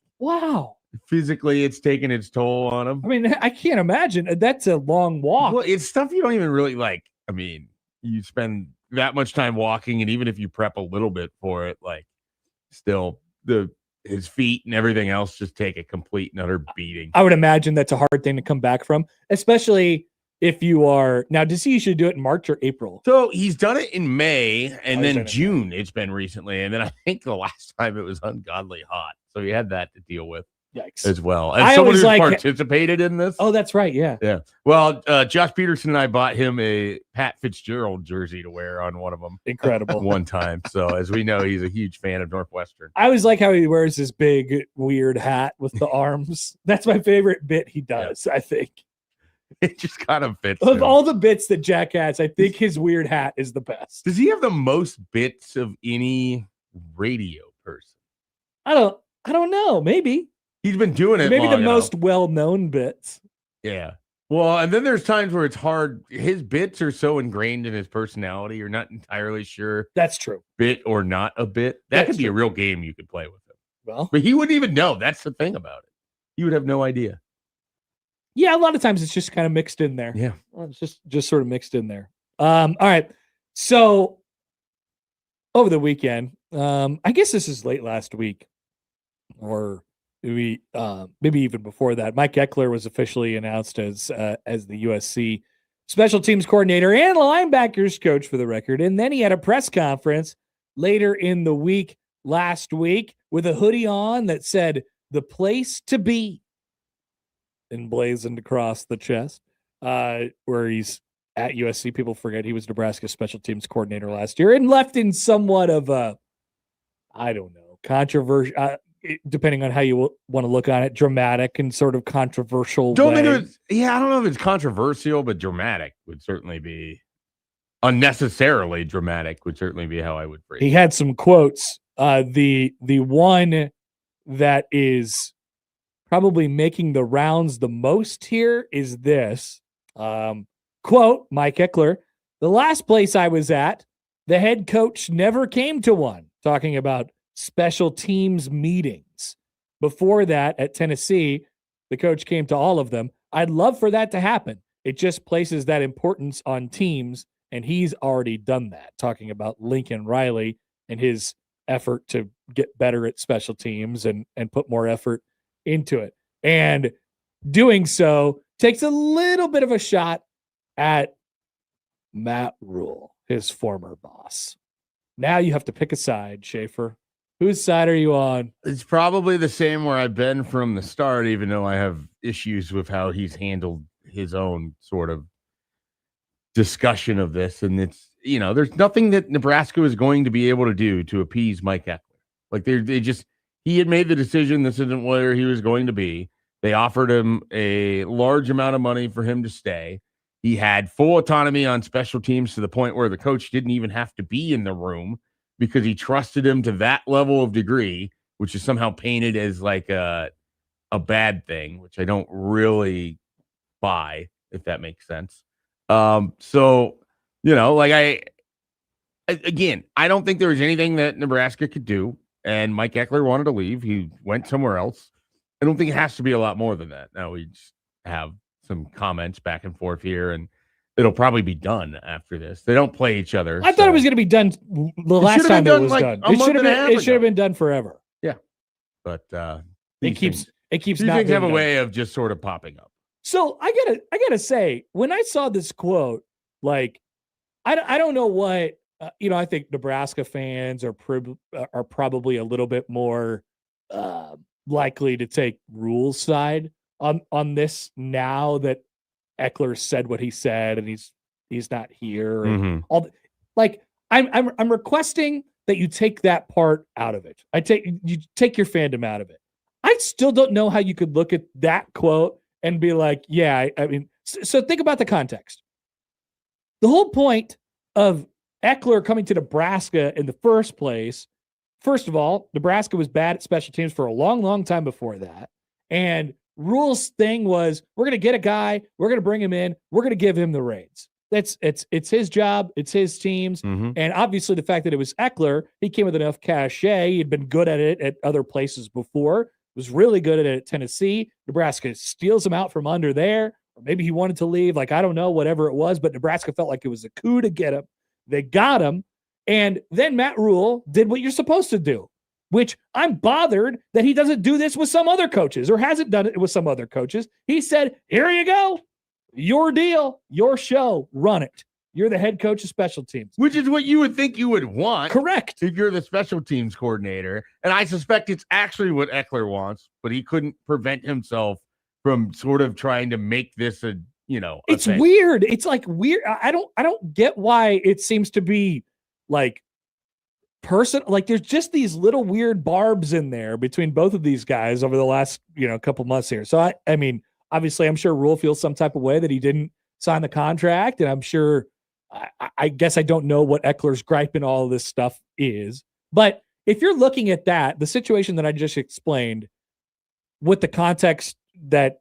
physically it's taken its toll on him. I mean, I can't imagine. That's a long walk. Well, it's stuff you don't even really like. I mean, you spend that much time walking, and even if you prep a little bit for it, like still his feet and everything else just take a complete and utter beating. I would imagine that's a hard thing to come back from, especially if you are now. Does he usually do it in March or April? So he's done it in May and then June. It's been recently, and then I think the last time it was ungodly hot, so he had that to deal with. Yikes. As well. And someone who's participated in this. Oh, that's right. Yeah. Yeah. Well, Josh Peterson and I bought him a Pat Fitzgerald jersey to wear on one of them. Incredible. One time. So as we know, he's a huge fan of Northwestern. I always like how he wears his big, weird hat with the arms. That's my favorite bit he does, I think. It just kind of fits. Of all the bits that Jack has, I think his weird hat is the best. Does he have the most bits of any radio person? I don't know. Maybe. He's been doing it. Maybe the most well-known bits. Yeah. Well, and then there's times where it's hard. His bits are so ingrained in his personality. You're not entirely sure. That's true. Bit or not a bit. That could be a real game you could play with him. Well, but he wouldn't even know. That's the thing about it. You would have no idea. Yeah, a lot of times it's just kind of mixed in there. Yeah. Well, it's just sort of mixed in there. All right. So over the weekend, I guess this is late last week, or maybe even before that, Mike Eckler was officially announced as the USC special teams coordinator and linebackers coach, for the record. And then he had a press conference later in the week last week with a hoodie on that said "the place to be" emblazoned across the chest, where he's at USC. People forget he was Nebraska's special teams coordinator last year and left in somewhat of a, I don't know, controversial. Depending on how you want to look on it, dramatic and sort of controversial. I don't know if it's controversial, but dramatic would certainly be unnecessarily dramatic. Would certainly be how I would phrase it. He had some quotes. The one that is probably making the rounds the most here is this quote: Mike Eckler, "The last place I was at, the head coach never came to one," talking about special teams meetings. Before that, at Tennessee, the coach came to all of them. "I'd love for that to happen. It just places that importance on teams, and he's already done that," talking about Lincoln Riley and his effort to get better at special teams and put more effort into it. And doing so takes a little bit of a shot at Matt Rule, his former boss. Now you have to pick a side, Schaefer. Whose side are you on? It's probably the same where I've been from the start, even though I have issues with how he's handled his own sort of discussion of this. And it's, there's nothing that Nebraska is going to be able to do to appease Mike Eckler. Like he had made the decision this isn't where he was going to be. They offered him a large amount of money for him to stay. He had full autonomy on special teams to the point where the coach didn't even have to be in the room, because he trusted him to that level of degree, which is somehow painted as like a bad thing, which I don't really buy, if that makes sense. So, I don't think there was anything that Nebraska could do, and Mike Eckler wanted to leave. He went somewhere else. I don't think it has to be a lot more than that. Now we just have some comments back and forth here, and it'll probably be done after this. They don't play each other. I thought it was going to be done the last time it was done. It should have been done forever. Yeah, but it keeps these not things have a done. way of just sort of popping up. So I gotta say, when I saw this quote, like, I don't know what I think Nebraska fans are probably a little bit more likely to take Rule's side on this now that Eckler said what he said and he's not here and Mhm. all like I'm requesting that you take that part out of it. You take your fandom out of it. I still don't know how you could look at that quote and be like, yeah, I mean, so think about the context. The whole point of Eckler coming to Nebraska in the first place, first of all, Nebraska was bad at special teams for a long, long time before that. And Rule's thing was, we're going to get a guy, we're going to bring him in, we're going to give him the reins. It's his job, it's his teams. Mhm. And obviously the fact that it was Eckler, he came with enough cachet. He'd been good at it at other places before, was really good at it at Tennessee. Nebraska steals him out from under there. Or maybe he wanted to leave. Like, I don't know, whatever it was, but Nebraska felt like it was a coup to get him. They got him. And then Matt Rule did what you're supposed to do, which I'm bothered that he doesn't do this with some other coaches or hasn't done it with some other coaches. He said, here you go. Your deal, your show, run it. You're the head coach of special teams. Which is what you would think you would want. Correct. If you're the special teams coordinator. And I suspect it's actually what Eckler wants, but he couldn't prevent himself from sort of trying to make this a It's thing. weird. It's like weird. I don't get why it seems to be like like there's just these little weird barbs in there between both of these guys over the last, couple months here. So I mean, obviously I'm sure Rule feels some type of way that he didn't sign the contract. And I'm sure, I guess I don't know what Eckler's gripe in all of this stuff is, but if you're looking at that, the situation that I just explained with the context that,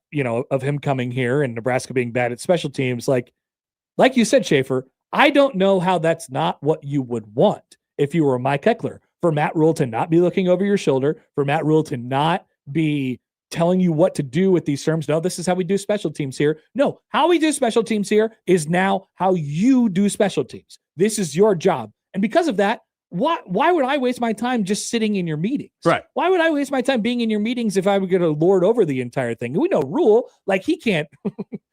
of him coming here and Nebraska being bad at special teams, like you said, Schaefer, I don't know how that's not what you would want if you were Mike Eckler, for Matt Rule to not be looking over your shoulder, for Matt Rule to not be telling you what to do with these terms. No, this is how we do special teams here. No, how we do special teams here is now how you do special teams. This is your job. And because of that, why would I waste my time just sitting in your meetings? Right. Why would I waste my time being in your meetings if I were going to lord over the entire thing? We know Rule, like he can't,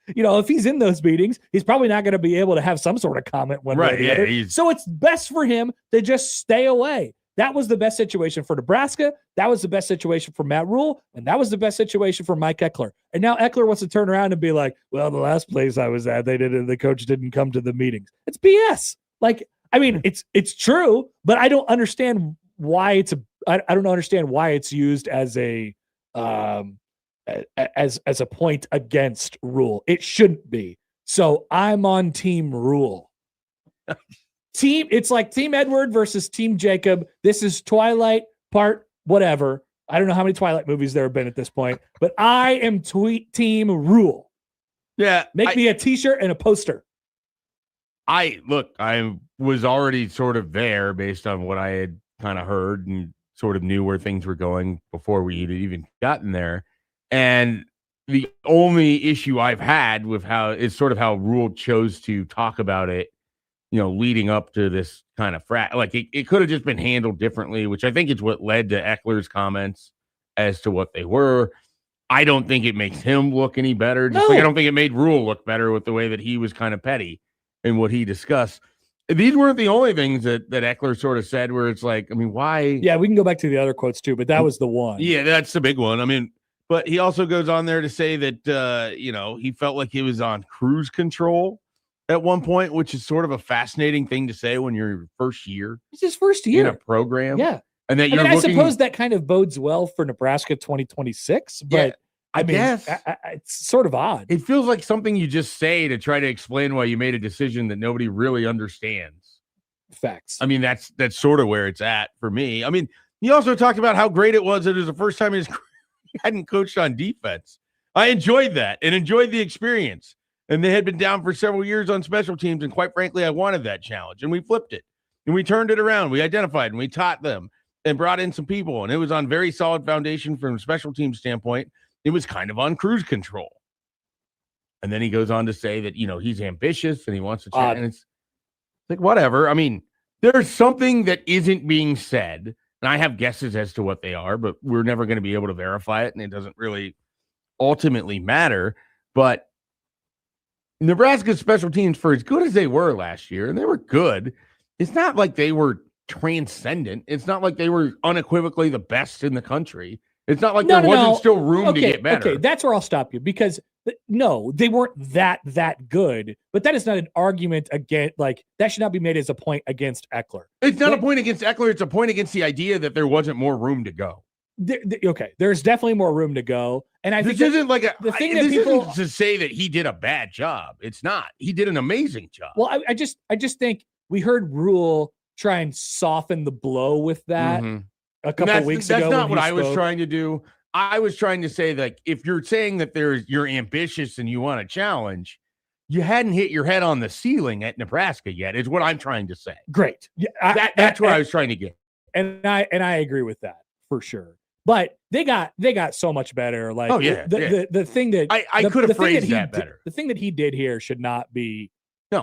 if he's in those meetings, he's probably not going to be able to have some sort of comment one way or the other. So it's best for him to just stay away. That was the best situation for Nebraska. That was the best situation for Matt Rule. And that was the best situation for Mike Eckler. And now Eckler wants to turn around and be like, well, the last place I was at, the coach didn't come to the meetings. It's BS. Like, I mean, it's true, but I don't understand why I don't understand why it's used as a as a point against Rule. It shouldn't be. So I'm on Team Rule. It's like Team Edward versus Team Jacob. This is Twilight part whatever. I don't know how many Twilight movies there have been at this point, but I am Team Rule. Yeah. Make me a t-shirt and a poster. I was already sort of there based on what I had kind of heard and sort of knew where things were going before we had even gotten there. And the only issue I've had with how Rule chose to talk about it, leading up to this kind of like it could have just been handled differently, which I think is what led to Eckler's comments as to what they were. I don't think it makes him look any better. Just like I don't think it made Rule look better with the way that he was kind of petty in what he discussed. These weren't the only things that Eckler sort of said where it's like, I mean, why? Yeah, we can go back to the other quotes too, but that was the one. Yeah, that's the big one. I mean, but he also goes on there to say that, he felt like he was on cruise control at one point, which is sort of a fascinating thing to say when you're first year. It's his first year in a program. Yeah. And that I suppose that kind of bodes well for Nebraska 2026, but yeah, I mean, guess it's sort of odd. It feels like something you just say to try to explain why you made a decision that nobody really understands. Facts. I mean, that's sort of where it's at for me. I mean, he also talked about how great it was. It was the first time he hadn't coached on defense. I enjoyed that and enjoyed the experience. And they had been down for several years on special teams. And quite frankly, I wanted that challenge. And we flipped it. And we turned it around. We identified and we taught them and brought in some people. And it was on very solid foundation from a special team standpoint. It was kind of on cruise control. And then he goes on to say that, he's ambitious and he wants to change. And it's like, whatever. I mean, there's something that isn't being said. And I have guesses as to what they are, but we're never going to be able to verify it. And it doesn't really ultimately matter. But Nebraska's special teams, for as good as they were last year, and they were good, it's not like they were transcendent. It's not like they were unequivocally the best in the country. It's not like there wasn't still room to get better. Okay, that's where I'll stop you, because no, they weren't that good, but that is not an argument against, like, that should not be made as a point against Eckler. It's not a point against Eckler. It's a point against the idea that there wasn't more room to go. Okay, there's definitely more room to go, and I think this isn't like the thing that people isn't to say that he did a bad job. It's not. He did an amazing job. Well, I just think we heard Rule try and soften the blow with that a couple of weeks ago. That's not what I was trying to do. I was trying to say, like, if you're saying that you're ambitious and you want to challenge, you hadn't hit your head on the ceiling at Nebraska yet, is what I'm trying to say. Great. Yeah, that's where I was trying to get. And I agree with that for sure. But they got so much better. Like, the thing that I could have phrased that better. The thing that he did here should not be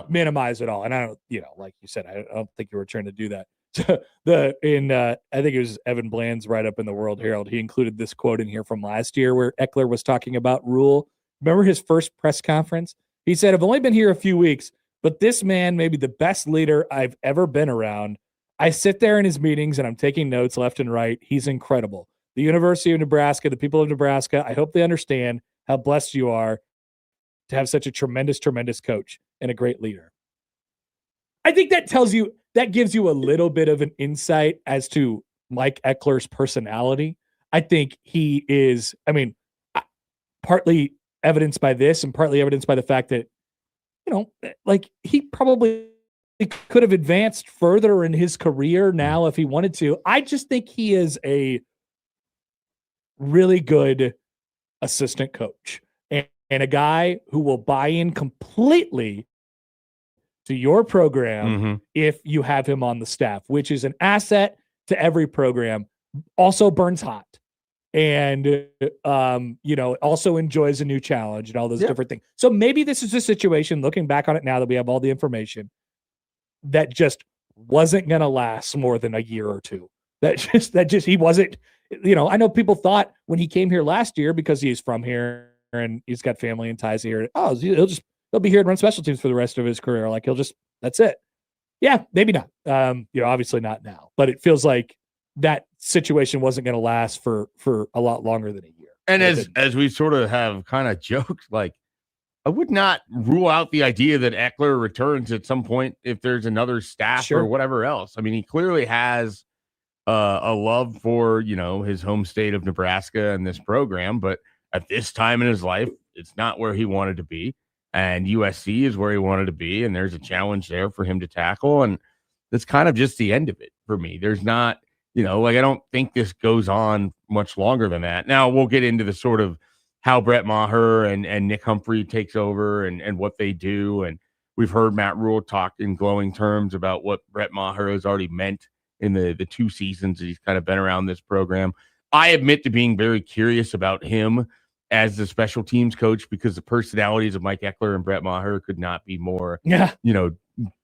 minimized at all. And I don't, like you said, I don't think you were trying to do that. So I think it was Evan Bland's write-up in the World Herald. He included this quote in here from last year where Eckler was talking about Rule. Remember his first press conference? He said, "I've only been here a few weeks, but this man may be the best leader I've ever been around. I sit there in his meetings and I'm taking notes left and right. He's incredible. The University of Nebraska, the people of Nebraska, I hope they understand how blessed you are to have such a tremendous, tremendous coach and a great leader." I think that gives you a little bit of an insight as to Mike Eckler's personality. I think he is, partly evidenced by this and partly evidenced by the fact that, like, he probably could have advanced further in his career now if he wanted to. I just think he is a really good assistant coach and a guy who will buy in completely to your program if you have him on the staff, which is an asset to every program. Also burns hot and, also enjoys a new challenge and all those different things. So maybe this is a situation, looking back on it now that we have all the information, that just wasn't going to last more than a year or two. That just he wasn't. I know people thought when he came here last year, because he's from here and he's got family and ties here, he'll be here and run special teams for the rest of his career. Like, that's it. Yeah, maybe not. Obviously not now, but it feels like that situation wasn't going to last for a lot longer than a year. And as we sort of have kind of joked, like, I would not rule out the idea that Eckler returns at some point if there's another staff or whatever else. I mean, he clearly has a love for, his home state of Nebraska and this program, but at this time in his life, it's not where he wanted to be. And USC is where he wanted to be. And there's a challenge there for him to tackle. And that's kind of just the end of it for me. There's not, I don't think this goes on much longer than that. Now we'll get into the sort of how Brett Maher and Nick Humphrey takes over and what they do. And we've heard Matt Rule talk in glowing terms about what Brett Maher has already meant in the 2 seasons that he's kind of been around this program. I admit to being very curious about him as the special teams coach, because the personalities of Mike Eckler and Brett Maher could not be more,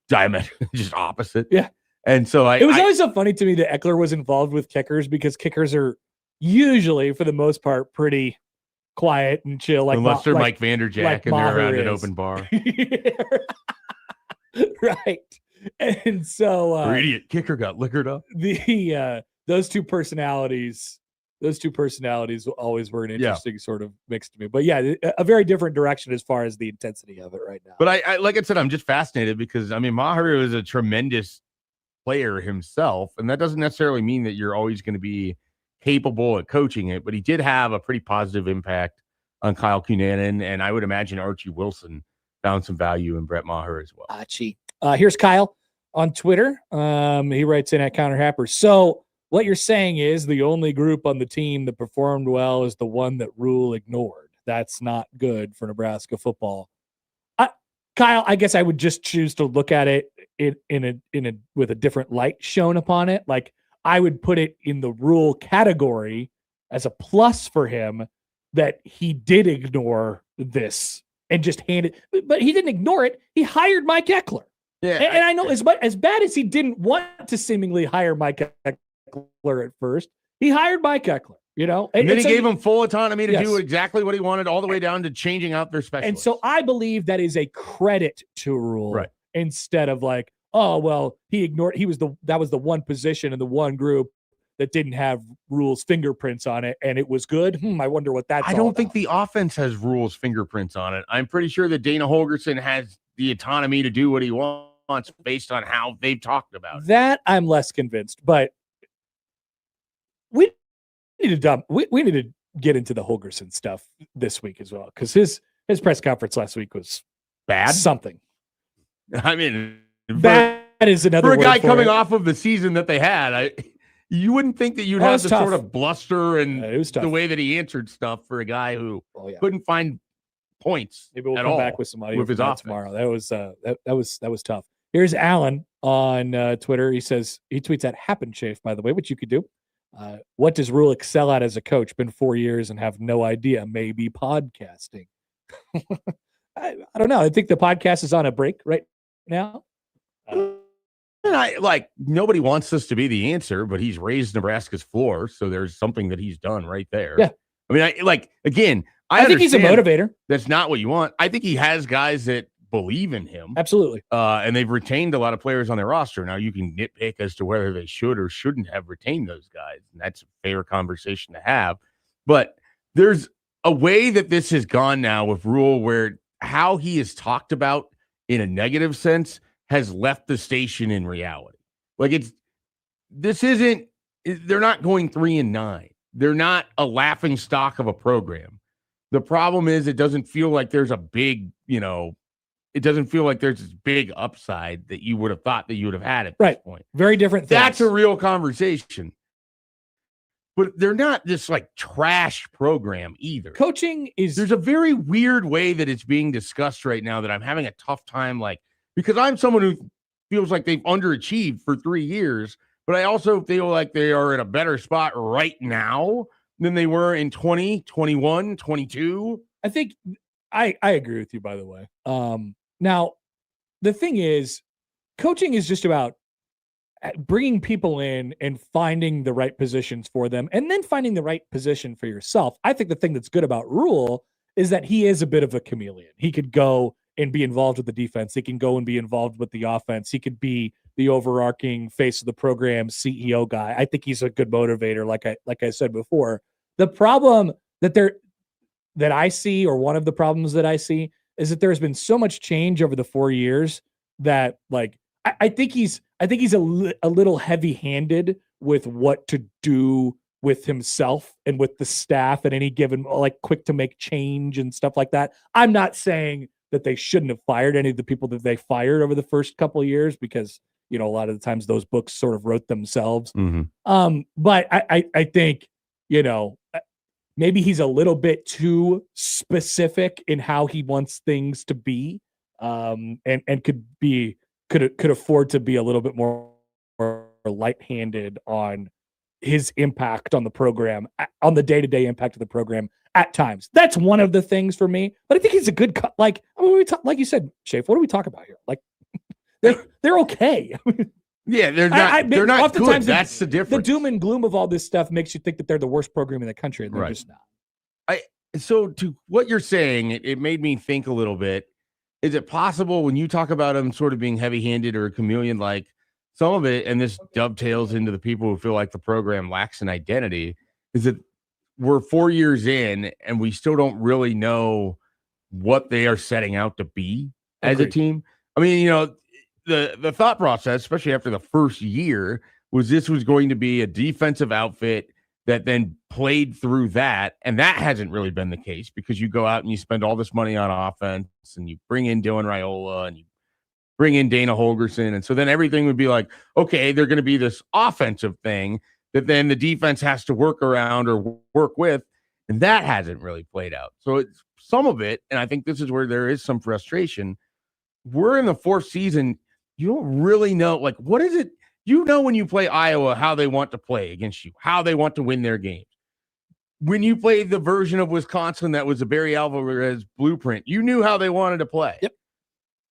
diametrically just opposite. Yeah. And so it was always so funny to me that Eckler was involved with kickers, because kickers are usually, for the most part, pretty quiet and chill. Like, unless they're Mike Vanderjack and they're around an open bar. Right. And so idiot kicker got liquored up. Those two personalities always were an interesting sort of mix to me. But yeah, a very different direction as far as the intensity of it right now. But I like I said, I'm just fascinated because Maher is a tremendous player himself, and that doesn't necessarily mean that you're always going to be capable at coaching it, but he did have a pretty positive impact on Kyle Cunanan, and I would imagine Archie Wilson found some value in Brett Maher as well. Archie. Here's Kyle on Twitter. He writes in at Counter Happer. So what you're saying is the only group on the team that performed well is the one that Rule ignored. That's not good for Nebraska football. Kyle, I guess I would just choose to look at it with a different light shown upon it. Like, I would put it in the Rule category as a plus for him that he did ignore this and just handed, but he didn't ignore it. He hired Mike Eckler. Yeah, and I know as bad as he didn't want to seemingly hire Mike Eckler at first, he hired Mike Eckler. You know, and then he so gave him full autonomy to Yes. do exactly what he wanted, all the way down to changing out their specialists. And so I believe that is a credit to Rule, Right. instead of like, oh well, that was the one position in the one group that didn't have Rule's fingerprints on it, and it was good. I wonder what that's. I don't think the offense has Rule's fingerprints on it. I'm pretty sure that Dana Holgorsen has the autonomy to do what he wants based on how they've talked about it. That I'm less convinced, but we need to get into the Holgorsen stuff this week as well, because his press conference last week was Bad. something. I mean, Bad is another for a word guy for coming it. off of the season that they had. You wouldn't think that you'd have the sort of bluster and it was tough. the way that he answered stuff for a guy who yeah. couldn't find points. Maybe we'll at come all back with some audio with his from that offense tomorrow. That was tough. Here's Alan on Twitter. He says he tweets at Happen Chafe, by the way, which you could do. What does Rule excel at as a coach? Been 4 years and have no idea. Maybe podcasting. I don't know. I think the podcast is on a break right now. And nobody wants this to be the answer, but he's raised Nebraska's floor, so there's something that he's done right there. Yeah. I mean, I think he's a motivator. That's not what you want. I think he has guys that believe in him. Absolutely. And they've retained a lot of players on their roster. Now you can nitpick as to whether they should or shouldn't have retained those guys. And that's a fair conversation to have. But there's a way that this has gone now with Rule where how he is talked about in a negative sense has left the station in reality. They're not going 3-9. They're not a laughing stock of a program. The problem is it doesn't feel like there's a big, it doesn't feel like there's this big upside that you would have thought that you would have had at this point. Very different things. That's a real conversation. But they're not this trash program either. Coaching is... There's a very weird way that it's being discussed right now that I'm having a tough time, because I'm someone who feels like they've underachieved for 3 years, but I also feel like they are in a better spot right now than they were in 20, 21, 22. I think I agree with you, by the way. Now, the thing is, coaching is just about bringing people in and finding the right positions for them and then finding the right position for yourself. I think the thing that's good about Rule is that he is a bit of a chameleon. He could go and be involved with the defense. He can go and be involved with the offense. He could be the overarching face of the program, CEO guy. I think he's a good motivator, like I said before. The problem that I see, or one of the problems that I see, is that there's been so much change over the 4 years that I think he's a little heavy-handed with what to do with himself and with the staff at any given, quick to make change and stuff like that. I'm not saying that they shouldn't have fired any of the people that they fired over the first couple of years, because a lot of the times those books sort of wrote themselves. Mm-hmm. But I think maybe he's a little bit too specific in how he wants things to be, and could afford to be a little bit more light-handed on his impact on the program, on the day-to-day impact of the program at times. That's one of the things for me. But I think he's a good like you said, Schaefer, what do we talk about here? They're okay. Yeah, they're not oftentimes good. That's the difference. The doom and gloom of all this stuff makes you think that they're the worst program in the country, and they're just not. So to what you're saying, it made me think a little bit. Is it possible when you talk about them sort of being heavy-handed or a chameleon, like some of it, and this dovetails into the people who feel like the program lacks an identity, is that we're 4 years in and we still don't really know what they are setting out to be as a team? I mean, the thought process, especially after the first year, was this was going to be a defensive outfit that then played through that. And that hasn't really been the case, because you go out and you spend all this money on offense and you bring in Dylan Raiola and you bring in Dana Holgorsen. And so then everything would be like, okay, they're going to be this offensive thing that then the defense has to work around or work with. And that hasn't really played out. So it's some of it. And I think this is where there is some frustration. We're in the fourth season. You don't really know, what is it? When you play Iowa, how they want to play against you, how they want to win their games. When you play the version of Wisconsin that was a Barry Alvarez blueprint, you knew how they wanted to play. Yep.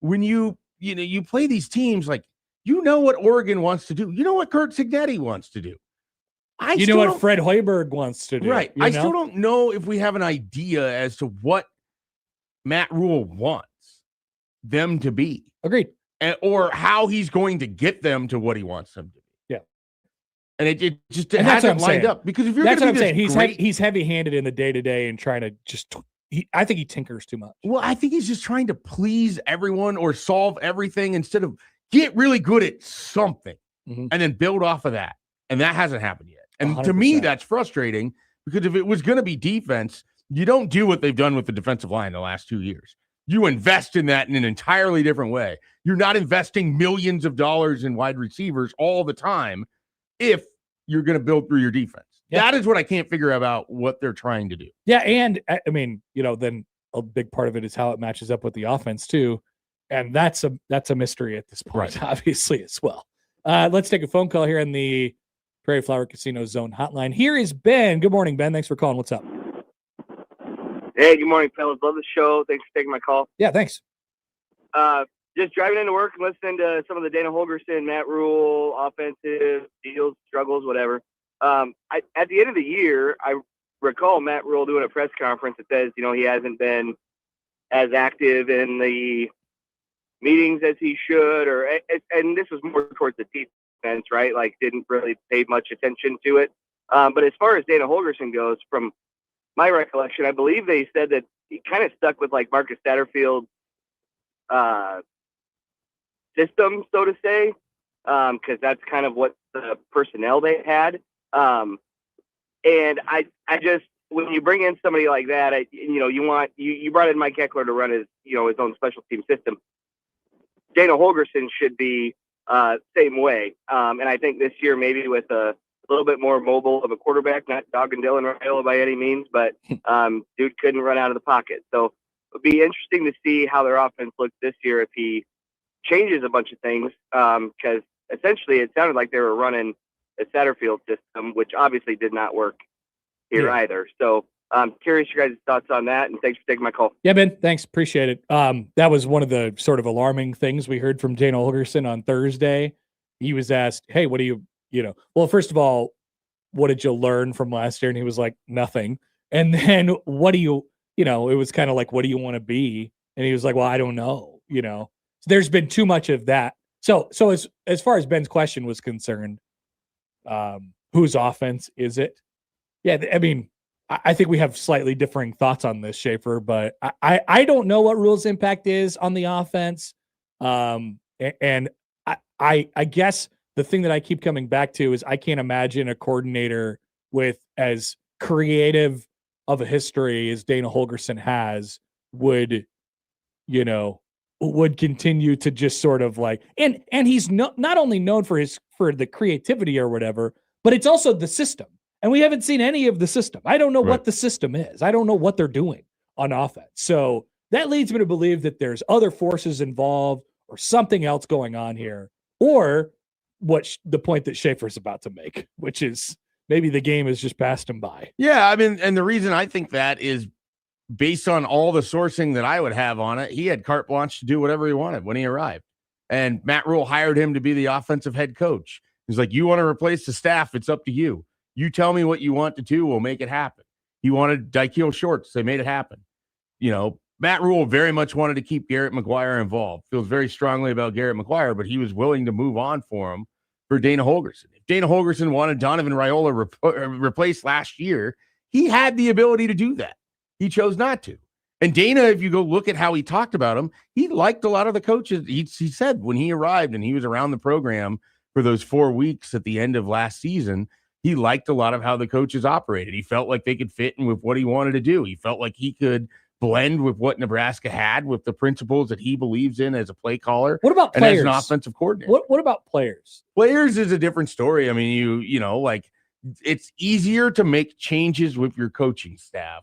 When you play these teams, what Oregon wants to do. You know what Kurt Cignetti wants to do. You know what Fred Hoiberg wants to do. Right. I still don't know if we have an idea as to what Matt Rule wants them to be. Agreed. Or how he's going to get them to what he wants them to be. Yeah. And it just hasn't lined up. Because if you're that's what I'm saying, he's heavy-handed in the day-to-day and trying to just I think he tinkers too much. Well, I think he's just trying to please everyone or solve everything instead of get really good at something and then build off of that. And that hasn't happened yet. And 100%. To me, that's frustrating because if it was going to be defense, you don't do what they've done with the defensive line the last 2 years. You invest in that in an entirely different way. You're not investing millions of dollars in wide receivers all the time if you're going to build through your defense. Yeah. That is what I can't figure out about what they're trying to do. Yeah, and I mean, then a big part of it is how it matches up with the offense too. And that's a mystery at this point, obviously, as well. Let's take a phone call here in the Prairie Flower Casino Zone hotline. Here is Ben. Good morning, Ben. Thanks for calling. What's up? Hey, good morning, fellas. Love the show. Thanks for taking my call. Yeah, thanks. Just driving into work and listening to some of the Dana Holgorsen, Matt Rule, offensive deals, struggles, whatever. At the end of the year, I recall Matt Rule doing a press conference that says, he hasn't been as active in the meetings as he should, and this was more towards the defense, right? Like, didn't really pay much attention to it. But as far as Dana Holgorsen goes, from my recollection, I believe they said that he kind of stuck with like Marcus Satterfield's system, so to say, because that's kind of what the personnel they had. And I just, when you bring in somebody like that, you brought in Mike Eckler to run his own special team system. Dana Holgorsen should be same way. And I think this year, maybe with a little bit more mobile of a quarterback, not dogging Dylan Raiola by any means, but dude couldn't run out of the pocket. So it would be interesting to see how their offense looks this year if he changes a bunch of things, because essentially it sounded like they were running a Satterfield system, which obviously did not work here either. So I'm curious your guys' thoughts on that, and thanks for taking my call. Yeah, Ben, thanks. Appreciate it. That was one of the sort of alarming things we heard from Dana Holgorsen on Thursday. He was asked, hey, what do you well, first of all, what did you learn from last year? And he was like, nothing. And then what do you, it was kind of like, what do you want to be? And he was like, well, I don't know, So there's been too much of that. So as far as Ben's question was concerned, whose offense is it? Yeah, I mean, I think we have slightly differing thoughts on this, Schaefer, but I don't know what Rule's impact is on the offense. And I guess the thing that I keep coming back to is I can't imagine a coordinator with as creative of a history as Dana Holgorsen has would continue to just sort of like, and he's not only known for the creativity or whatever, but it's also the system. And we haven't seen any of the system. I don't know what the system is. I don't know what they're doing on offense. So that leads me to believe that there's other forces involved or something else going on here, or the point that Schaefer's about to make, which is maybe the game has just passed him by. Yeah, I mean, and the reason I think that is based on all the sourcing that I would have on it. He had carte blanche to do whatever he wanted when he arrived. And Matt Rule hired him to be the offensive head coach. He's like, you want to replace the staff, it's up to you. You tell me what you want to do, we'll make it happen. He wanted Daikiel Shorts. They made it happen. Matt Rule very much wanted to keep Garrett McGuire involved. Feels very strongly about Garrett McGuire, but he was willing to move on for him for Dana Holgorsen. If Dana Holgorsen wanted Donovan Raiola replaced last year, he had the ability to do that. He chose not to. And Dana, if you go look at how he talked about him, he liked a lot of the coaches. He said when he arrived and he was around the program for those 4 weeks at the end of last season, he liked a lot of how the coaches operated. He felt like they could fit in with what he wanted to do. He felt like he could blend with what Nebraska had, with the principles that he believes in as a play caller. What about players? And as an offensive coordinator? What about players? Players is a different story. I mean, it's easier to make changes with your coaching staff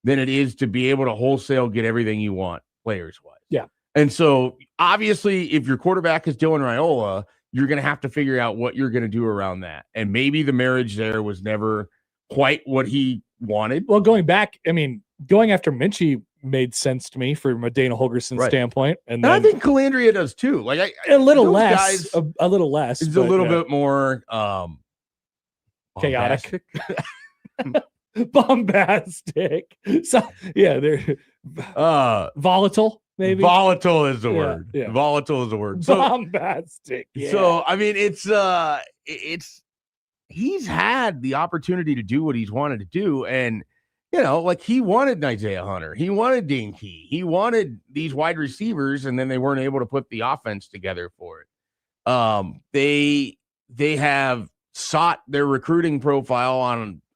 than it is to be able to wholesale get everything you want players-wise. Yeah. And so, obviously, if your quarterback is Dylan Raiola, you're going to have to figure out what you're going to do around that. And maybe the marriage there was never quite what he wanted. Well, going after Minchie made sense to me from a Dana Holgorsen standpoint. And then I think Calandria does too. Like a little less. It's a little less. It's a little bit more chaotic. Bombastic. So yeah, they're volatile. Maybe volatile is the Yeah, word. yeah. Volatile is the word. So bombastic. Yeah. So I mean, it's he's had the opportunity to do what he's wanted to do, and like he wanted Isaiah Hunter, he wanted Dane Key, he wanted these wide receivers, and then they weren't able to put the offense together for it. They have sought their recruiting profile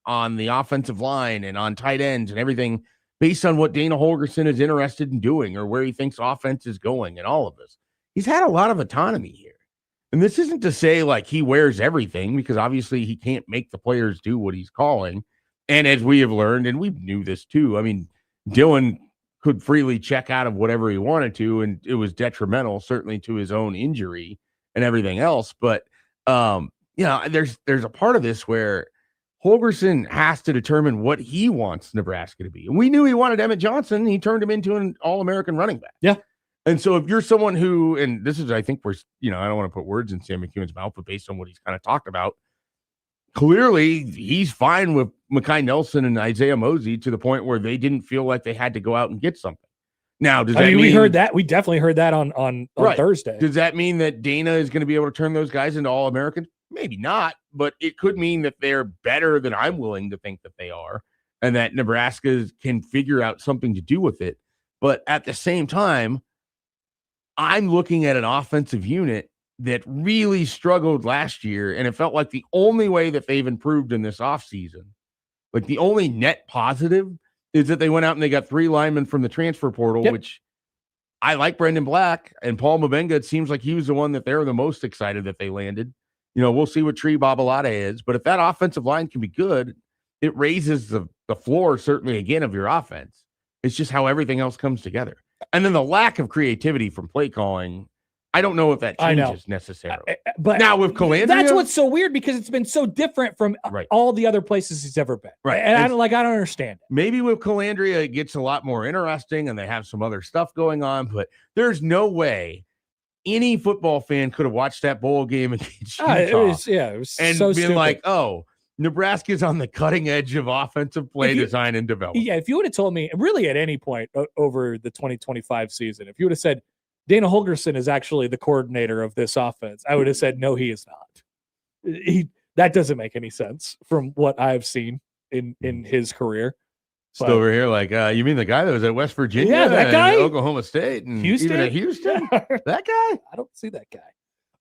on the offensive line and on tight ends and everything based on what Dana Holgerson is interested in doing or where he thinks offense is going and all of this. He's had a lot of autonomy here. And this isn't to say like he wears everything, because obviously he can't make the players do what he's calling. And as we have learned, and we knew this too, I mean, Dylan could freely check out of whatever he wanted to, and it was detrimental, certainly to his own injury and everything else. But there's a part of this where Holgerson has to determine what he wants Nebraska to be. And we knew he wanted Emmett Johnson. He turned him into an All-American running back. Yeah. And so if you're someone who, and this is, I think I don't want to put words in Sam McEwen's mouth, but based on what he's kind of talked about, clearly he's fine with Mekhi Nelson and Isaiah Mosey to the point where they didn't feel like they had to go out and get something. Now, does that mean we heard that? We definitely heard that on Thursday. Does that mean that Dana is going to be able to turn those guys into All-Americans? Maybe not, but it could mean that they're better than I'm willing to think that they are, and that Nebraska can figure out something to do with it. But at the same time, I'm looking at an offensive unit that really struggled last year, and it felt like the only way that they've improved in this offseason, like the only net positive, is that they went out and they got 3 linemen from the transfer portal, which I like Brendan Black and Paul Mabenga. It seems like he was the one that they're the most excited that they landed. We'll see what Tree Babalade is, but if that offensive line can be good, it raises the floor, certainly, again, of your offense. It's just how everything else comes together. And then the lack of creativity from play calling, I don't know if that changes necessarily. But now with Calandria, that's what's so weird, because it's been so different from all the other places he's ever been. Right. And I don't understand it. Maybe with Calandria, it gets a lot more interesting and they have some other stuff going on, but there's no way any football fan could have watched that bowl game against Utah. It was and so been stupid. like, oh, Nebraska's on the cutting edge of offensive play design and development. Yeah, if you would have told me, really at any point over the 2025 season, if you would have said Dana Holgerson is actually the coordinator of this offense, I would have said, no, he is not. That doesn't make any sense from what I've seen in his career. Still over here, like, you mean the guy that was at West Virginia, that guy, and Oklahoma State, and Houston? even at Houston? That guy? I don't see that guy.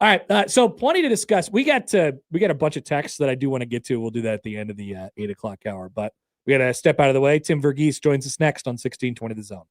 All right, so plenty to discuss. We got a bunch of texts that I do want to get to. We'll do that at the end of the 8 o'clock hour, but we got to step out of the way. Tim Verghese joins us next on 1620 The Zone.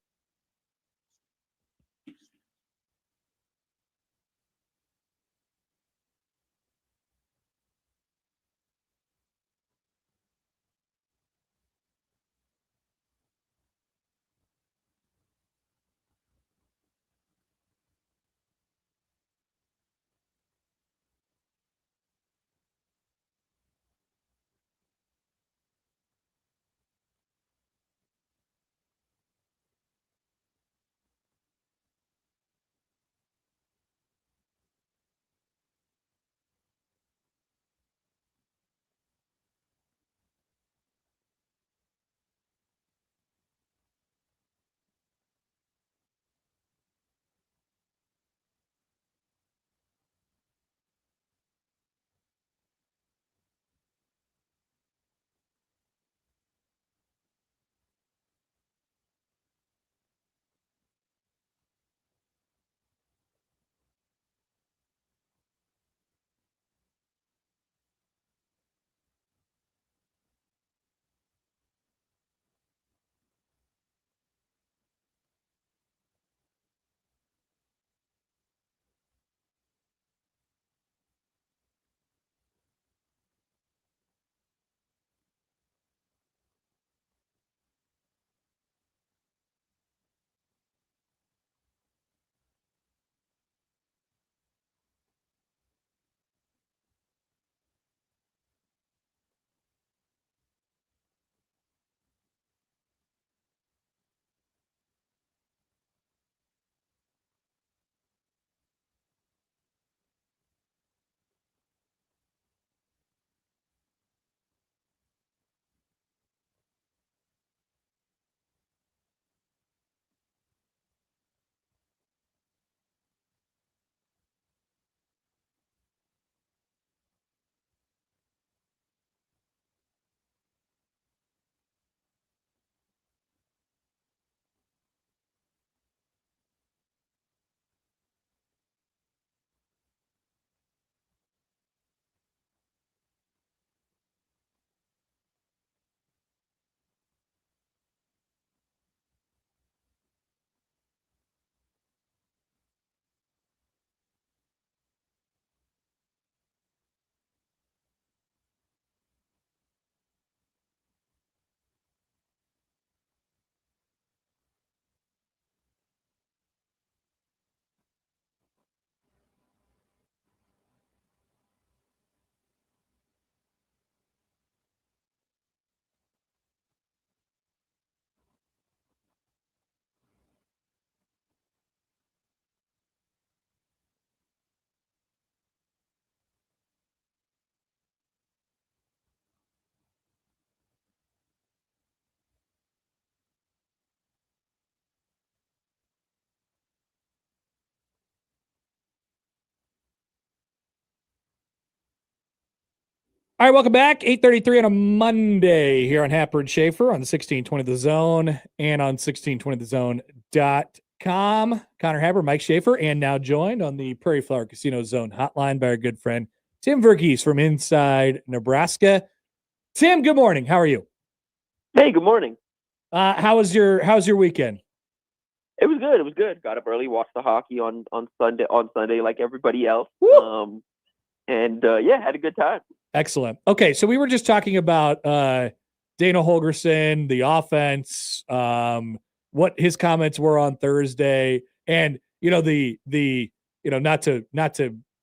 All right, welcome back. 8:33 on a Monday here on Happer and Schaefer on 1620 The Zone and on 1620thezone.com. Connor Happer, Mike Schaefer, and now joined on the Prairie Flower Casino Zone hotline by our good friend Tim Verghese from inside Nebraska. Tim, good morning. How are you? Hey, good morning. How's your weekend? It was good. It was good. Got up early, watched the hockey on Sunday like everybody else. Woo! Yeah, had a good time. Excellent. Okay, so we were just talking about Dana Holgerson, the offense, what his comments were on Thursday, and not to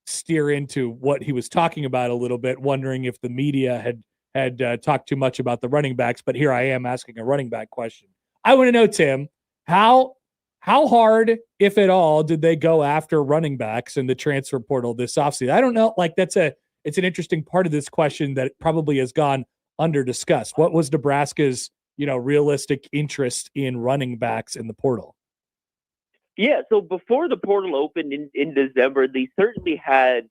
steer into what he was talking about a little bit, wondering if the media had talked too much about the running backs. But here I am asking a running back question. I want to know, Tim, how hard, if at all, did they go after running backs in the transfer portal this offseason? I don't know. Like it's an interesting part of this question that probably has gone under discussed. What was Nebraska's, realistic interest in running backs in the portal? Yeah, so before the portal opened in December, they certainly had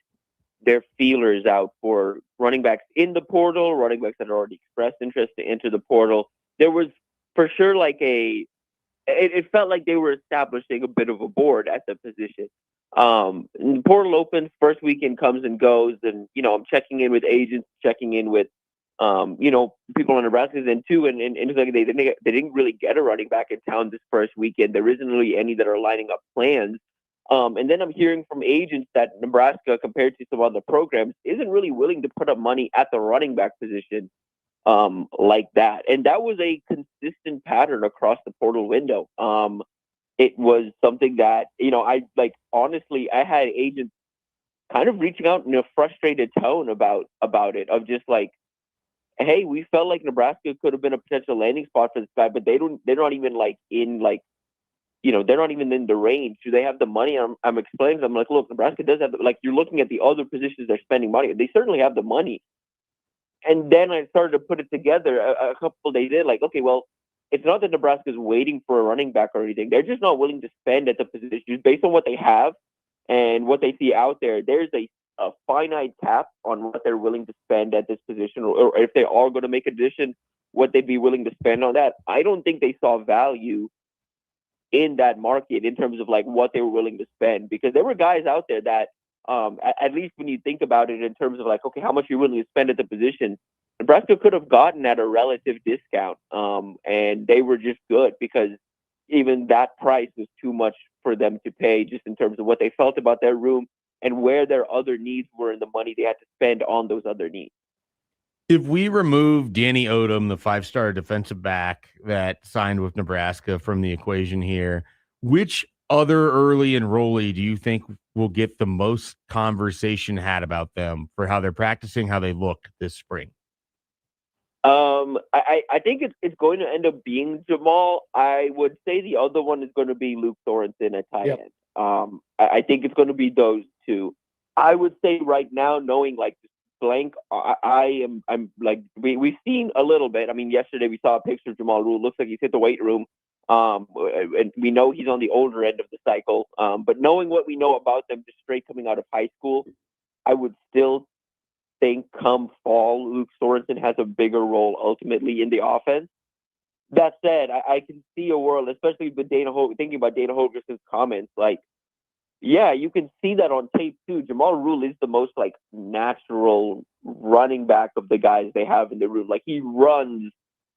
their feelers out for running backs in the portal, running backs that had already expressed interest to enter the portal. There was for sure it felt like they were establishing a bit of a board at the position. The portal opens, first weekend comes and goes, and I'm checking in with agents, checking in with people on Nebraska's end too, and it's like they didn't really get a running back in town this first weekend. There isn't really any that are lining up plans. And then I'm hearing from agents that Nebraska, compared to some other programs, isn't really willing to put up money at the running back position like that. And that was a consistent pattern across the portal window. It was something that, honestly, I had agents kind of reaching out in a frustrated tone about it, of just like, hey, we felt like Nebraska could have been a potential landing spot for this guy, but they're not even they're not even in the range. Do they have the money? I'm explaining. I'm like, look, Nebraska does have you're looking at the other positions they're spending money. They certainly have the money. And then I started to put it together a couple of days in, like, okay, well, it's not that Nebraska's waiting for a running back or anything. They're just not willing to spend at the positions based on what they have and what they see out there. There's a finite cap on what they're willing to spend at this position, or if they are going to make a decision, what they'd be willing to spend on that. I don't think they saw value in that market in terms of what they were willing to spend, because there were guys out there that at least when you think about it in terms of okay, how much you're willing to spend at the position, Nebraska could have gotten at a relative discount, and they were just good because even that price was too much for them to pay, just in terms of what they felt about their room and where their other needs were and the money they had to spend on those other needs. If we remove Danny Odom, the 5-star defensive back that signed with Nebraska, from the equation here, which other early enrollee do you think will get the most conversation had about them for how they're practicing, how they look this spring? I think it's going to end up being Jamal. I would say the other one is going to be Luke Sorensen at tight end. I think it's going to be those two. I would say right now, knowing blank, we've seen a little bit. I mean, yesterday we saw a picture of Jamal Rule. Looks like he's hit the weight room. And we know he's on the older end of the cycle. But knowing what we know about them just straight coming out of high school, I would still think come fall, Luke Sorensen has a bigger role ultimately in the offense. That said, I can see a world, especially with thinking about Dana Holgerson's comments, yeah, you can see that on tape too. Jamal Rule is the most natural running back of the guys they have in the room. He runs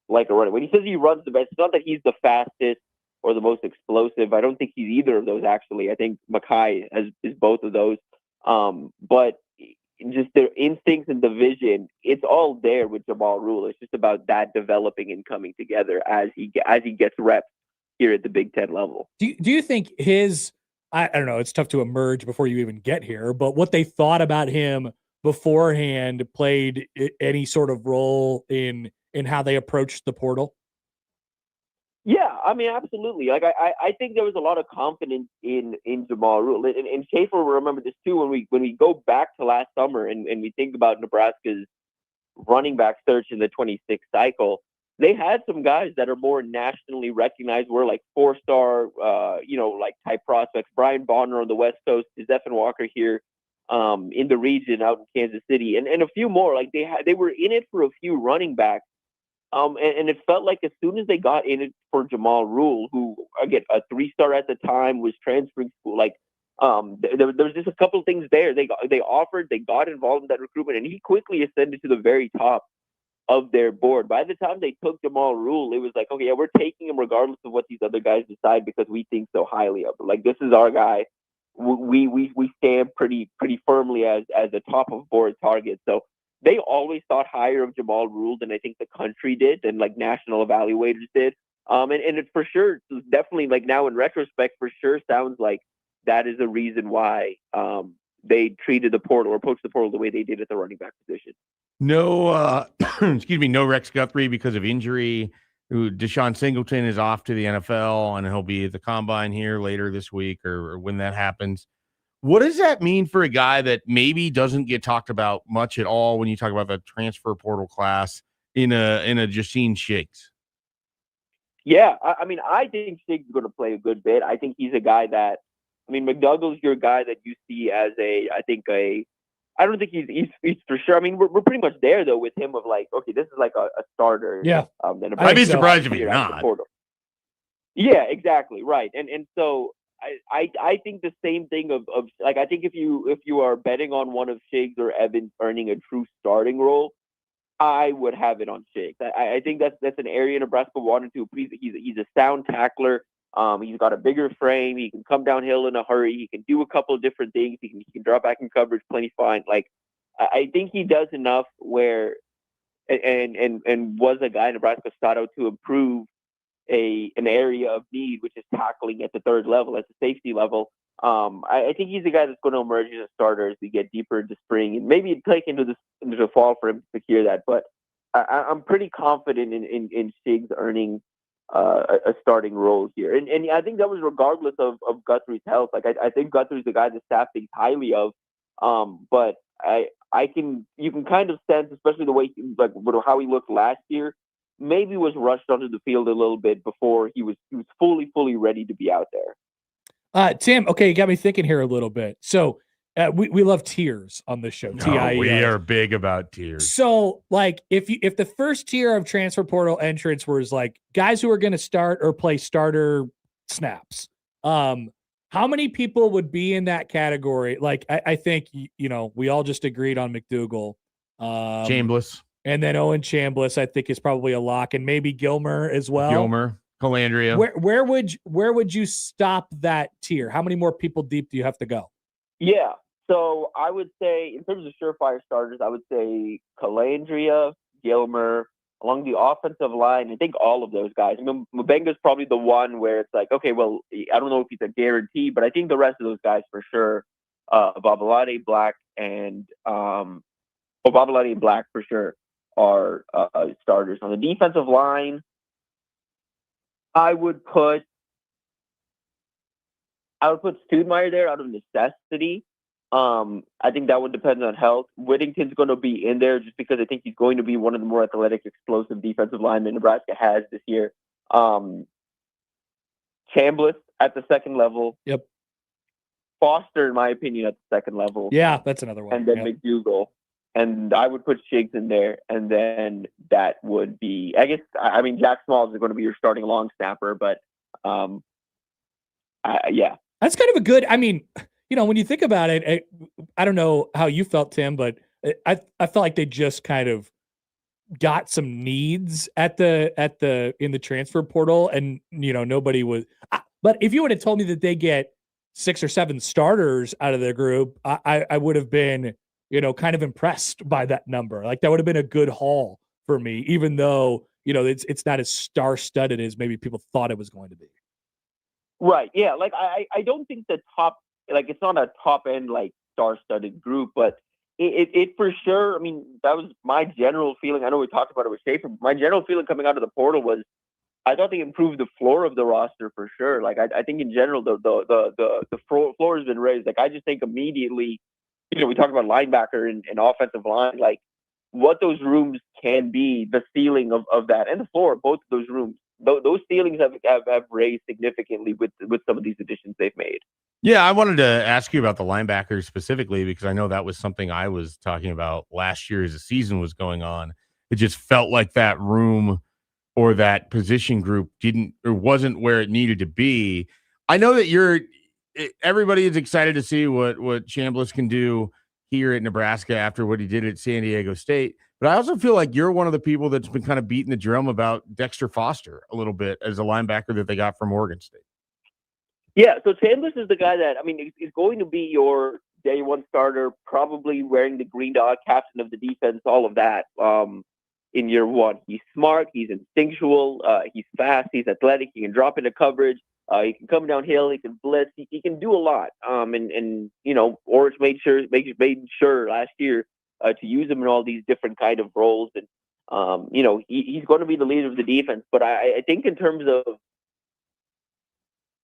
like a runner. When he says he runs the best, it's not that he's the fastest or the most explosive. I don't think he's either of those, actually. I think Mackay is both of those. But just their instincts and the vision, it's all there with Jamal Rule. It's just about that developing and coming together as he gets reps here at the Big Ten level. Do you think I don't know, it's tough to emerge before you even get here, but what they thought about him beforehand played any sort of role in how they approached the portal? Yeah, I mean, absolutely. I think there was a lot of confidence in Jamal Rule. And Schaefer will remember this too when we go back to last summer and we think about Nebraska's running back search in the 26 cycle. They had some guys that are more nationally recognized, were 4-star, type prospects. Brian Bonner on the West Coast, Zephan Walker here in the region out in Kansas City, and a few more. Like they were in it for a few running backs. And it felt like as soon as they got in it for Jamal Rule, who again a 3-star at the time, was transferring school, like there was just a couple of things there. They got involved in that recruitment, and he quickly ascended to the very top of their board. By the time they took Jamal Rule, it was like, okay, yeah, we're taking him regardless of what these other guys decide because we think so highly of him. Like, this is our guy. We stand pretty firmly as a top of board target. So they always thought higher of Jamal Rule than I think the country did, and like national evaluators did. And it for sure, definitely, like now in retrospect, for sure sounds like that is a reason why they treated the portal or approached the portal the way they did at the running back position. No, excuse me, no Rex Guthrie because of injury. Deshaun Singleton is off to the NFL, and he'll be at the combine here later this week or when that happens. What does that mean for a guy that maybe doesn't get talked about much at all when you talk about the transfer portal class in a Justine Shiggs? Yeah, I mean, I think Shiggs is going to play a good bit. I think he's a guy that, I mean, McDougall's your guy that you see as I don't think he's for sure. I mean, we're pretty much there though with him of like, okay, this is like a starter. Yeah. I'd be surprised if he's not. Yeah, exactly. Right. And so I think the same thing of like, I think if you are betting on one of Shiggs or Evans earning a true starting role, I would have it on Shiggs. I think that's an area Nebraska wanted to. He's a sound tackler. He's got a bigger frame. He can come downhill in a hurry. He can do a couple of different things. He can drop back in coverage plenty fine. Like, I think he does enough where, and was a guy Nebraska sought out to improve an area of need, which is tackling at the third level, at the safety level. I think he's the guy that's going to emerge as a starter as we get deeper into spring, and maybe take into the fall for him to secure that. But I'm pretty confident in Shiggs earning a starting role here, and I think that was regardless of Guthrie's health. Like I think Guthrie's the guy the staff thinks highly of, but you can kind of sense, especially the way how he looked last year, maybe was rushed onto the field a little bit before he was fully ready to be out there. Tim, okay, you got me thinking here a little bit. So we love tiers on this show. No, we are big about tiers. So, like, if the first tier of transfer portal entrants was like guys who are going to start or play starter snaps, how many people would be in that category? Like, I think we all just agreed on McDougall, Chambliss, and then Owen Chambliss. I think is probably a lock, and maybe Gilmer as well. Gilmer, Calandria. Where would you stop that tier? How many more people deep do you have to go? Yeah. So I would say, in terms of surefire starters, I would say Calandria, Gilmer, along the offensive line. I think all of those guys. I mean, Mabenga's probably the one where it's like, okay, well, I don't know if he's a guarantee, but I think the rest of those guys for sure, Babalade, Black, and Babalade and Black for sure are starters. On the defensive line, I would put Studmeyer there out of necessity. I think that would depend on health. Whittington's going to be in there just because I think he's going to be one of the more athletic, explosive defensive linemen Nebraska has this year. Chambliss at the second level. Yep. Foster, in my opinion, at the second level. Yeah, that's another one. And then McDougall. And I would put Shiggs in there. And then that would be, I guess, I mean, Jack Smalls is going to be your starting long snapper, but yeah. That's kind of a good, I mean, when you think about it, I don't know how you felt, Tim, but I felt like they just kind of got some needs in the transfer portal, and nobody was. But if you would have told me that they get 6 or 7 starters out of their group, I would have been kind of impressed by that number. Like that would have been a good haul for me, even though it's not as star-studded as maybe people thought it was going to be. Right. Yeah. Like I don't think the top. Like it's not a top end like star-studded group, but it for sure. I mean, that was my general feeling. I know we talked about it with Schaefer. My general feeling coming out of the portal was I thought they improved the floor of the roster for sure. Like I think in general the floor has been raised. Like I just think immediately, we talked about linebacker and offensive line, like what those rooms can be, the ceiling of that and the floor, both of those rooms. Those ceilings have raised significantly with some of these additions they've made. Yeah, I wanted to ask you about the linebackers specifically because I know that was something I was talking about last year as the season was going on. It just felt like that room or that position group didn't or wasn't where it needed to be. I know that everybody is excited to see what Chambliss can do here at Nebraska after what he did at San Diego State. But I also feel like you're one of the people that's been kind of beating the drum about Dexter Foster a little bit as a linebacker that they got from Oregon State. Yeah, so Chambliss is the guy that, I mean, is going to be your day one starter, probably wearing the green dot, captain of the defense, all of that. In year one, he's smart, he's instinctual, he's fast, he's athletic, he can drop into coverage, he can come downhill, he can blitz, he can do a lot. And you know, Orich made sure last year to use him in all these different kind of roles, and you know, he's going to be the leader of the defense. But I think in terms of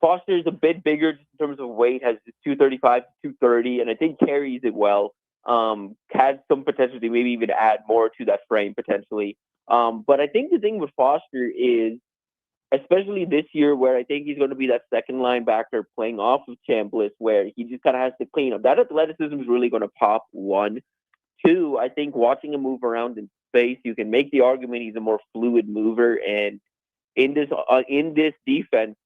Foster is a bit bigger just in terms of weight, has 235 to 230, and I think carries it well. Has some potential to maybe even add more to that frame potentially. But I think the thing with Foster is, especially this year, where I think he's going to be that second linebacker playing off of Chambliss, where he just kind of has to clean up. That athleticism is really going to pop, one. Two, I think watching him move around in space, you can make the argument he's a more fluid mover. And in this defense,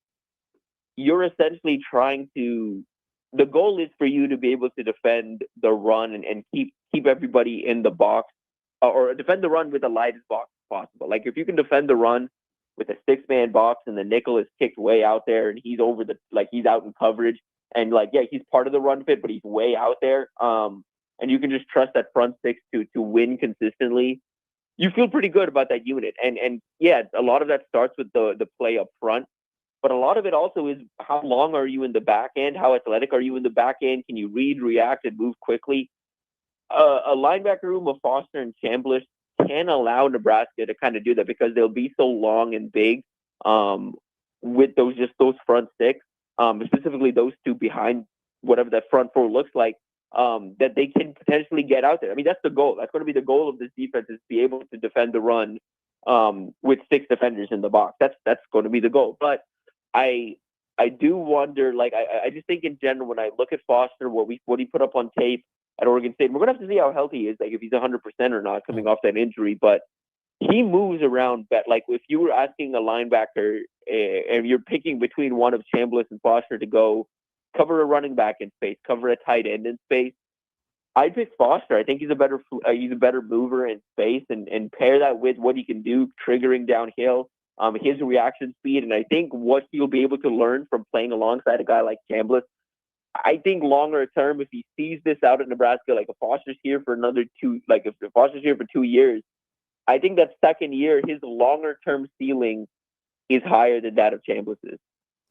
you're essentially trying to, the goal is for you to be able to defend the run and keep everybody in the box, or defend the run with the lightest box possible. Like if you can defend the run with a 6-man box and the nickel is kicked way out there and he's he's out in coverage and he's part of the run fit, but he's way out there. And you can just trust that front six to win consistently. You feel pretty good about that unit. And yeah, a lot of that starts with the play up front. But a lot of it also is how long are you in the back end? How athletic are you in the back end? Can you read, react, and move quickly? A linebacker room of Foster and Chambliss can allow Nebraska to kind of do that because they'll be so long and big with those front six, specifically those two behind whatever that front four looks like, that they can potentially get out there. I mean, that's the goal. That's going to be the goal of this defense, is to be able to defend the run with 6 defenders in the box. That's going to be the goal. But I do wonder, I just think in general, when I look at Foster, what he put up on tape at Oregon State, we're going to have to see how healthy he is, like if he's 100% or not coming off that injury, but he moves around. Like if you were asking a linebacker and you're picking between one of Chambliss and Foster to go cover a running back in space, cover a tight end in space, I'd pick Foster. I think he's a better mover in space, and pair that with what he can do triggering downhill. His reaction speed, and I think what he'll be able to learn from playing alongside a guy like Chambliss. I think longer term, if he sees this out at Nebraska, like if Foster's here for if Foster's here for 2 years, I think that second year, his longer term ceiling is higher than that of Chambliss's.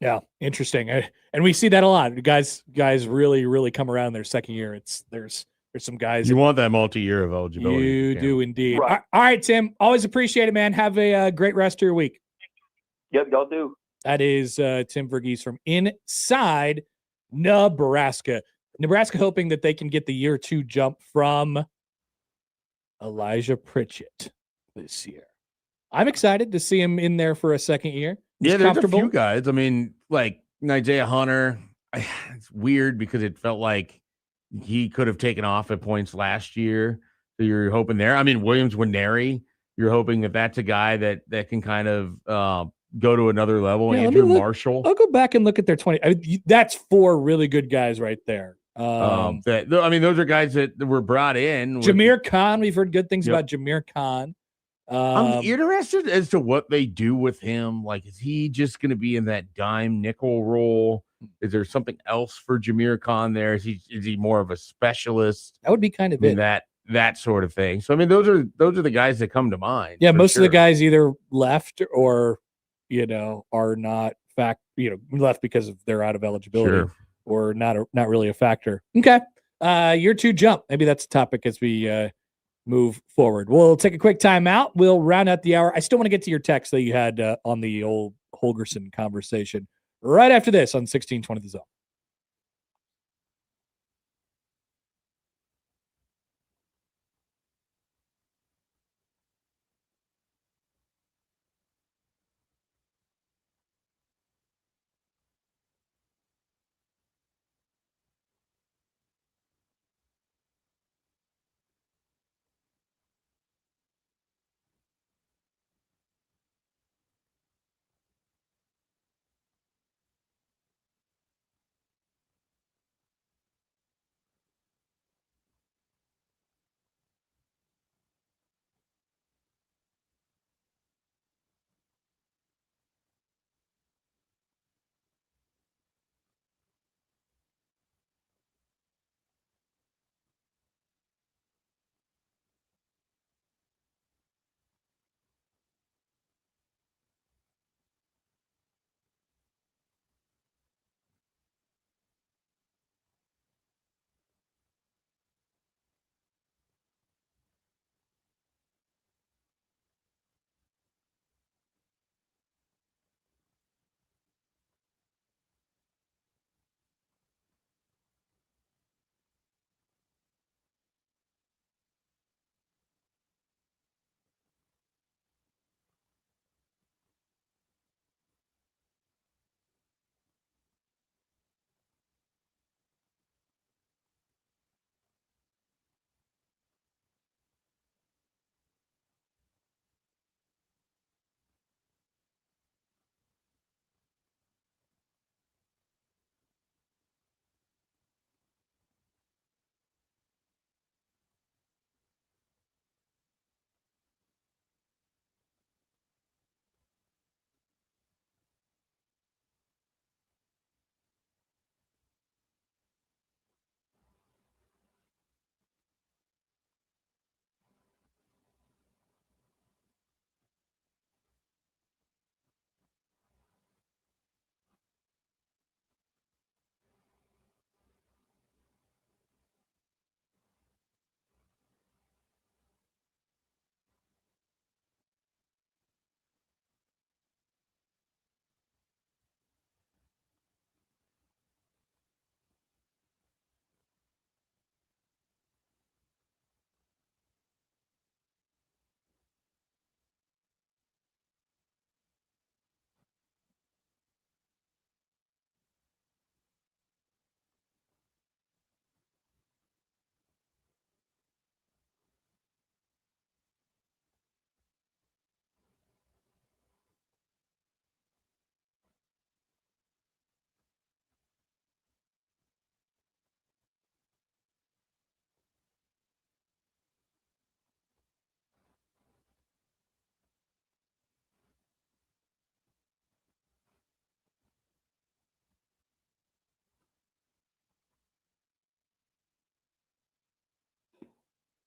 Yeah, interesting, and we see that a lot. Guys really, really come around their second year. There's some guys. You want that multi-year of eligibility. You do indeed. Right. All right, Tim. Always appreciate it, man. Have a great rest of your week. Yep, y'all do. That is Tim Verghese from Inside Nebraska. Nebraska hoping that they can get the year 2 jump from Elijah Pritchett this year. I'm excited to see him in there for a second year. He's there's a few guys. I mean, like Isaiah Hunter. It's weird because it felt like he could have taken off at points last year. So you're hoping there. I mean, Williams Winery, you're hoping that that's a guy that can kind of go to another level. Yeah, Andrew Marshall. I'll go back and look at their 20. That's 4 really good guys right there. I mean, those are guys that were brought in. Jameer Khan, we've heard good things about Jameer Khan. I'm interested as to what they do with him. Like, is he just going to be in that dime nickel role? Is there something else for Jameer Khan there? Is he more of a specialist? That would be kind of it. That sort of thing. So I mean, those are the guys that come to mind. Yeah, most of the guys either left or are not left because of they're out of eligibility or not really a factor. Okay, year 2 jump. Maybe that's a topic as we move forward. We'll take a quick timeout. We'll round out the hour. I still want to get to your text that you had on the old Holgerson conversation right after this on 1620 The Zone.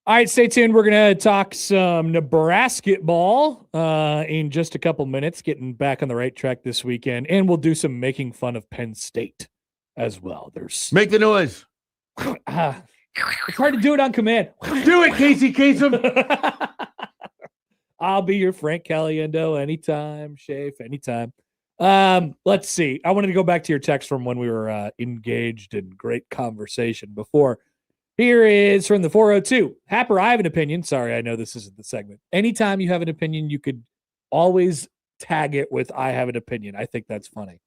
All right, stay tuned. We're going to talk some Nebraska ball in just a couple minutes, getting back on the right track this weekend. And we'll do some making fun of Penn State as well. There's Make the noise. it's hard to do it on command. Do it, Casey Kasem. I'll be your Frank Caliendo anytime, Schaefer, anytime. Let's see. I wanted to go back to your text from when we were engaged in great conversation before. Here is from the 402. Happer, I have an opinion. Sorry, I know this isn't the segment. Anytime you have an opinion, you could always tag it with I have an opinion. I think that's funny.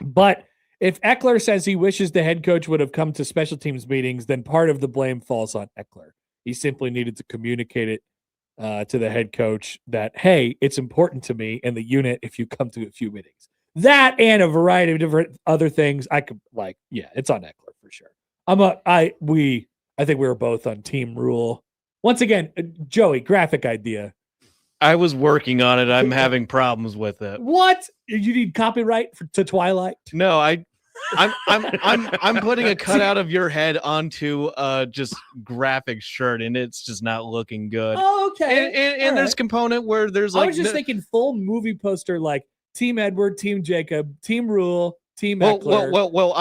But if Eckler says he wishes the head coach would have come to special teams meetings, then part of the blame falls on Eckler. He simply needed to communicate it to the head coach that, hey, it's important to me and the unit if you come to a few meetings. That and a variety of different other things. I could it's on Eckler for sure. I think we were both on Team Rule. Once again, Joey, graphic idea. I was working on it. I'm having problems with it. What? You need copyright to Twilight? No, I'm putting a cutout of your head onto just graphic shirt, and it's just not looking good. Oh, okay. And there's component where there's like I was just thinking full movie poster like Team Edward, Team Jacob, Team Rule, Team well, Eckler.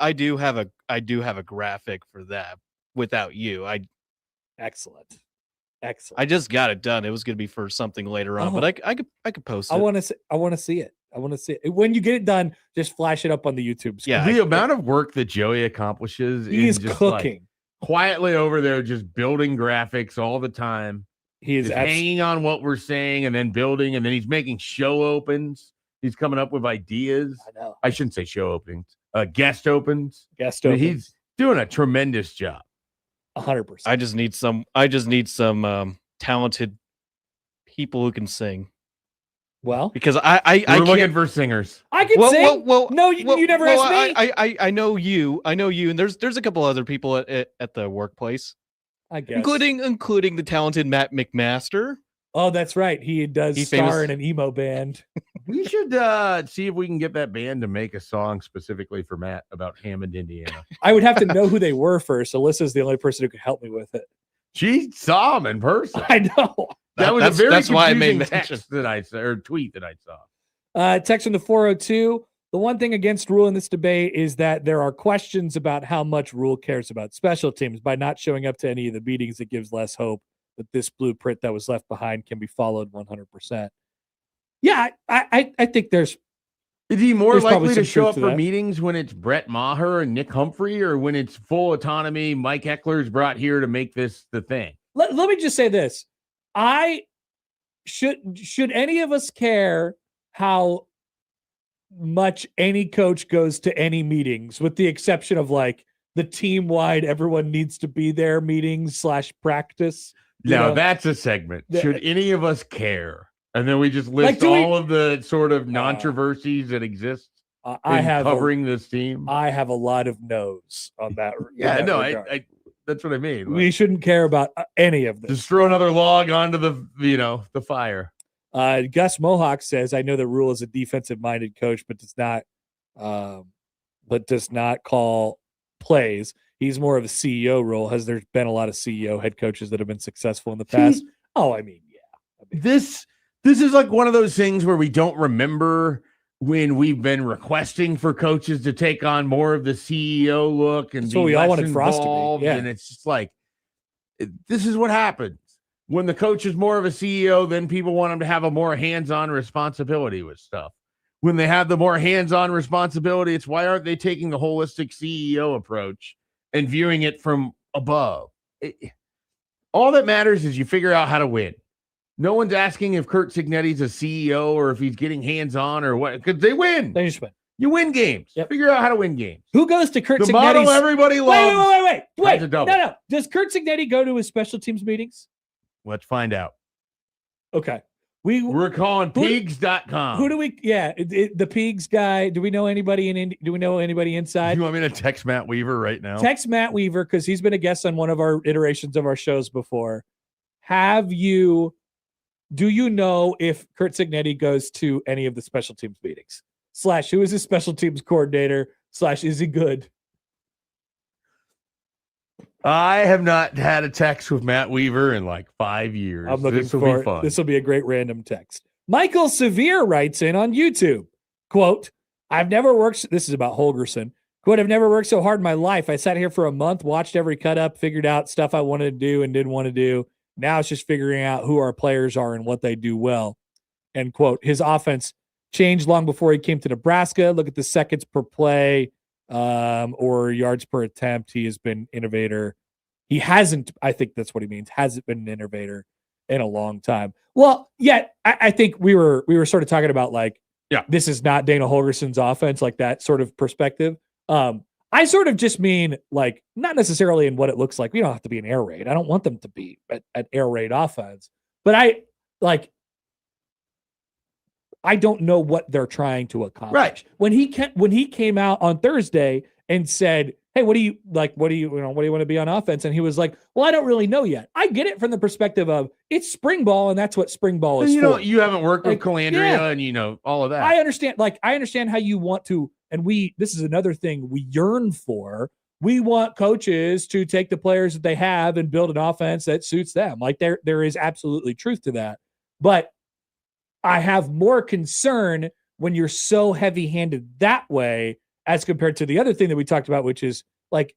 I do have a graphic for that without you. Excellent. I just got it done. It was going to be for something later on, but I could post it. I want to see it. I want to see it. When you get it done, just flash it up on the YouTube screen. Yeah, the amount of work that Joey accomplishes He's is just cooking. Like quietly over there, just building graphics all the time. He is hanging on what we're saying and then building, and then he's making show opens. He's coming up with ideas. I know. I shouldn't say show opens. Guest opens. Guest opens. He's doing a tremendous job. 100%. I just need some talented people who can sing. Well, because we're can't, looking for singers. I can sing. No, you never asked me. I know you, and there's a couple other people at the workplace, I guess, including the talented Matt McMaster. Oh, that's right. He does star in an emo band. We should see if we can get that band to make a song specifically for Matt about Hammond, Indiana. I would have to know who they were first. Alysa's the only person who could help me with it. She saw him in person. I know. That was a very that's why I made text that I saw, or tweet that I saw. Text from the 402. The one thing against Rule in this debate is that there are questions about how much Rule cares about special teams. By not showing up to any of the meetings, it gives less hope that this blueprint that was left behind can be followed 100%. Yeah, I think there's. Is he more likely to show up for that. meetings when it's Brett Maher and Nick Humphrey, or when it's full autonomy? Mike Eckler's brought here to make this the thing. Let me just say this: should any of us care how much any coach goes to any meetings, with the exception of like the team-wide, everyone needs to be there meetings / practice? Now that's a segment. Should any of us care? And then we just list all of the sort of controversies that exist covering this team. I have a lot of no's on that. Yeah, no, I that's what I mean. We shouldn't care about any of this. Just throw another log onto the fire. Gus Mohawk says, "I know that Rule is a defensive-minded coach, but does not call plays. He's more of a CEO role. Has there been a lot of CEO head coaches that have been successful in the past?" This is like one of those things where we don't remember when we've been requesting for coaches to take on more of the CEO look and so we all wanted Frost to be. Yeah. And it's just like, this is what happens when the coach is more of a CEO. Then people want him to have a more hands-on responsibility with stuff. When they have the more hands-on responsibility, it's why aren't they taking the holistic CEO approach and viewing it from above? All that matters is you figure out how to win. No one's asking if Curt Cignetti's a CEO or if he's getting hands-on or what, because they win. They just win. You win games. Yep. Figure out how to win games. Who goes to Curt Cignetti's? The model everybody loves. Wait. No. Does Curt Cignetti go to his special teams meetings? Let's find out. Okay. We're calling pigs.com. Who do we? Yeah, the pigs guy. Do we know anybody do we know anybody inside? You want me to text Matt Weaver right now? Text Matt Weaver because he's been a guest on one of our iterations of our shows before. Do you know if Curt Cignetti goes to any of the special teams meetings? / who is his special teams coordinator? / is he good? I have not had a text with Matt Weaver in like 5 years. I'm looking This will for be fun. this will be a great random text. Michael Severe writes in on YouTube, quote, I've never worked, this is about Holgerson, quote, I've never worked so hard in my life. I sat here for a month, watched every cut up, figured out stuff I wanted to do and didn't want to do. Now it's just figuring out who our players are and what they do well, end quote. His offense changed long before he came to Nebraska. Look at the seconds per play or yards per attempt. He has been innovator. He hasn't, I think that's what he means, hasn't been an innovator in a long time. Well, yet I think we were sort of talking about like, this is not Dana Holgerson's offense, like that sort of perspective. I sort of just mean like not necessarily in what it looks like. We don't have to be an air raid. I don't want them to be an air raid offense, but I don't know what they're trying to accomplish. Right. When he came out on Thursday and said, hey, what do you want to be on offense? And he was like, well, I don't really know yet. I get it from the perspective of it's spring ball and that's what spring ball is for. You haven't worked with Like, Calandria and all of that. I understand how you want to, and this is another thing we yearn for. We want coaches to take the players that they have and build an offense that suits them. Like there is absolutely truth to that. But I have more concern when you're so heavy-handed that way as compared to the other thing that we talked about, which is like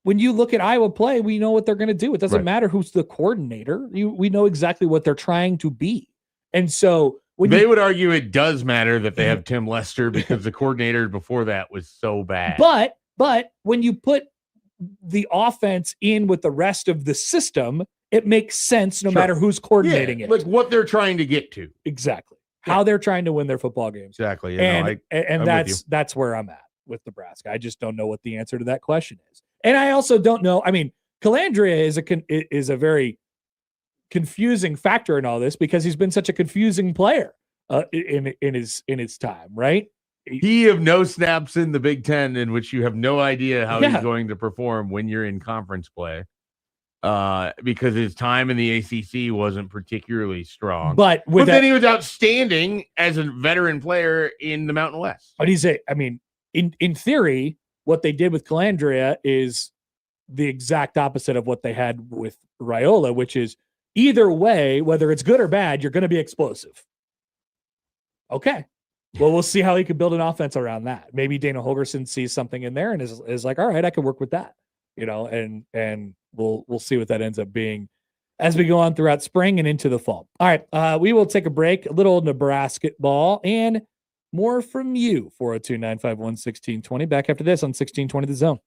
when you look at Iowa play, we know what they're going to do. It doesn't matter who's the coordinator. We know exactly what they're trying to be. And so when they would argue it does matter that they have Tim Lester because the coordinator before that was so bad. But when you put the offense in with the rest of the system, it makes sense no matter who's coordinating it. Like what they're trying to get to. Exactly. How they're trying to win their football games. Exactly. And that's where I'm at with Nebraska. I just don't know what the answer to that question is. And I also don't know. I mean, Calandria is a very confusing factor in all this because he's been such a confusing player in his time, right? He have no snaps in the Big Ten in which you have no idea how he's going to perform when you're in conference play. Because his time in the ACC wasn't particularly strong. But then he was outstanding as a veteran player in the Mountain West. But in theory, what they did with Calandria is the exact opposite of what they had with Raiola, which is either way, whether it's good or bad, you're going to be explosive. Okay. Well, we'll see how he can build an offense around that. Maybe Dana Holgerson sees something in there and is like, all right, I can work with that, and we'll see what that ends up being as we go on throughout spring and into the fall. All right. We will take a break, a little Nebraska ball and more from you. 402-951-1620. Back after this on 1620 The Zone.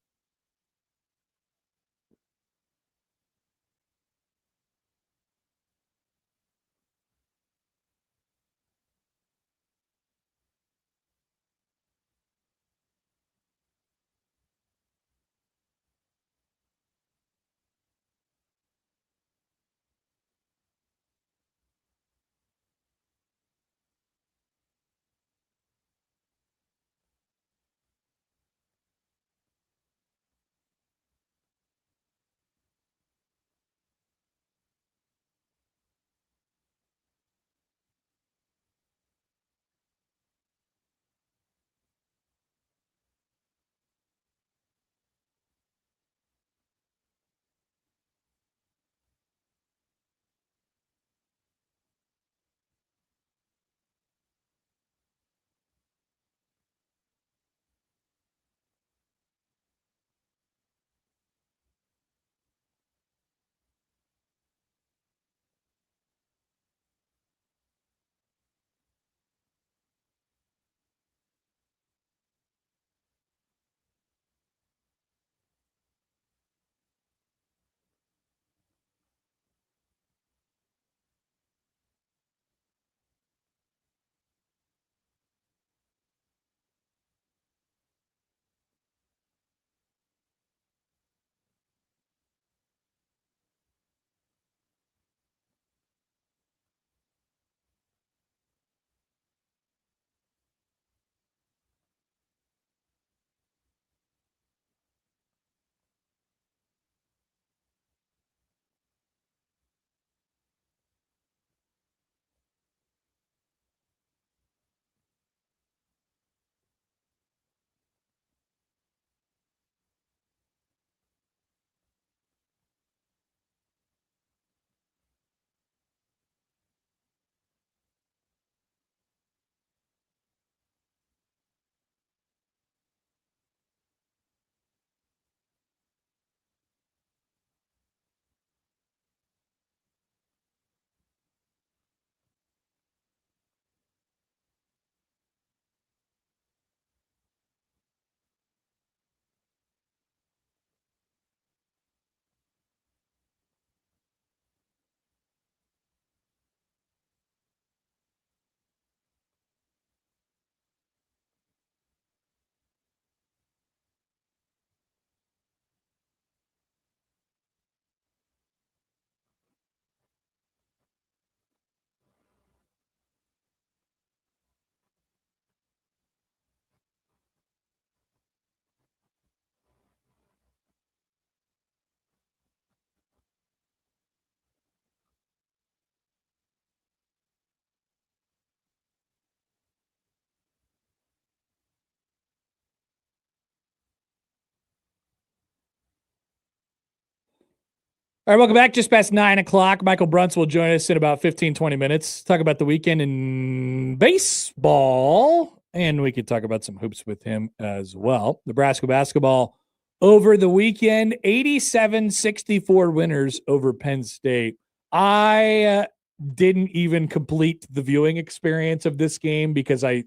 All right, welcome back. Just past 9 o'clock. Michael Brunts will join us in about 15, 20 minutes. Talk about the weekend in baseball, and we could talk about some hoops with him as well. Nebraska basketball over the weekend, 87-64 winners over Penn State. I didn't even complete the viewing experience of this game because I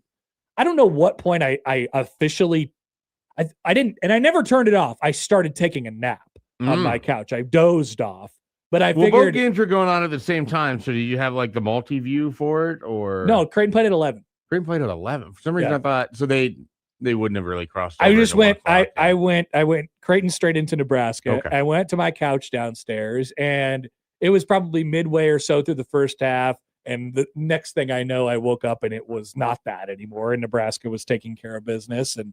don't know what point I officially I didn't, and I never turned it off. I started taking a nap on my couch. I dozed off, but I Well, both figured games were going on at the same time. So do you have like the multi-view for it, or no. Creighton played at 11. Creighton played at 11? For some reason, Yeah. I thought so. They wouldn't have really crossed. I over just into went. 1 o'clock, I went Creighton straight into Nebraska. Okay. I went to my couch downstairs, and it was probably midway or so through the first half. And the next thing I know, I woke up and it was not that anymore. And Nebraska was taking care of business, and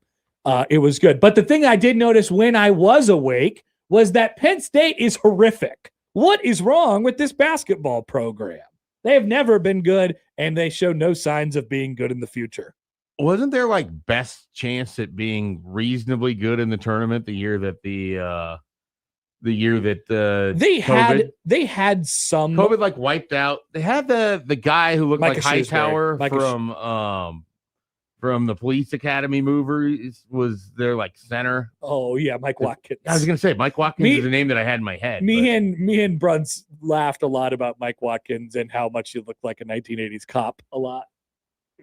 it was good. But the thing I did notice when I was awake was that Penn State is horrific. What is wrong with this basketball program? They have never been good, and they show no signs of being good in the future. Wasn't there like best chance at being reasonably good in the tournament the year that they had some COVID like wiped out? They had the guy who looked Micah like Shrewsbury. Hightower from the police academy movies was their like center. Oh yeah, Mike Watkins. I was gonna say Mike Watkins is the name that I had in my head. Me and Brunts laughed a lot about Mike Watkins and how much he looked like a 1980s cop. A lot.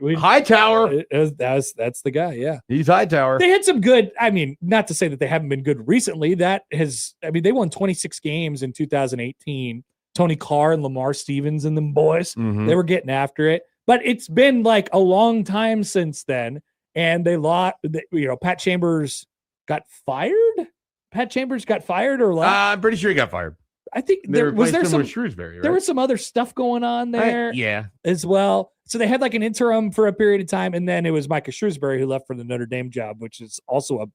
Hightower. That's the guy. Yeah, He's Hightower. they had some good. I mean, not to say that they haven't been good recently. They won 26 games in 2018. Tony Carr and Lamar Stevens and them boys. Mhm. They were getting after it. But it's been like a long time since then, and they lost. Pat Chambers got fired. Pat Chambers got fired or left. I'm pretty sure he got fired. I think They there was replaced him some with Shrewsbury. Right? there was some other stuff going on there Yeah. as well. So they had like an interim for a period of time, and then it was Micah Shrewsbury who left for the Notre Dame job, which is also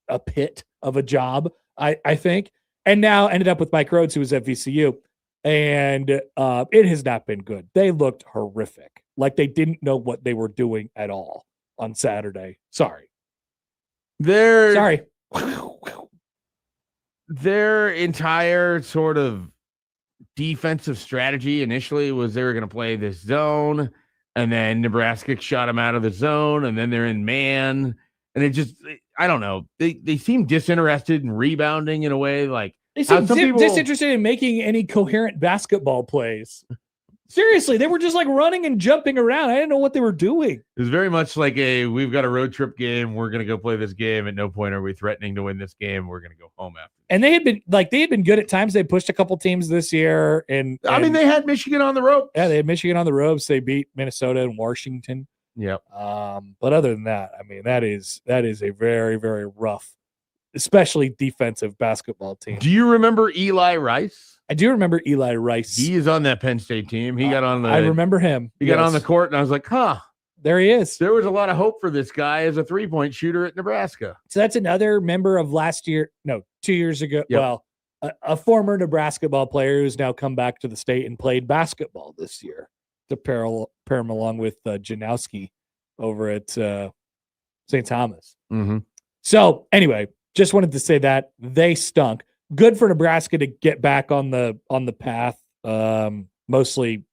a pit of a job, I think. And now ended up with Mike Rhodes, who was at VCU. And it has not been good. They looked horrific. Like they didn't know what they were doing at all on Saturday. Sorry. Their entire sort of defensive strategy initially was they were going to play this zone, and then Nebraska shot them out of the zone, and then they're in man. And it just, I don't know. They seem disinterested in rebounding in a way like, they seem disinterested in making any coherent basketball plays. Seriously, they were just like running and jumping around. I didn't know what they were doing. It was very much like we've got a road trip game. We're going to go play this game. At no point are we threatening to win this game. We're going to go home after. And they had been good at times. They pushed a couple teams this year. And I mean, they had Michigan on the ropes. Yeah, they had Michigan on the ropes. They beat Minnesota and Washington. Yep. But other than that, I mean, that is a very, very rough, especially defensive basketball team. Do you remember Eli Rice? I do remember Eli Rice. He is on that Penn State team. He got on the. I remember him. He got on the court, and I was like, "Huh." There he is. There was a lot of hope for this guy as a 3-point shooter at Nebraska. So that's another member of 2 years ago. Yep. Well, a former Nebraska ball player who's now come back to the state and played basketball this year to pair him along with Janowski over at St. Thomas. Mm-hmm. So anyway, just wanted to say that they stunk. Good for Nebraska to get back on the path. Mostly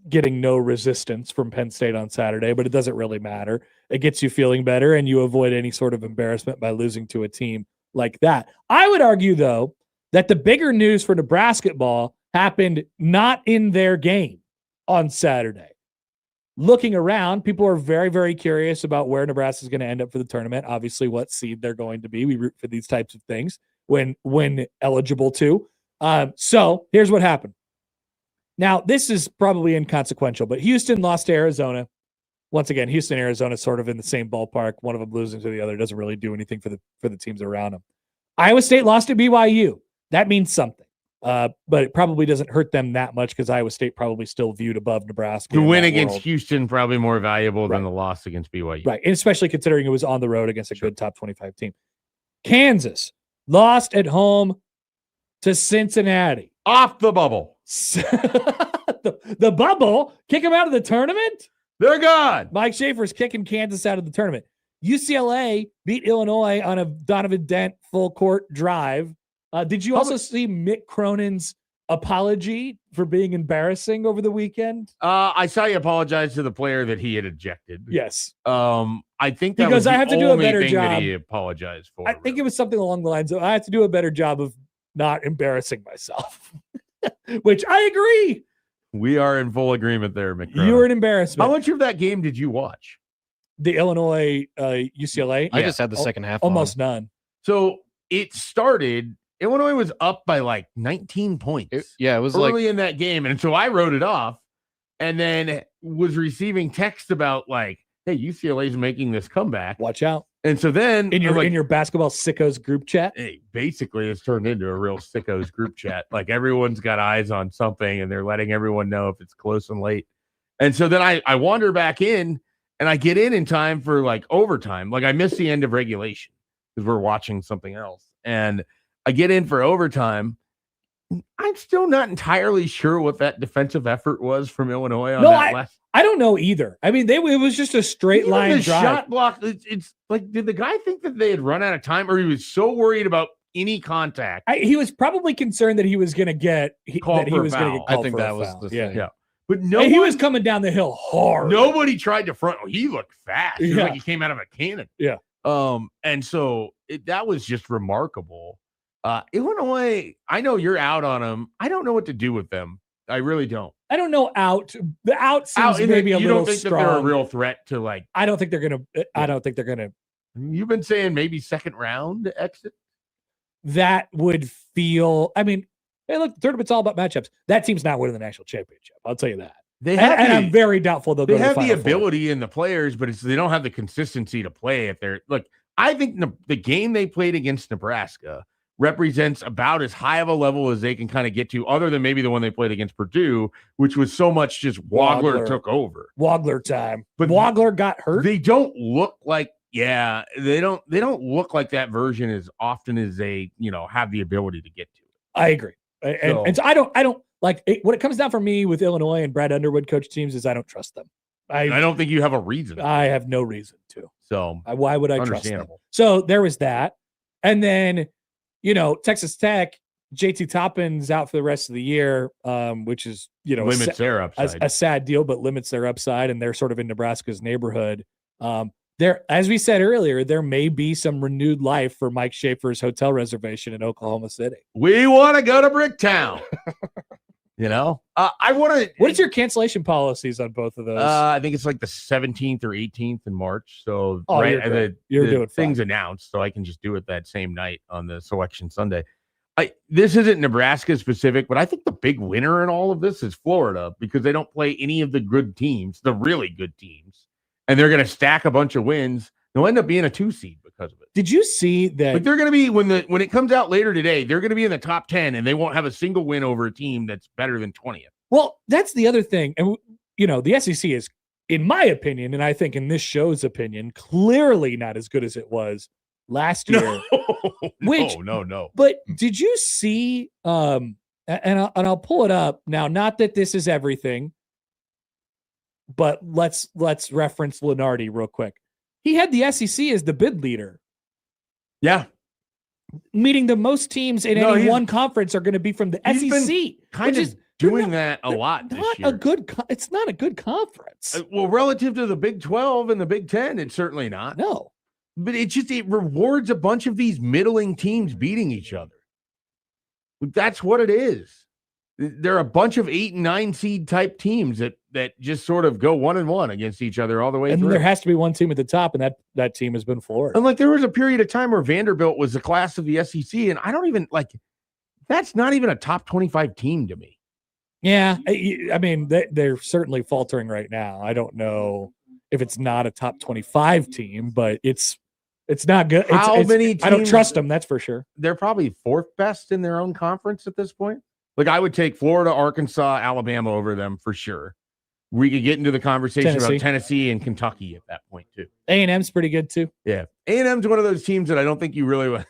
getting no resistance from Penn State on Saturday, but it doesn't really matter. It gets you feeling better, and you avoid any sort of embarrassment by losing to a team like that. I would argue, though, that the bigger news for Nebraska ball happened not in their game on Saturday. Looking around, people are very, very curious about where Nebraska is going to end up for the tournament. Obviously, what seed they're going to be. We root for these types of things when eligible to. So here's what happened. Now, this is probably inconsequential, but Houston lost to Arizona. Once again, Houston, Arizona, sort of in the same ballpark. One of them losing to the other doesn't really do anything for the teams around them. Iowa State lost to BYU. That means something. But it probably doesn't hurt them that much because Iowa State probably still viewed above Nebraska. The win against Houston probably more valuable than the loss against BYU. Right, and especially considering it was on the road against a good top 25 team. Kansas lost at home to Cincinnati. Off the bubble. the bubble? Kick them out of the tournament? They're gone. Mike Schaefer's kicking Kansas out of the tournament. UCLA beat Illinois on a Donovan Dent full court drive Did you also see Mick Cronin's apology for being embarrassing over the weekend? I saw you apologize to the player that he had ejected. Yes. I think that Because was the I have to do a only better thing that job. he apologized for. I think it was something along the lines of, I have to do a better job of not embarrassing myself, which I agree. We are in full agreement there, McCrory. You were an embarrassment. How much of that game did you watch? The Illinois UCLA? I just had the second half. Almost none. So it started, Illinois was up by like 19 points. It was early in that game. And so I wrote it off and then was receiving text about like, hey, UCLA's making this comeback. Watch out. And so then in your basketball sickos group chat, hey, basically it's turned into a real sickos group chat. Like everyone's got eyes on something and they're letting everyone know if it's close and late. And so then I wander back in and I get in time for like overtime. Like I missed the end of regulation because we're watching something else. And I get in for overtime. I'm still not entirely sure what that defensive effort was from Illinois on last. I don't know either. I mean, it was just a straight line drive. Shot block. It's like, did the guy think that they had run out of time, or he was so worried about any contact? He was probably concerned that he was going to get called for a foul. I think that was the thing. Yeah. But he was coming down the hill hard. Nobody tried to front. He looked fast. It was Yeah. like he came out of a cannon. Yeah. And so that was just remarkable. Illinois, I know you're out on them. I don't know what to do with them. I really don't. I don't know. The out seems maybe a you little don't think strong. that they're a real threat to like. I don't think they're gonna. I don't think they're gonna. You've been saying maybe second round exit. That would feel. I mean, hey, look, the tournament's all about matchups. That team's not winning the national championship. I'll tell you that. They have and I'm very doubtful they'll go. They have to the the Final Four. ability and the players, but they don't have the consistency to play. If they're look, I think the game they played against Nebraska represents about as high of a level as they can kind of get to, other than maybe the one they played against Purdue, which was so much just Wagler took over. Wagler time. But Wagler got hurt. They don't look like, they don't look like that version as often as they, have the ability to get to it. I agree. And so I don't like it, what it comes down for me with Illinois and Brad Underwood coach teams is I don't trust them. I don't think you have a reason. I have no reason to. So why would I trust them? So there was that. And then, Texas Tech, JT Toppin's out for the rest of the year, which is, limits their upside. A sad deal, but limits their upside. And they're sort of in Nebraska's neighborhood. There, as we said earlier, there may be some renewed life for Mike Schaefer's hotel reservation in Oklahoma City. We want to go to Bricktown. I want to. What is your cancellation policies on both of those? I think it's like the 17th or 18th in March. So you're doing things fine. Announced, so I can just do it that same night on the Selection Sunday. This isn't Nebraska specific, but I think the big winner in all of this is Florida because they don't play any of the good teams, the really good teams, and they're going to stack a bunch of wins. They'll end up being a 2 seed because of it. Did you see that? But they're going to be when it comes out later today, they're going to be in the top 10, and they won't have a single win over a team that's better than 20th. Well, that's the other thing, and the SEC is, in my opinion, and I think in this show's opinion, clearly not as good as it was last year. No. But did you see? And I'll pull it up now. Not that this is everything, but let's reference Lenardi real quick. He had the SEC as the bid leader. Yeah. Meaning the most teams in any one conference are going to be from the SEC. Kind of doing that a lot this year. It's not a good conference. Well, relative to the Big 12 and the Big 10, it's certainly not. No. But it rewards a bunch of these middling teams beating each other. That's what it is. There are a bunch of 8 and 9 seed type teams that just sort of go 1-1 against each other all the way through. And there has to be one team at the top, and that team has been Florida. And there was a period of time where Vanderbilt was the class of the SEC, and I don't even that's not even a top 25 team to me. Yeah, I mean they're certainly faltering right now. I don't know if it's not a top 25 team, but it's not good. Many teams, I don't trust them. That's for sure. They're probably 4th best in their own conference at this point. I would take Florida, Arkansas, Alabama over them for sure. We could get into the conversation about Tennessee and Kentucky at that point too. A&M's pretty good too. Yeah, A&M's one of those teams that I don't think you really want.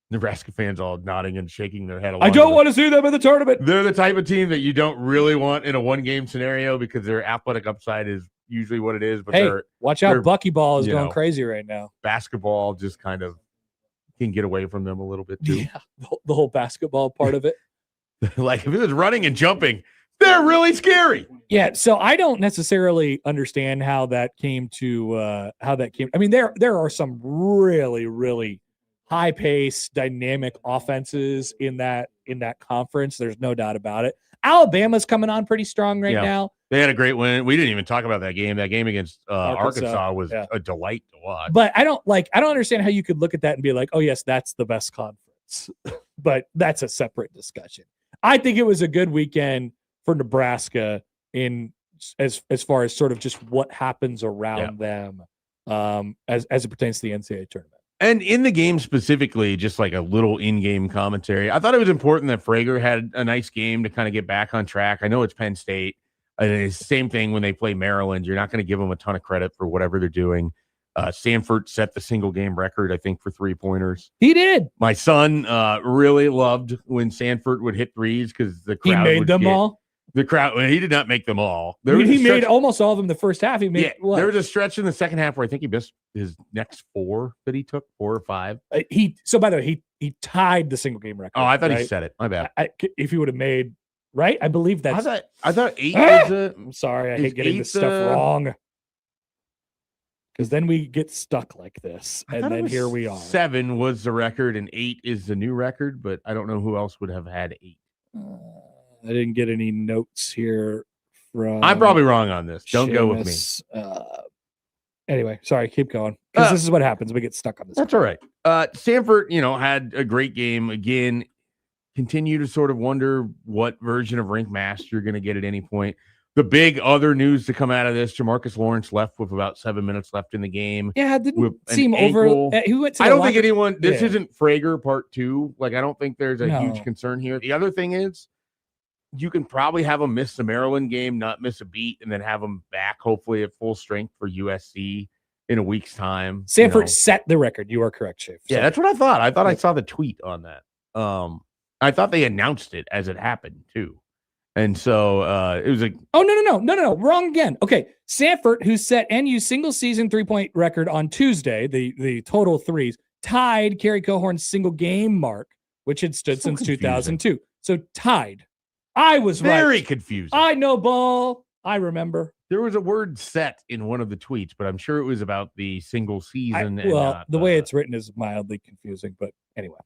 Nebraska fans all nodding and shaking their head. I don't want to see them in the tournament. They're the type of team that you don't really want in a 1-game scenario because their athletic upside is usually what it is. But watch out! Buckyball is going crazy right now. Basketball just kind of can get away from them a little bit too. Yeah, the whole basketball part of it. Like if it was running and jumping, they're really scary. Yeah, so I don't necessarily understand how that came. I mean, there are some really, really high pace, dynamic offenses in that conference. There's no doubt about it. Alabama's coming on pretty strong right now. They had a great win. We didn't even talk about that game. That game against Arkansas was a delight to watch. But I don't understand how you could look at that and be like, oh yes, that's the best conference. But that's a separate discussion. I think it was a good weekend for Nebraska in as far as sort of just what happens around them as it pertains to the NCAA tournament. And in the game specifically, just like a little in-game commentary, I thought it was important that Frager had a nice game to kind of get back on track. I know it's Penn State. And it's the same thing when they play Maryland. You're not going to give them a ton of credit for whatever they're doing. Sanford set the single game record, I think, for 3-pointers. He did. My son really loved when Sanford would hit threes because the crowd made them all. The crowd, well, he did not make them all. He made almost all of them the first half. He made there was a stretch in the second half where I think he missed his next 4 that he took, 4 or 5. So by the way, he tied the single game record. Oh, I thought he said it. My bad. If he would have made right, I believe that's. I thought 8 was a. I'm sorry, I hate getting this stuff wrong. Because then we get stuck like this, and then here we are. 7 was the record, and 8 is the new record. But I don't know who else would have had 8. I didn't get any notes here from. I'm probably wrong on this. Don't go with me. Anyway, sorry. Keep going because this is what happens. We get stuck on this. That's all right. Sanford, had a great game again. Continue to sort of wonder what version of Rink Master you're going to get at any point. The big other news to come out of this: Jamarcus Lawrence left with about 7 minutes left in the game. Yeah, it didn't seem over. He went to I don't think anyone. This isn't Frager part 2. Like I don't think there's a huge concern here. The other thing is, you can probably have him miss the Maryland game, not miss a beat, and then have him back hopefully at full strength for USC in a week's time. Sanford set the record. You are correct, Schaefer. Yeah, that's what I thought. I thought I saw the tweet on that. I thought they announced it as it happened too. And so it was like, oh, no. Wrong again. Okay. Sanford, who set NU's single season 3-point record on Tuesday, the total threes, tied Kerry Cohorn's single game mark, which had stood since 2002. So tied. I was very confused. I know ball. I remember. There was a word set in one of the tweets, but I'm sure it was about the single season. The way it's written is mildly confusing, but anyway.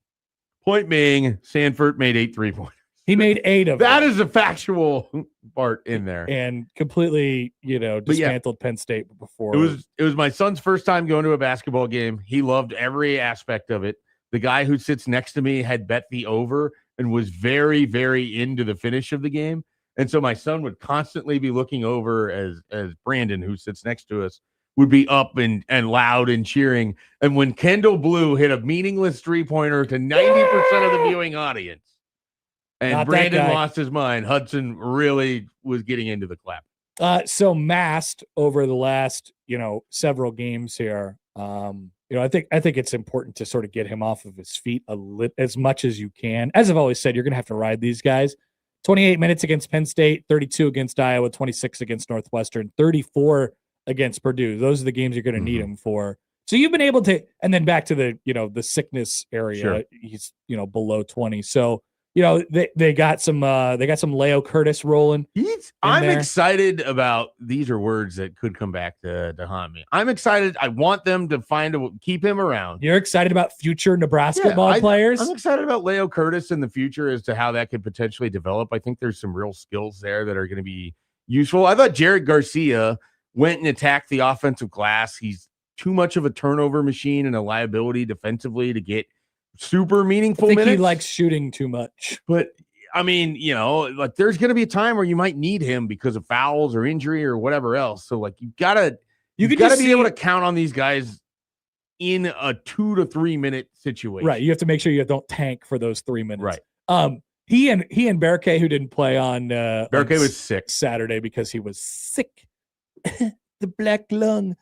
Point being, Sanford made 8 3-pointers. He made 8 of them. That is a factual part in there. And completely, dismantled Penn State before. It was my son's first time going to a basketball game. He loved every aspect of it. The guy who sits next to me had bet the over and was very, very into the finish of the game. And so my son would constantly be looking over as Brandon, who sits next to us, would be up and loud and cheering. And when Kendall Blue hit a meaningless 3-pointer to 90% of the viewing audience, and Not Brandon lost his mind, Hudson really was getting into the clap. So Mast over the last, several games here, I think it's important to sort of get him off of his feet as much as you can. As I've always said, you're going to have to ride these guys. 28 minutes against Penn State, 32 against Iowa, 26 against Northwestern, 34 against Purdue. Those are the games you're going to need him for. So you've been able to, and then back to the, the sickness area. Sure. He's, below 20. So, they got some Leo Curtis rolling. I'm excited about, these are words that could come back to haunt me. I'm excited. I want them to keep him around. You're excited about future Nebraska ball players? I'm excited about Leo Curtis in the future as to how that could potentially develop. I think there's some real skills there that are going to be useful. I thought Jared Garcia went and attacked the offensive glass. He's too much of a turnover machine and a liability defensively to get super meaningful minutes. He likes shooting too much. But I mean, there's going to be a time where you might need him because of fouls or injury or whatever else. So you gotta be able to count on these guys in a 2 to 3 minute situation. Right. You have to make sure you don't tank for those 3 minutes. Right. He and Berke, who didn't play on Berke was sick Saturday because he was sick. The black lung.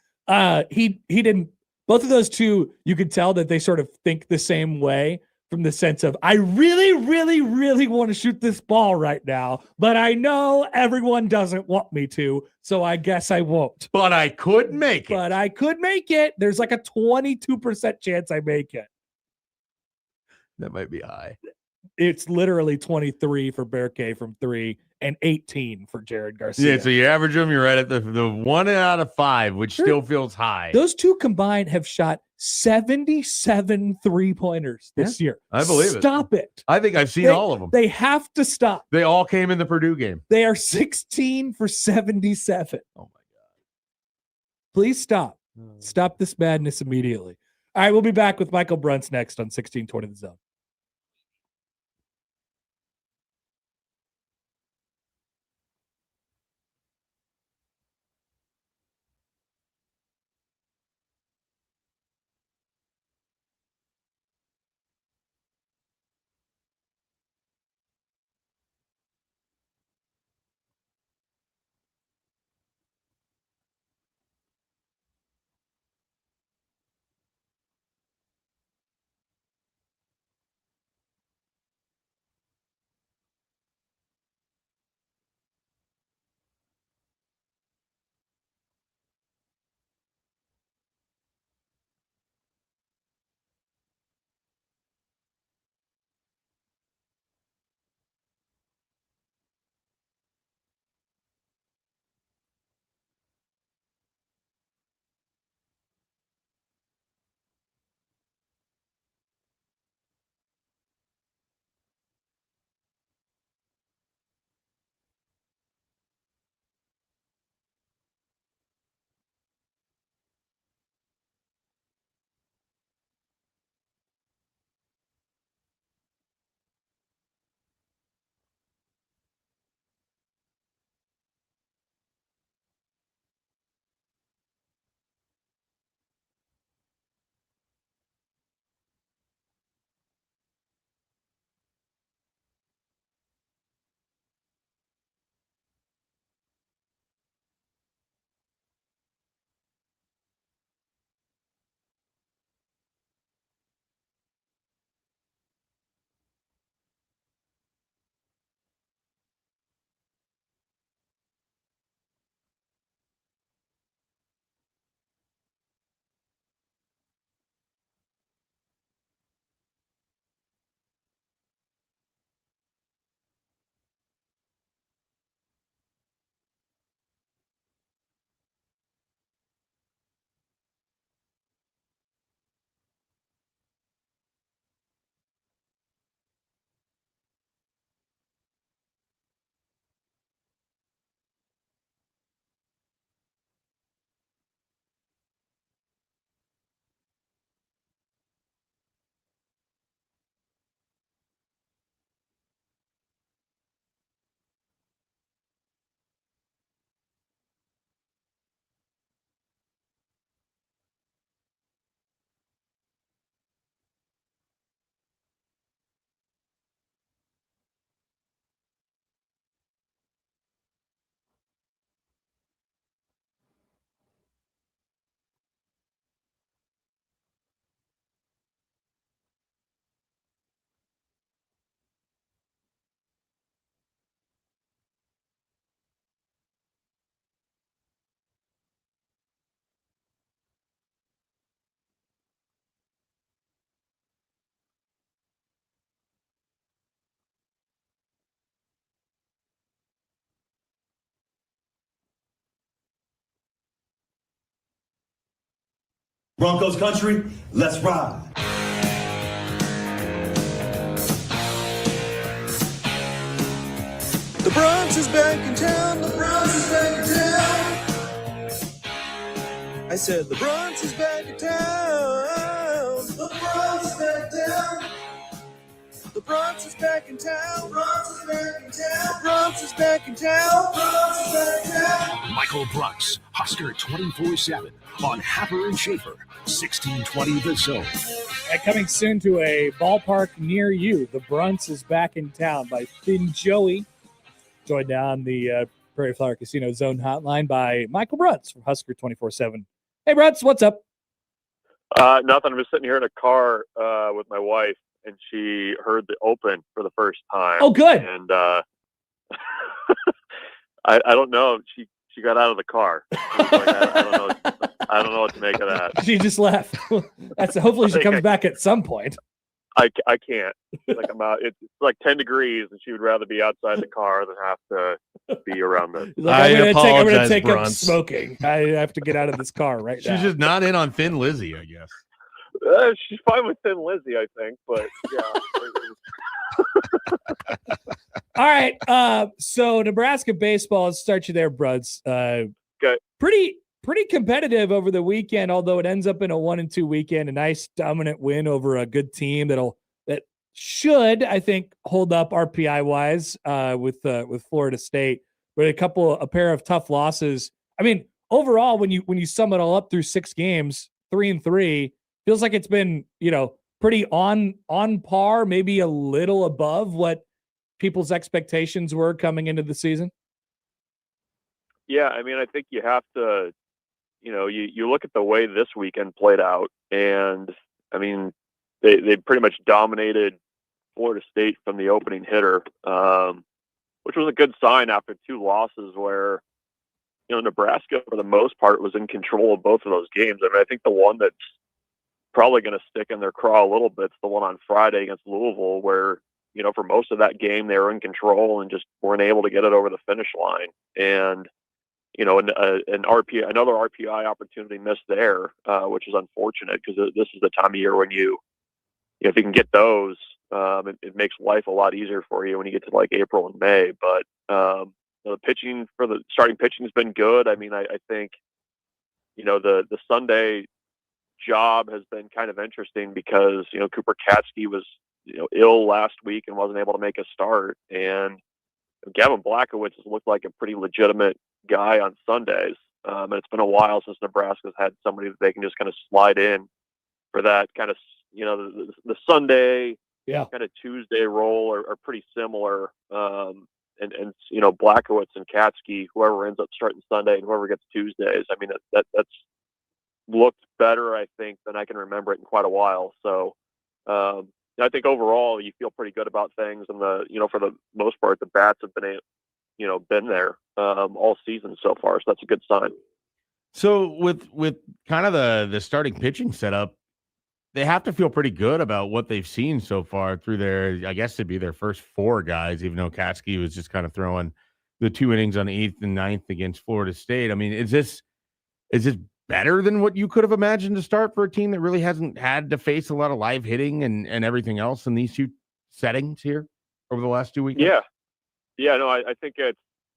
He didn't. Both of those two, you could tell that they sort of think the same way from the sense of, I really, really, really want to shoot this ball right now, but I know everyone doesn't want me to, so I guess I won't. But I could make it. There's like a 22% chance I make it. That might be high. It's literally 23 for Bear K from 3 and 18 for Jared Garcia. Yeah, so you average them, you're right at the 1 out of 5, which Sure. still feels high. Those two combined have shot 77 3-pointers this year. I believe it. Stop it. I think I've seen all of them. They have to stop. They all came in the Purdue game. They are 16 for 77. Oh, my God. Please stop. Stop this madness immediately. All right, we'll be back with Michael Bruntz next on 1620 The Zone. Broncos country, let's ride. The Bronx is back in town. The Bronx is back in town. I said the Bronx is back in town. The Bronx is back in town. The Bronx is back in town. Bronx is back in town. Bronx is back in town. Bronx is back in town. Michael Bruntz, Husker 24/7 on Happer and Schaefer, 1620 The Zone. And coming soon to a ballpark near you, the Bruntz is back in town by Thin Joey. Joined down the Prairie Flower Casino Zone hotline by Michael Bruntz from Husker 24/7. Hey, Bruntz, what's up? Nothing. I'm just sitting here in a car with my wife, and she heard the Open for the first time. Oh, good. And I don't know. She got out of the car. She was like, I don't know what to make of that. She just left. Hopefully she comes back at some point. I can't. Like I'm out. It's like 10 degrees, and she would rather be outside the car than have to be around the. He's like, I I'm gonna apologize, take up Bruns. smoking. I have to get out of this car right She's now. just not in on Thin Lizzy, I guess. She's fine with Thin Lizzy, I think, but yeah. All right. So Nebraska baseball, let's start you there, Bruds. Okay. Pretty competitive over the weekend, although it ends up in a 1-2 weekend, a nice dominant win over a good team that should, I think, hold up RPI wise with Florida State, but a pair of tough losses. I mean, overall, when you sum it all up through 6 games, 3-3, feels like it's been, pretty on par, maybe a little above what people's expectations were coming into the season. Yeah, I mean, I think you have to, you look at the way this weekend played out, and I mean, they pretty much dominated Florida State from the opening hitter, which was a good sign after 2 losses where, Nebraska for the most part was in control of both of those games. I mean, I think the one that's probably going to stick in their craw a little bit is the one on Friday against Louisville, where, for most of that game they were in control and just weren't able to get it over the finish line. And another RPI opportunity missed there, which is unfortunate because this is the time of year when if you can get those, it makes life a lot easier for you when you get to like April and May. But the pitching for the starting pitching has been good. I mean, I think the Sunday job has been kind of interesting because Cooper Katsky was ill last week and wasn't able to make a start, and Gavin Blackowitz has looked like a pretty legitimate guy on Sundays. And it's been a while since Nebraska's had somebody that they can just kind of slide in for that kind of, the Sunday, kind of Tuesday role are pretty similar. And Blackowitz and Katsky, whoever ends up starting Sunday and whoever gets Tuesdays, I mean, that's looked better, I think, than I can remember it in quite a while. So, I think overall you feel pretty good about things, and for the most part, the bats have been there all season so far, so that's a good sign. So with kind of the starting pitching setup, they have to feel pretty good about what they've seen so far through I guess it'd be their first 4 guys, even though Katsky was just kind of throwing the 2 innings on the 8th and 9th against Florida State. I mean, is this better than what you could have imagined to start for a team that really hasn't had to face a lot of live hitting and everything else in these 2 settings here over the last 2 weeks? Yeah, no, I think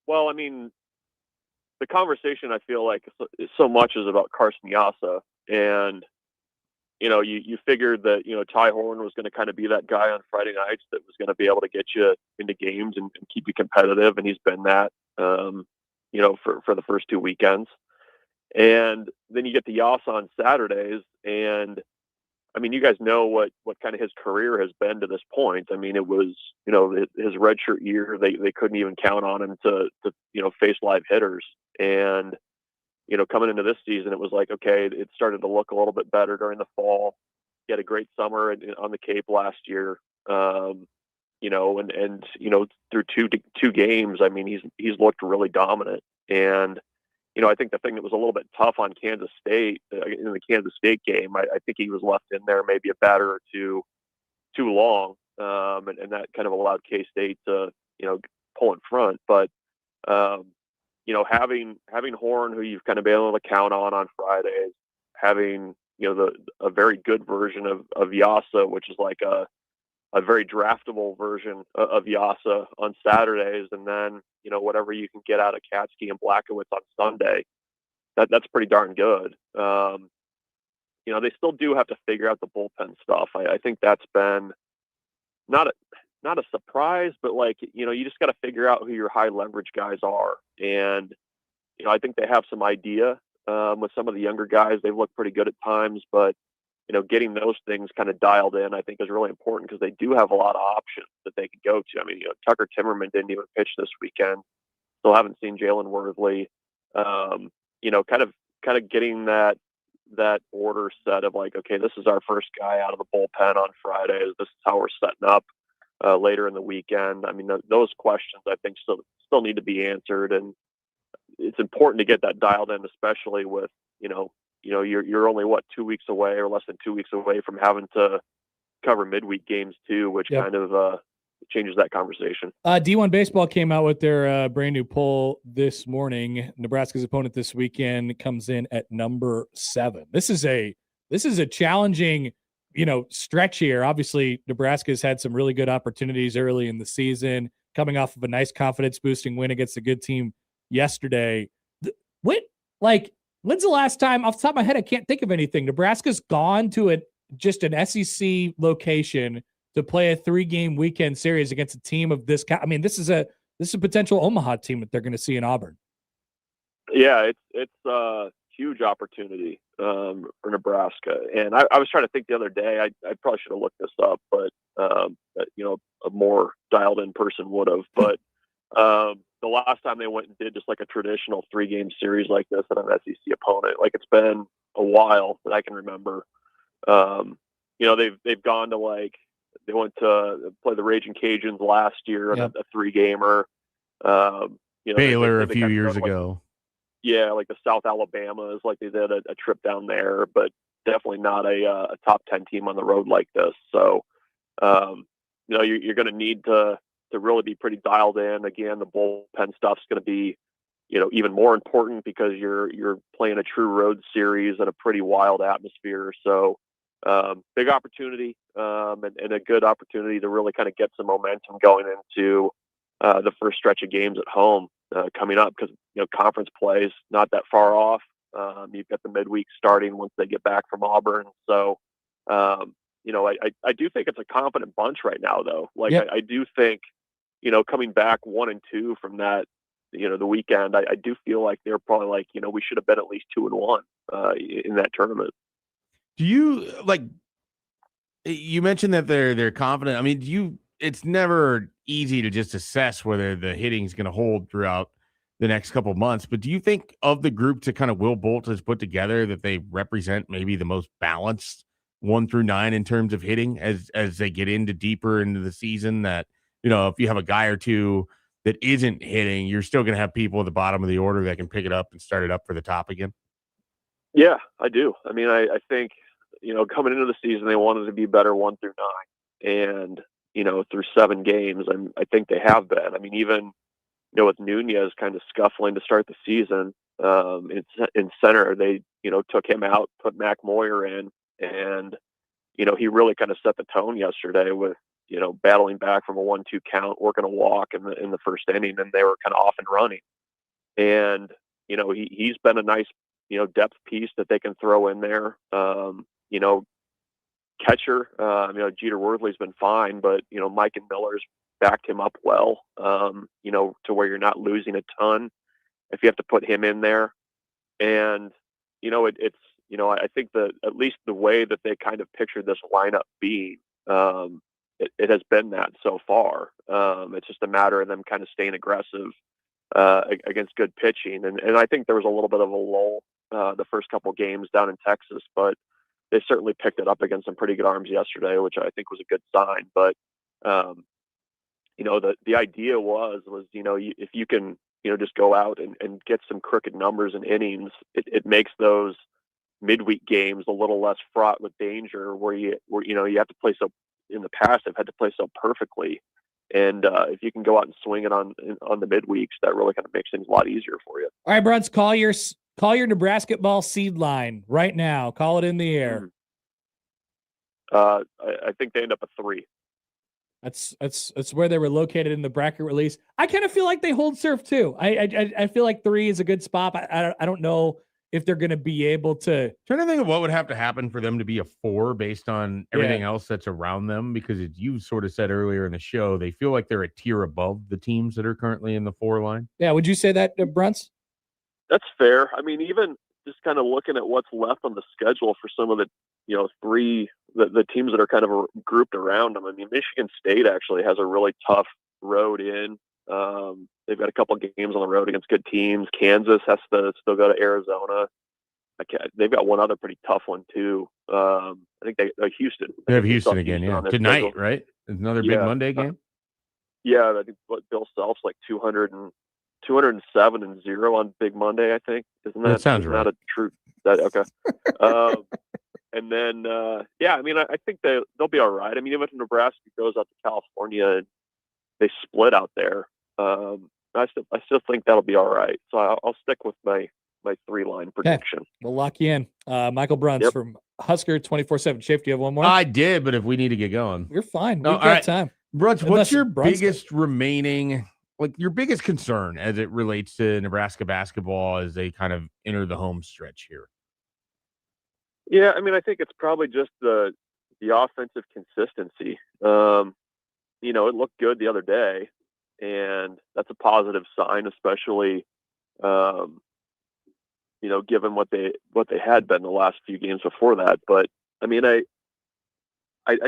well, I mean, the conversation I feel like so much is about Carson Yassa, and you figured that Ty Horn was going to kind of be that guy on Friday nights that was going to be able to get you into games and keep you competitive, and he's been that for the first 2 weekends. And then you get the Yassa on Saturdays, and I mean, you guys know what kind of his career has been to this point. I mean, it was his redshirt year, they couldn't even count on him to face live hitters, and coming into this season, it was like, okay, it started to look a little bit better during the fall. He had a great summer on the Cape last year, and through two games, I mean, he's looked really dominant. And I think the thing that was a little bit tough on Kansas State in the Kansas State game, I think he was left in there maybe a batter or two too long, and that kind of allowed K-State to pull in front. But having Horn, who you've kind of been able to count on Fridays, having a very good version of Yassa, which is like a very draftable version of Yassa on Saturdays, and then whatever you can get out of Katsky and Blackowitz on Sunday, that's pretty darn good. They still do have to figure out the bullpen stuff. I think that's been not a surprise, but you just got to figure out who your high leverage guys are. And, I think they have some idea with some of the younger guys. They've looked pretty good at times, but, getting those things kind of dialed in, I think is really important because they do have a lot of options that they can go to. I mean, Tucker Timmerman didn't even pitch this weekend. Still haven't seen Jalen Worthley. Kind of getting that order set of like, okay, this is our first guy out of the bullpen on Fridays. This is how we're setting up later in the weekend. I mean, those questions I think still need to be answered, and it's important to get that dialed in, especially with you're only 2 weeks away or less than 2 weeks away from having to cover midweek games too, which Yep. kind of changes that conversation. D1 Baseball came out with their brand new poll this morning. Nebraska's opponent this weekend comes in at number 7. This is a challenging, stretch here. Obviously, Nebraska's had some really good opportunities early in the season, coming off of a nice confidence boosting win against a good team yesterday. When's the last time, off the top of my head, I can't think of anything, Nebraska's gone to just an SEC location to play a 3-game weekend series against a team of this kind? I mean, this is a potential Omaha team that they're going to see in Auburn. Yeah, it's a huge opportunity for Nebraska. And I was trying to think the other day, I probably should have looked this up, but a more dialed in person would have. But the last time they went and did just like a traditional 3-game series like this and an SEC opponent, like it's been a while that I can remember. They've gone to they went to play the Raging Cajuns last year in a 3-gamer. Baylor a few years ago. Yeah, like the South Alabama is like they did a trip down there, but definitely not a top 10 team on the road like this. So, you're going to need to really be pretty dialed in. Again, the bullpen stuff's going to be, even more important because you're playing a true road series in a pretty wild atmosphere. So, big opportunity and a good opportunity to really kind of get some momentum going into the first stretch of games at home coming up, because conference play is not that far off. You've got the midweek starting once they get back from Auburn. So, I do think it's a confident bunch right now, though. I do think, coming back 1-2 from that, the weekend, I do feel like they're probably like, we should have been at least 2-1 in that tournament. Do you you mentioned that they're confident. I mean, it's never easy to just assess whether the hitting is going to hold throughout the next couple of months, but do you think of the group to kind of Will Bolt has put together that they represent maybe the most balanced 1 through 9 in terms of hitting as they get deeper into the season, that, if you have a guy or two that isn't hitting, you're still going to have people at the bottom of the order that can pick it up and start it up for the top again? Yeah, I do. I mean, I think, coming into the season, they wanted to be better 1 through 9, and, through 7 games, I think they have been. I mean, even, with Nunez kind of scuffling to start the season in center, they, took him out, put Mac Moyer in, and, he really kind of set the tone yesterday with, battling back from a 1-2 count, working a walk in the first inning, and they were kind of off and running. And, he's been a nice, depth piece that they can throw in there. Catcher, Jeter Worthley's been fine, but, Mike and Miller's backed him up well, to where you're not losing a ton if you have to put him in there. And, I think that at least the way that they kind of pictured this lineup being, it has been that so far. It's just a matter of them kind of staying aggressive against good pitching. And I think there was a little bit of a lull the first couple games down in Texas, but they certainly picked it up against some pretty good arms yesterday, which I think was a good sign. But, the idea was, if you can, just go out and get some crooked numbers and innings, it makes those midweek games a little less fraught with danger, where you have to play so, in the past, I've had to play so perfectly. And if you can go out and swing it on the midweeks, that really kind of makes things a lot easier for you. All right, Bruns, call your Nebraska ball seed line right now. Call it in the air. I think they end up at 3. That's where they were located in the bracket release. I kind of feel like they hold serve too. I feel like 3 is a good spot. I don't know if they're going to be able to. Trying to think of what would have to happen for them to be a 4 based on everything else that's around them, because as you sort of said earlier in the show, they feel like they're a tier above the teams that are currently in the 4 line. Yeah, would you say that, Bruns? That's fair. I mean, even just kind of looking at what's left on the schedule for some of the, 3 the teams that are kind of grouped around them. I mean, Michigan State actually has a really tough road in. They've got a couple of games on the road against good teams. Kansas has to still go to Arizona. They've got one other pretty tough one too. I think Houston. They have Houston again, yeah. Tonight, schedule. Right? It's another big Monday game. Yeah, I think Bill Self's like 207-0 on Big Monday. I think, isn't that? That sounds right. Not a true. Okay. And then, yeah, I mean, I think they'll be all right. I mean, even if Nebraska goes out to California and they split out there, I still think that'll be all right. So I'll stick with my 3-line prediction. We'll lock you in. Michael Bruns from Husker 24/7. Schaefer, do you have one more? I did, but if we need to get going, you're fine. We've all got right. time. Bruns, Unless what's your Bruns biggest remaining, like your biggest concern as it relates to Nebraska basketball as they kind of enter the home stretch here? Yeah, I mean, I think it's probably just the offensive consistency. You know, it looked good the other day, and that's a positive sign, especially you know, given what they had been the last few games before that. But I mean, I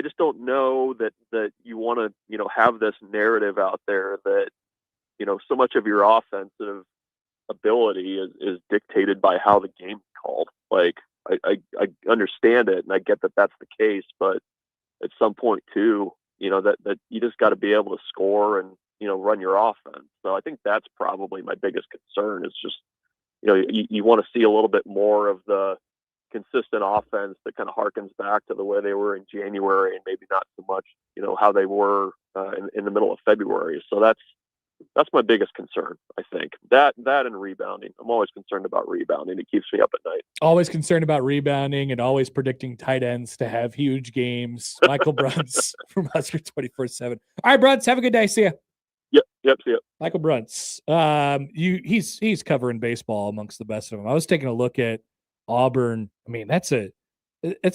just don't know that you want to, you know, have this narrative out there that, you know, so much of your offensive ability is dictated by how the game's called. Like, I understand it, and I get that that's the case, but at some point too, you know, that you just got to be able to score and, you know, run your offense. So I think that's probably my biggest concern, is just, you know, you want to see a little bit more of the consistent offense that kind of harkens back to the way they were in January, and maybe not so much, you know, how they were in the middle of February. So that's my biggest concern. I think that and rebounding. I'm always concerned about rebounding. It keeps me up at night. Always concerned about rebounding and always predicting tight ends to have huge games. Michael Bruns from Husker 24/7. All right, Bruns, have a good day. See ya. Yep. See ya. Michael Bruns. He's covering baseball amongst the best of them. I was taking a look at Auburn. I mean, that's a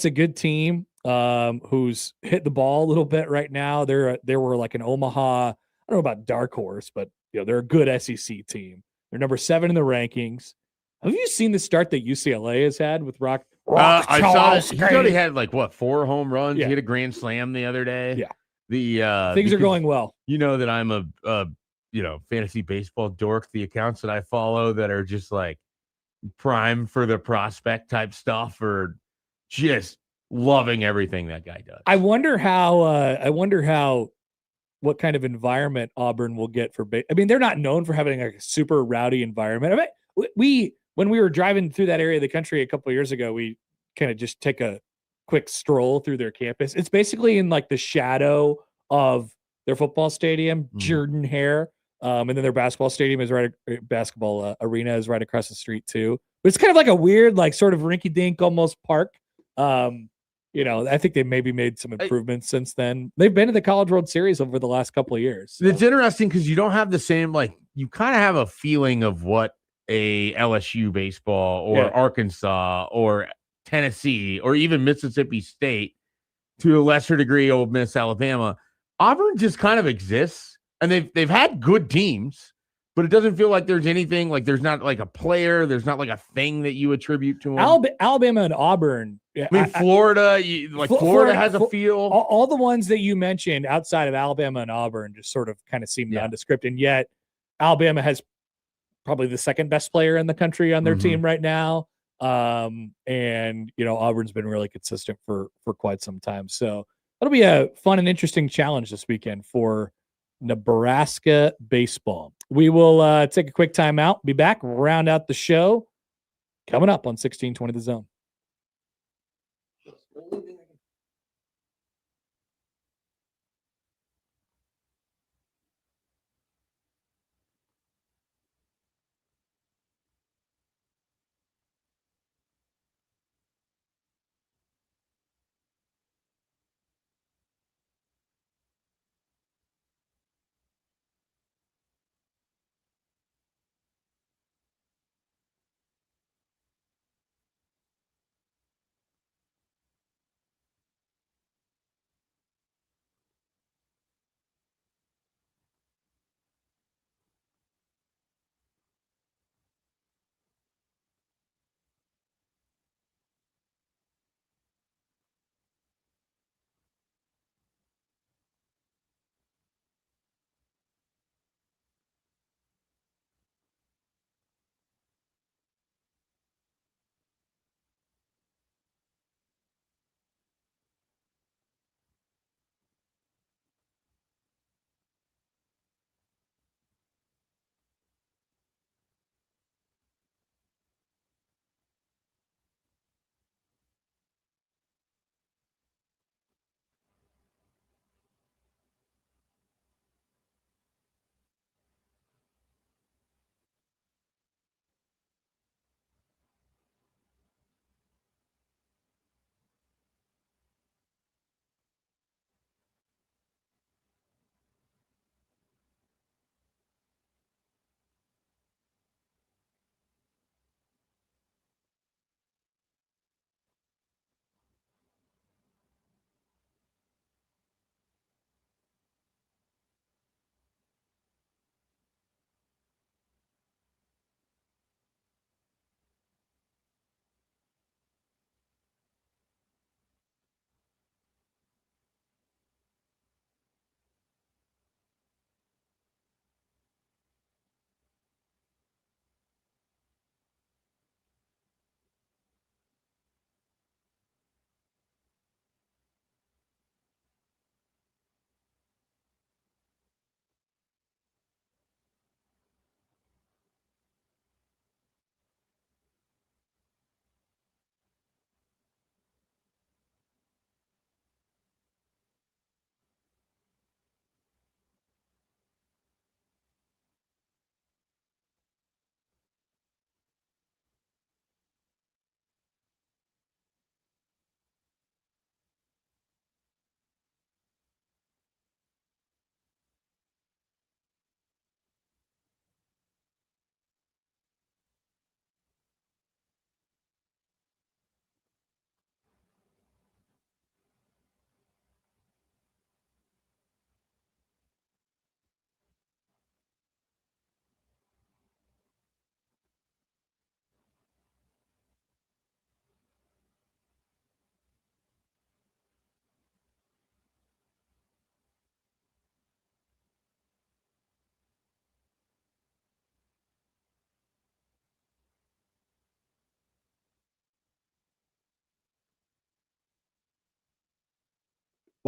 good team who's hit the ball a little bit right now. They were like an Omaha, I don't know about dark horse, but you know, they're a good SEC team. They're number 7 in the rankings. Have you seen the start that UCLA has had with Rock? I saw it. He's already had like 4 home runs. Yeah. He hit a grand slam the other day. Yeah. Things are going well. You know that I'm a fantasy baseball dork. The accounts that I follow that are just like prime for the prospect type stuff are just loving everything that guy does. I wonder how what kind of environment Auburn will get for I mean, they're not known for having a super rowdy environment. I mean, when we were driving through that area of the country a couple of years ago, we kind of just take a quick stroll through their campus. It's basically in like the shadow of their football stadium, Jordan Hare. And then their basketball stadium is basketball arena is right across the street too. But it's kind of like a weird, like sort of rinky dink almost park. You know, I think they maybe made some improvements since then. They've been to the College World Series over the last couple of years. So. It's interesting because you don't have the same, like, you kind of have a feeling of what a LSU baseball or Arkansas or Tennessee or even Mississippi State, to a lesser degree, Ole Miss, Alabama. Auburn just kind of exists, and they've had good teams, but it doesn't feel like there's anything, like there's not like a player, there's not like a thing that you attribute to them. Alabama and Auburn. I mean, Florida, Florida has a feel. All the ones that you mentioned outside of Alabama and Auburn just sort of kind of seem nondescript, and yet Alabama has probably the second best player in the country on their team right now. And you know, Auburn's been really consistent for quite some time. So that'll be a fun and interesting challenge this weekend for Nebraska baseball. We will take a quick timeout, be back, round out the show coming up on 1620 The Zone.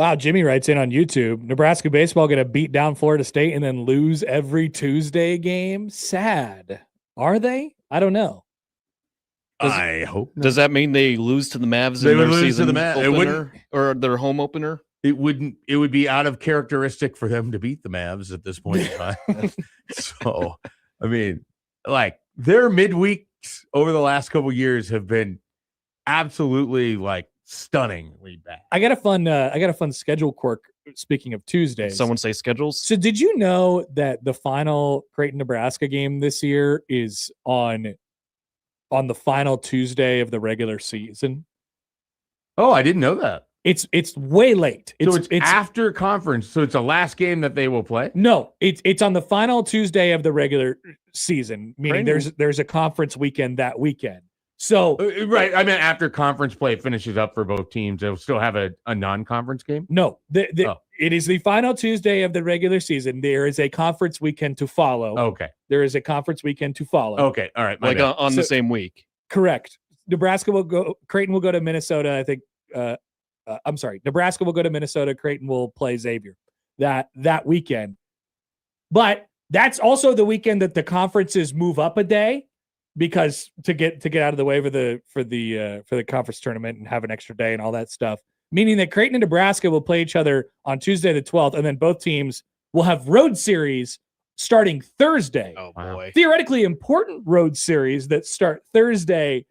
Wow, Jimmy writes in on YouTube, Nebraska baseball going to beat down Florida State and then lose every Tuesday game? Sad. Are they? I don't know. I hope not. Does that mean they lose to the Mavs They in would their lose to season the Mavs. It opener or their home opener? It wouldn't. It would be out of characteristic for them to beat the Mavs at this point in time. So, I mean, like their midweeks over the last couple of years have been absolutely like stunningly bad. I got a fun schedule quirk. Speaking of Tuesdays, Someone say schedules. So did you know that the final Creighton Nebraska game this year is on the final Tuesday of the regular season? Oh, I didn't know that. It's way late. It's after conference, so it's the last game that they will play. No, it's on the final Tuesday of the regular season, meaning there's a conference weekend that weekend. So right, I mean after conference play finishes up for both teams, they'll still have a non-conference game. No, it is the final Tuesday of the regular season. There is a conference weekend to follow. Okay, there is a conference weekend to follow. Okay, all right, like on the same week. Correct. Creighton will go to Minnesota. I think. I'm sorry. Nebraska will go to Minnesota. Creighton will play Xavier that weekend. But that's also the weekend that the conferences move up a day, because to get out of the way for the conference tournament and have an extra day and all that stuff. Meaning that Creighton and Nebraska will play each other on Tuesday the 12th, and then both teams will have road series starting Thursday. Oh boy! Theoretically important road series that start Thursday.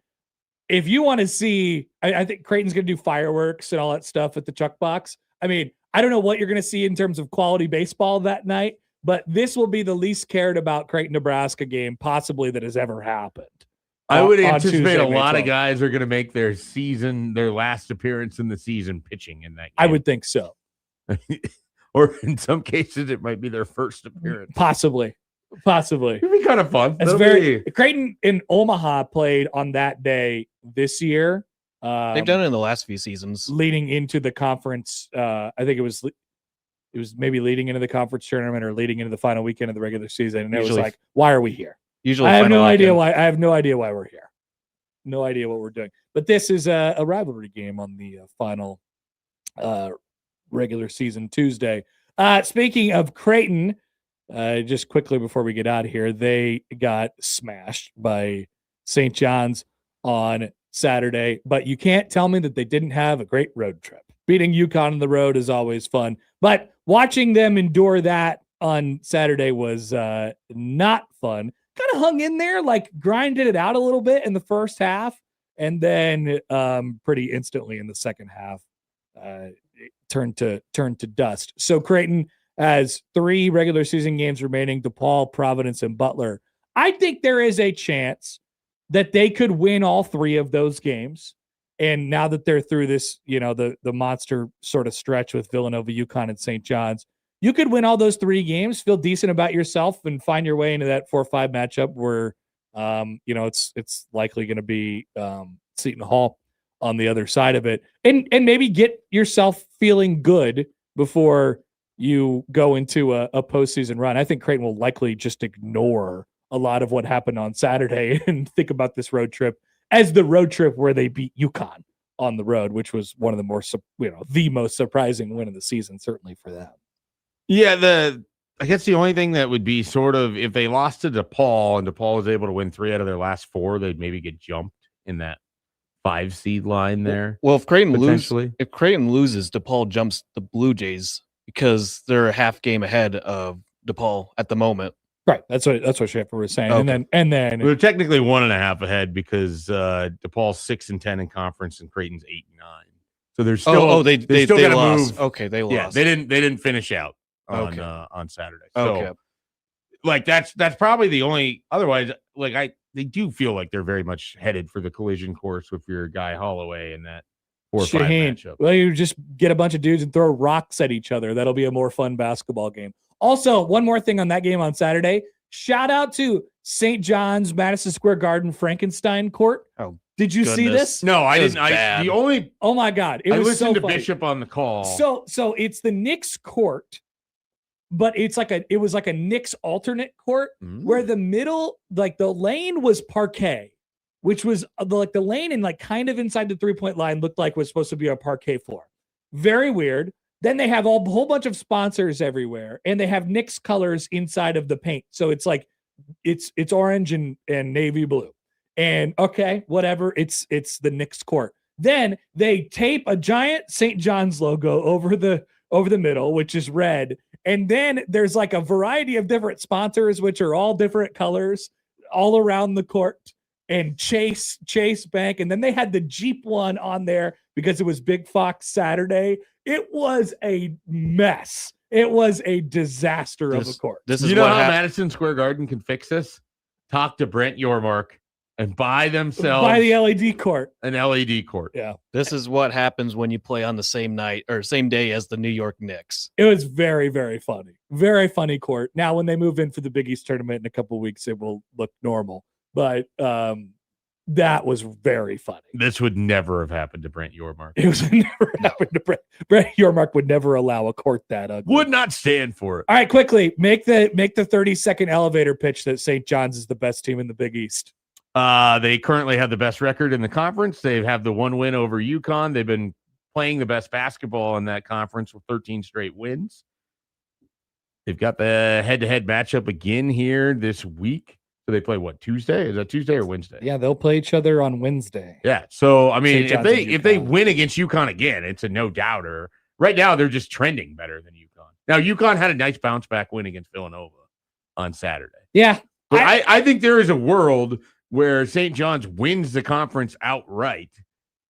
If you want to see, I think Creighton's going to do fireworks and all that stuff at the Chuck Box. I mean, I don't know what you're going to see in terms of quality baseball that night, but this will be the least cared about Creighton Nebraska game possibly that has ever happened. I would anticipate Tuesday, a lot May 12th. of guys are going to make their last appearance in the season pitching in that game. I would think so. Or in some cases, it might be their first appearance. Possibly. It'd be kind of fun. Creighton in Omaha played on that day this year. They've done it in the last few seasons. Leading into the conference, I think it was maybe leading into the conference tournament or leading into the final weekend of the regular season. And it was like, why are we here? Usually, I have no idea why. I have no idea why we're here. No idea what we're doing. But this is a rivalry game on the final regular season Tuesday. Speaking of Creighton, just quickly before we get out of here, they got smashed by St. John's on Saturday. But you can't tell me that they didn't have a great road trip. Beating UConn on the road is always fun. But watching them endure that on Saturday was not fun. Kind of hung in there, like grinded it out a little bit in the first half, and then pretty instantly in the second half, turned to dust. So Creighton has 3 regular season games remaining: DePaul, Providence, and Butler. I think there is a chance that they could win all 3 of those games. And now that they're through this, the monster sort of stretch with Villanova, UConn, and St. John's, you could win all those 3 games, feel decent about yourself, and find your way into that 4-5 matchup where, it's likely going to be Seton Hall on the other side of it, and maybe get yourself feeling good before you go into a postseason run. I think Creighton will likely just ignore a lot of what happened on Saturday and think about this road trip as the road trip where they beat UConn on the road, which was one of the more, the most surprising win of the season, certainly for them. Yeah, I guess the only thing that would be sort of if they lost to DePaul and DePaul was able to win 3 out of their last 4, they'd maybe get jumped in that 5 seed line there. Well, if Creighton loses, DePaul jumps the Blue Jays because they're a half game ahead of DePaul at the moment. Right. That's what Schaefer was saying. Okay. And then they're technically 1.5 ahead because DePaul's 6-10 in conference and Creighton's 8-9. So they're still they still got to lost. move. Okay, they lost. Yeah, they didn't finish out on Saturday. So okay. Like that's probably the only, otherwise they do feel like they're very much headed for the collision course with your guy Holloway and that 4-5 matchup. Well, you just get a bunch of dudes and throw rocks at each other. That'll be a more fun basketball game. Also, one more thing on that game on Saturday. Shout out to St. John's Madison Square Garden Frankenstein Court. Oh, did you see this? No, I didn't. Oh my God, I was listened so to funny. Bishop on the call. So it's the Knicks court, but it was like a Knicks alternate court where the middle, like the lane was parquet, which was like the lane and like kind of inside the 3-point line looked like was supposed to be a parquet floor. Very weird. Then they have a whole bunch of sponsors everywhere, and they have Knicks colors inside of the paint. So it's like it's orange and navy blue. And okay, whatever. It's the Knicks court. Then they tape a giant St. John's logo over the middle, which is red. And then there's like a variety of different sponsors, which are all different colors all around the court. And Chase Bank. And then they had the Jeep one on there because it was Big Fox Saturday. It was a mess. It was a disaster of a court. This is you know what how Madison Square Garden can fix this? Talk to Brent Yormark and buy themselves the LED court. an LED court. Yeah. This is what happens when you play on the same night or same day as the New York Knicks. It was very, very funny. Very funny court. Now, when they move in for the Big East tournament in a couple of weeks, it will look normal. But that was very funny. This would never have happened to Brent Yormark. It was never happened to Brent. Brent Yormark would never allow a court that ugly. Would not stand for it. All right, quickly make the 30-second elevator pitch that St. John's is the best team in the Big East. They currently have the best record in the conference. They have the one win over UConn. They've been playing the best basketball in that conference with 13 straight wins. They've got the head-to-head matchup again here this week. So they play what, Tuesday? Is that Tuesday or Wednesday? Yeah, they'll play each other on Wednesday. Yeah. So I mean, St. if they win against UConn again, it's a no doubter. Right now, they're just trending better than UConn. Now, UConn had a nice bounce back win against Villanova on Saturday. Yeah. But I think there is a world where St. John's wins the conference outright,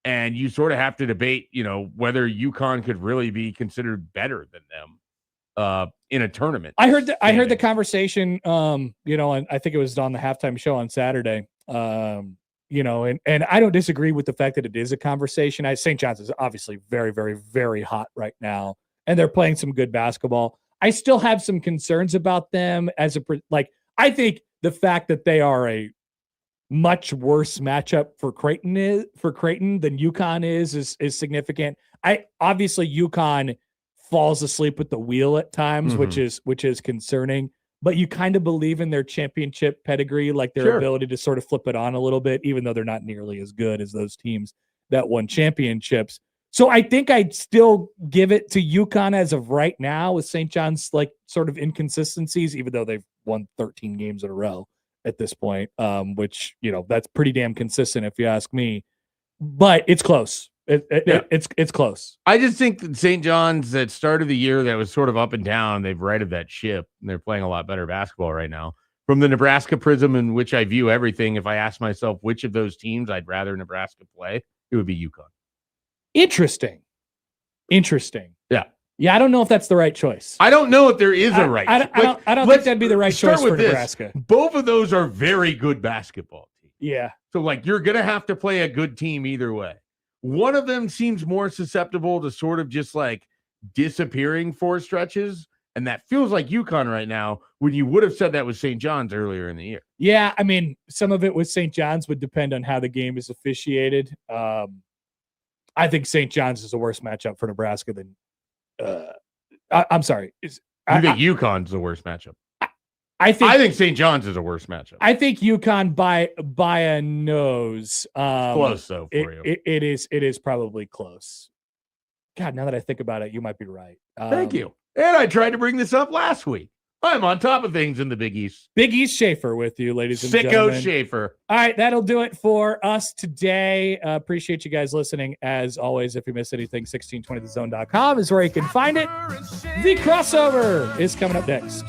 and you sort of have to debate, whether UConn could really be considered better than them in a tournament. I heard the conversation, and I think it was on the halftime show on Saturday. And I don't disagree with the fact that it is a conversation. St. John's is obviously very, very, very hot right now, and they're playing some good basketball. I still have some concerns about them I think the fact that they are a much worse matchup for Creighton than UConn is significant. Obviously UConn falls asleep at the wheel at times, which is concerning, but you kind of believe in their championship pedigree, like their ability to sort of flip it on a little bit, even though they're not nearly as good as those teams that won championships. So I think I'd still give it to UConn as of right now, with St. John's sort of inconsistencies, even though they've won 13 games in a row at this point, which, that's pretty damn consistent if you ask me, but it's close. It's close. I just think that St. John's at start of the year, that was sort of up and down. They've righted that ship, and they're playing a lot better basketball right now. From the Nebraska prism in which I view everything, if I ask myself which of those teams I'd rather Nebraska play, it would be UConn. Interesting. Yeah, I don't know if that's the right choice. I don't know if there is a right. I don't think that'd be the right choice for Nebraska. Both of those are very good basketball teams. Yeah. So you're going to have to play a good team either way. One of them seems more susceptible to sort of just disappearing for stretches. And that feels like UConn right now, when you would have said that was St. John's earlier in the year. Yeah. I mean, some of it with St. John's would depend on how the game is officiated. I think St. John's is a worse matchup for Nebraska than I'm sorry. You think UConn's the worst matchup? I think St. John's is a worse matchup. I think UConn by a nose. Close though for you. It is probably close. God, now that I think about it, you might be right. Thank you. And I tried to bring this up last week. I'm on top of things in the Big East. Big East Schaefer with you, ladies and gentlemen. Sicko Schaefer. All right, that'll do it for us today. Appreciate you guys listening. As always, if you miss anything, 1620thezone.com is where you can find it. The Crossover is coming up next.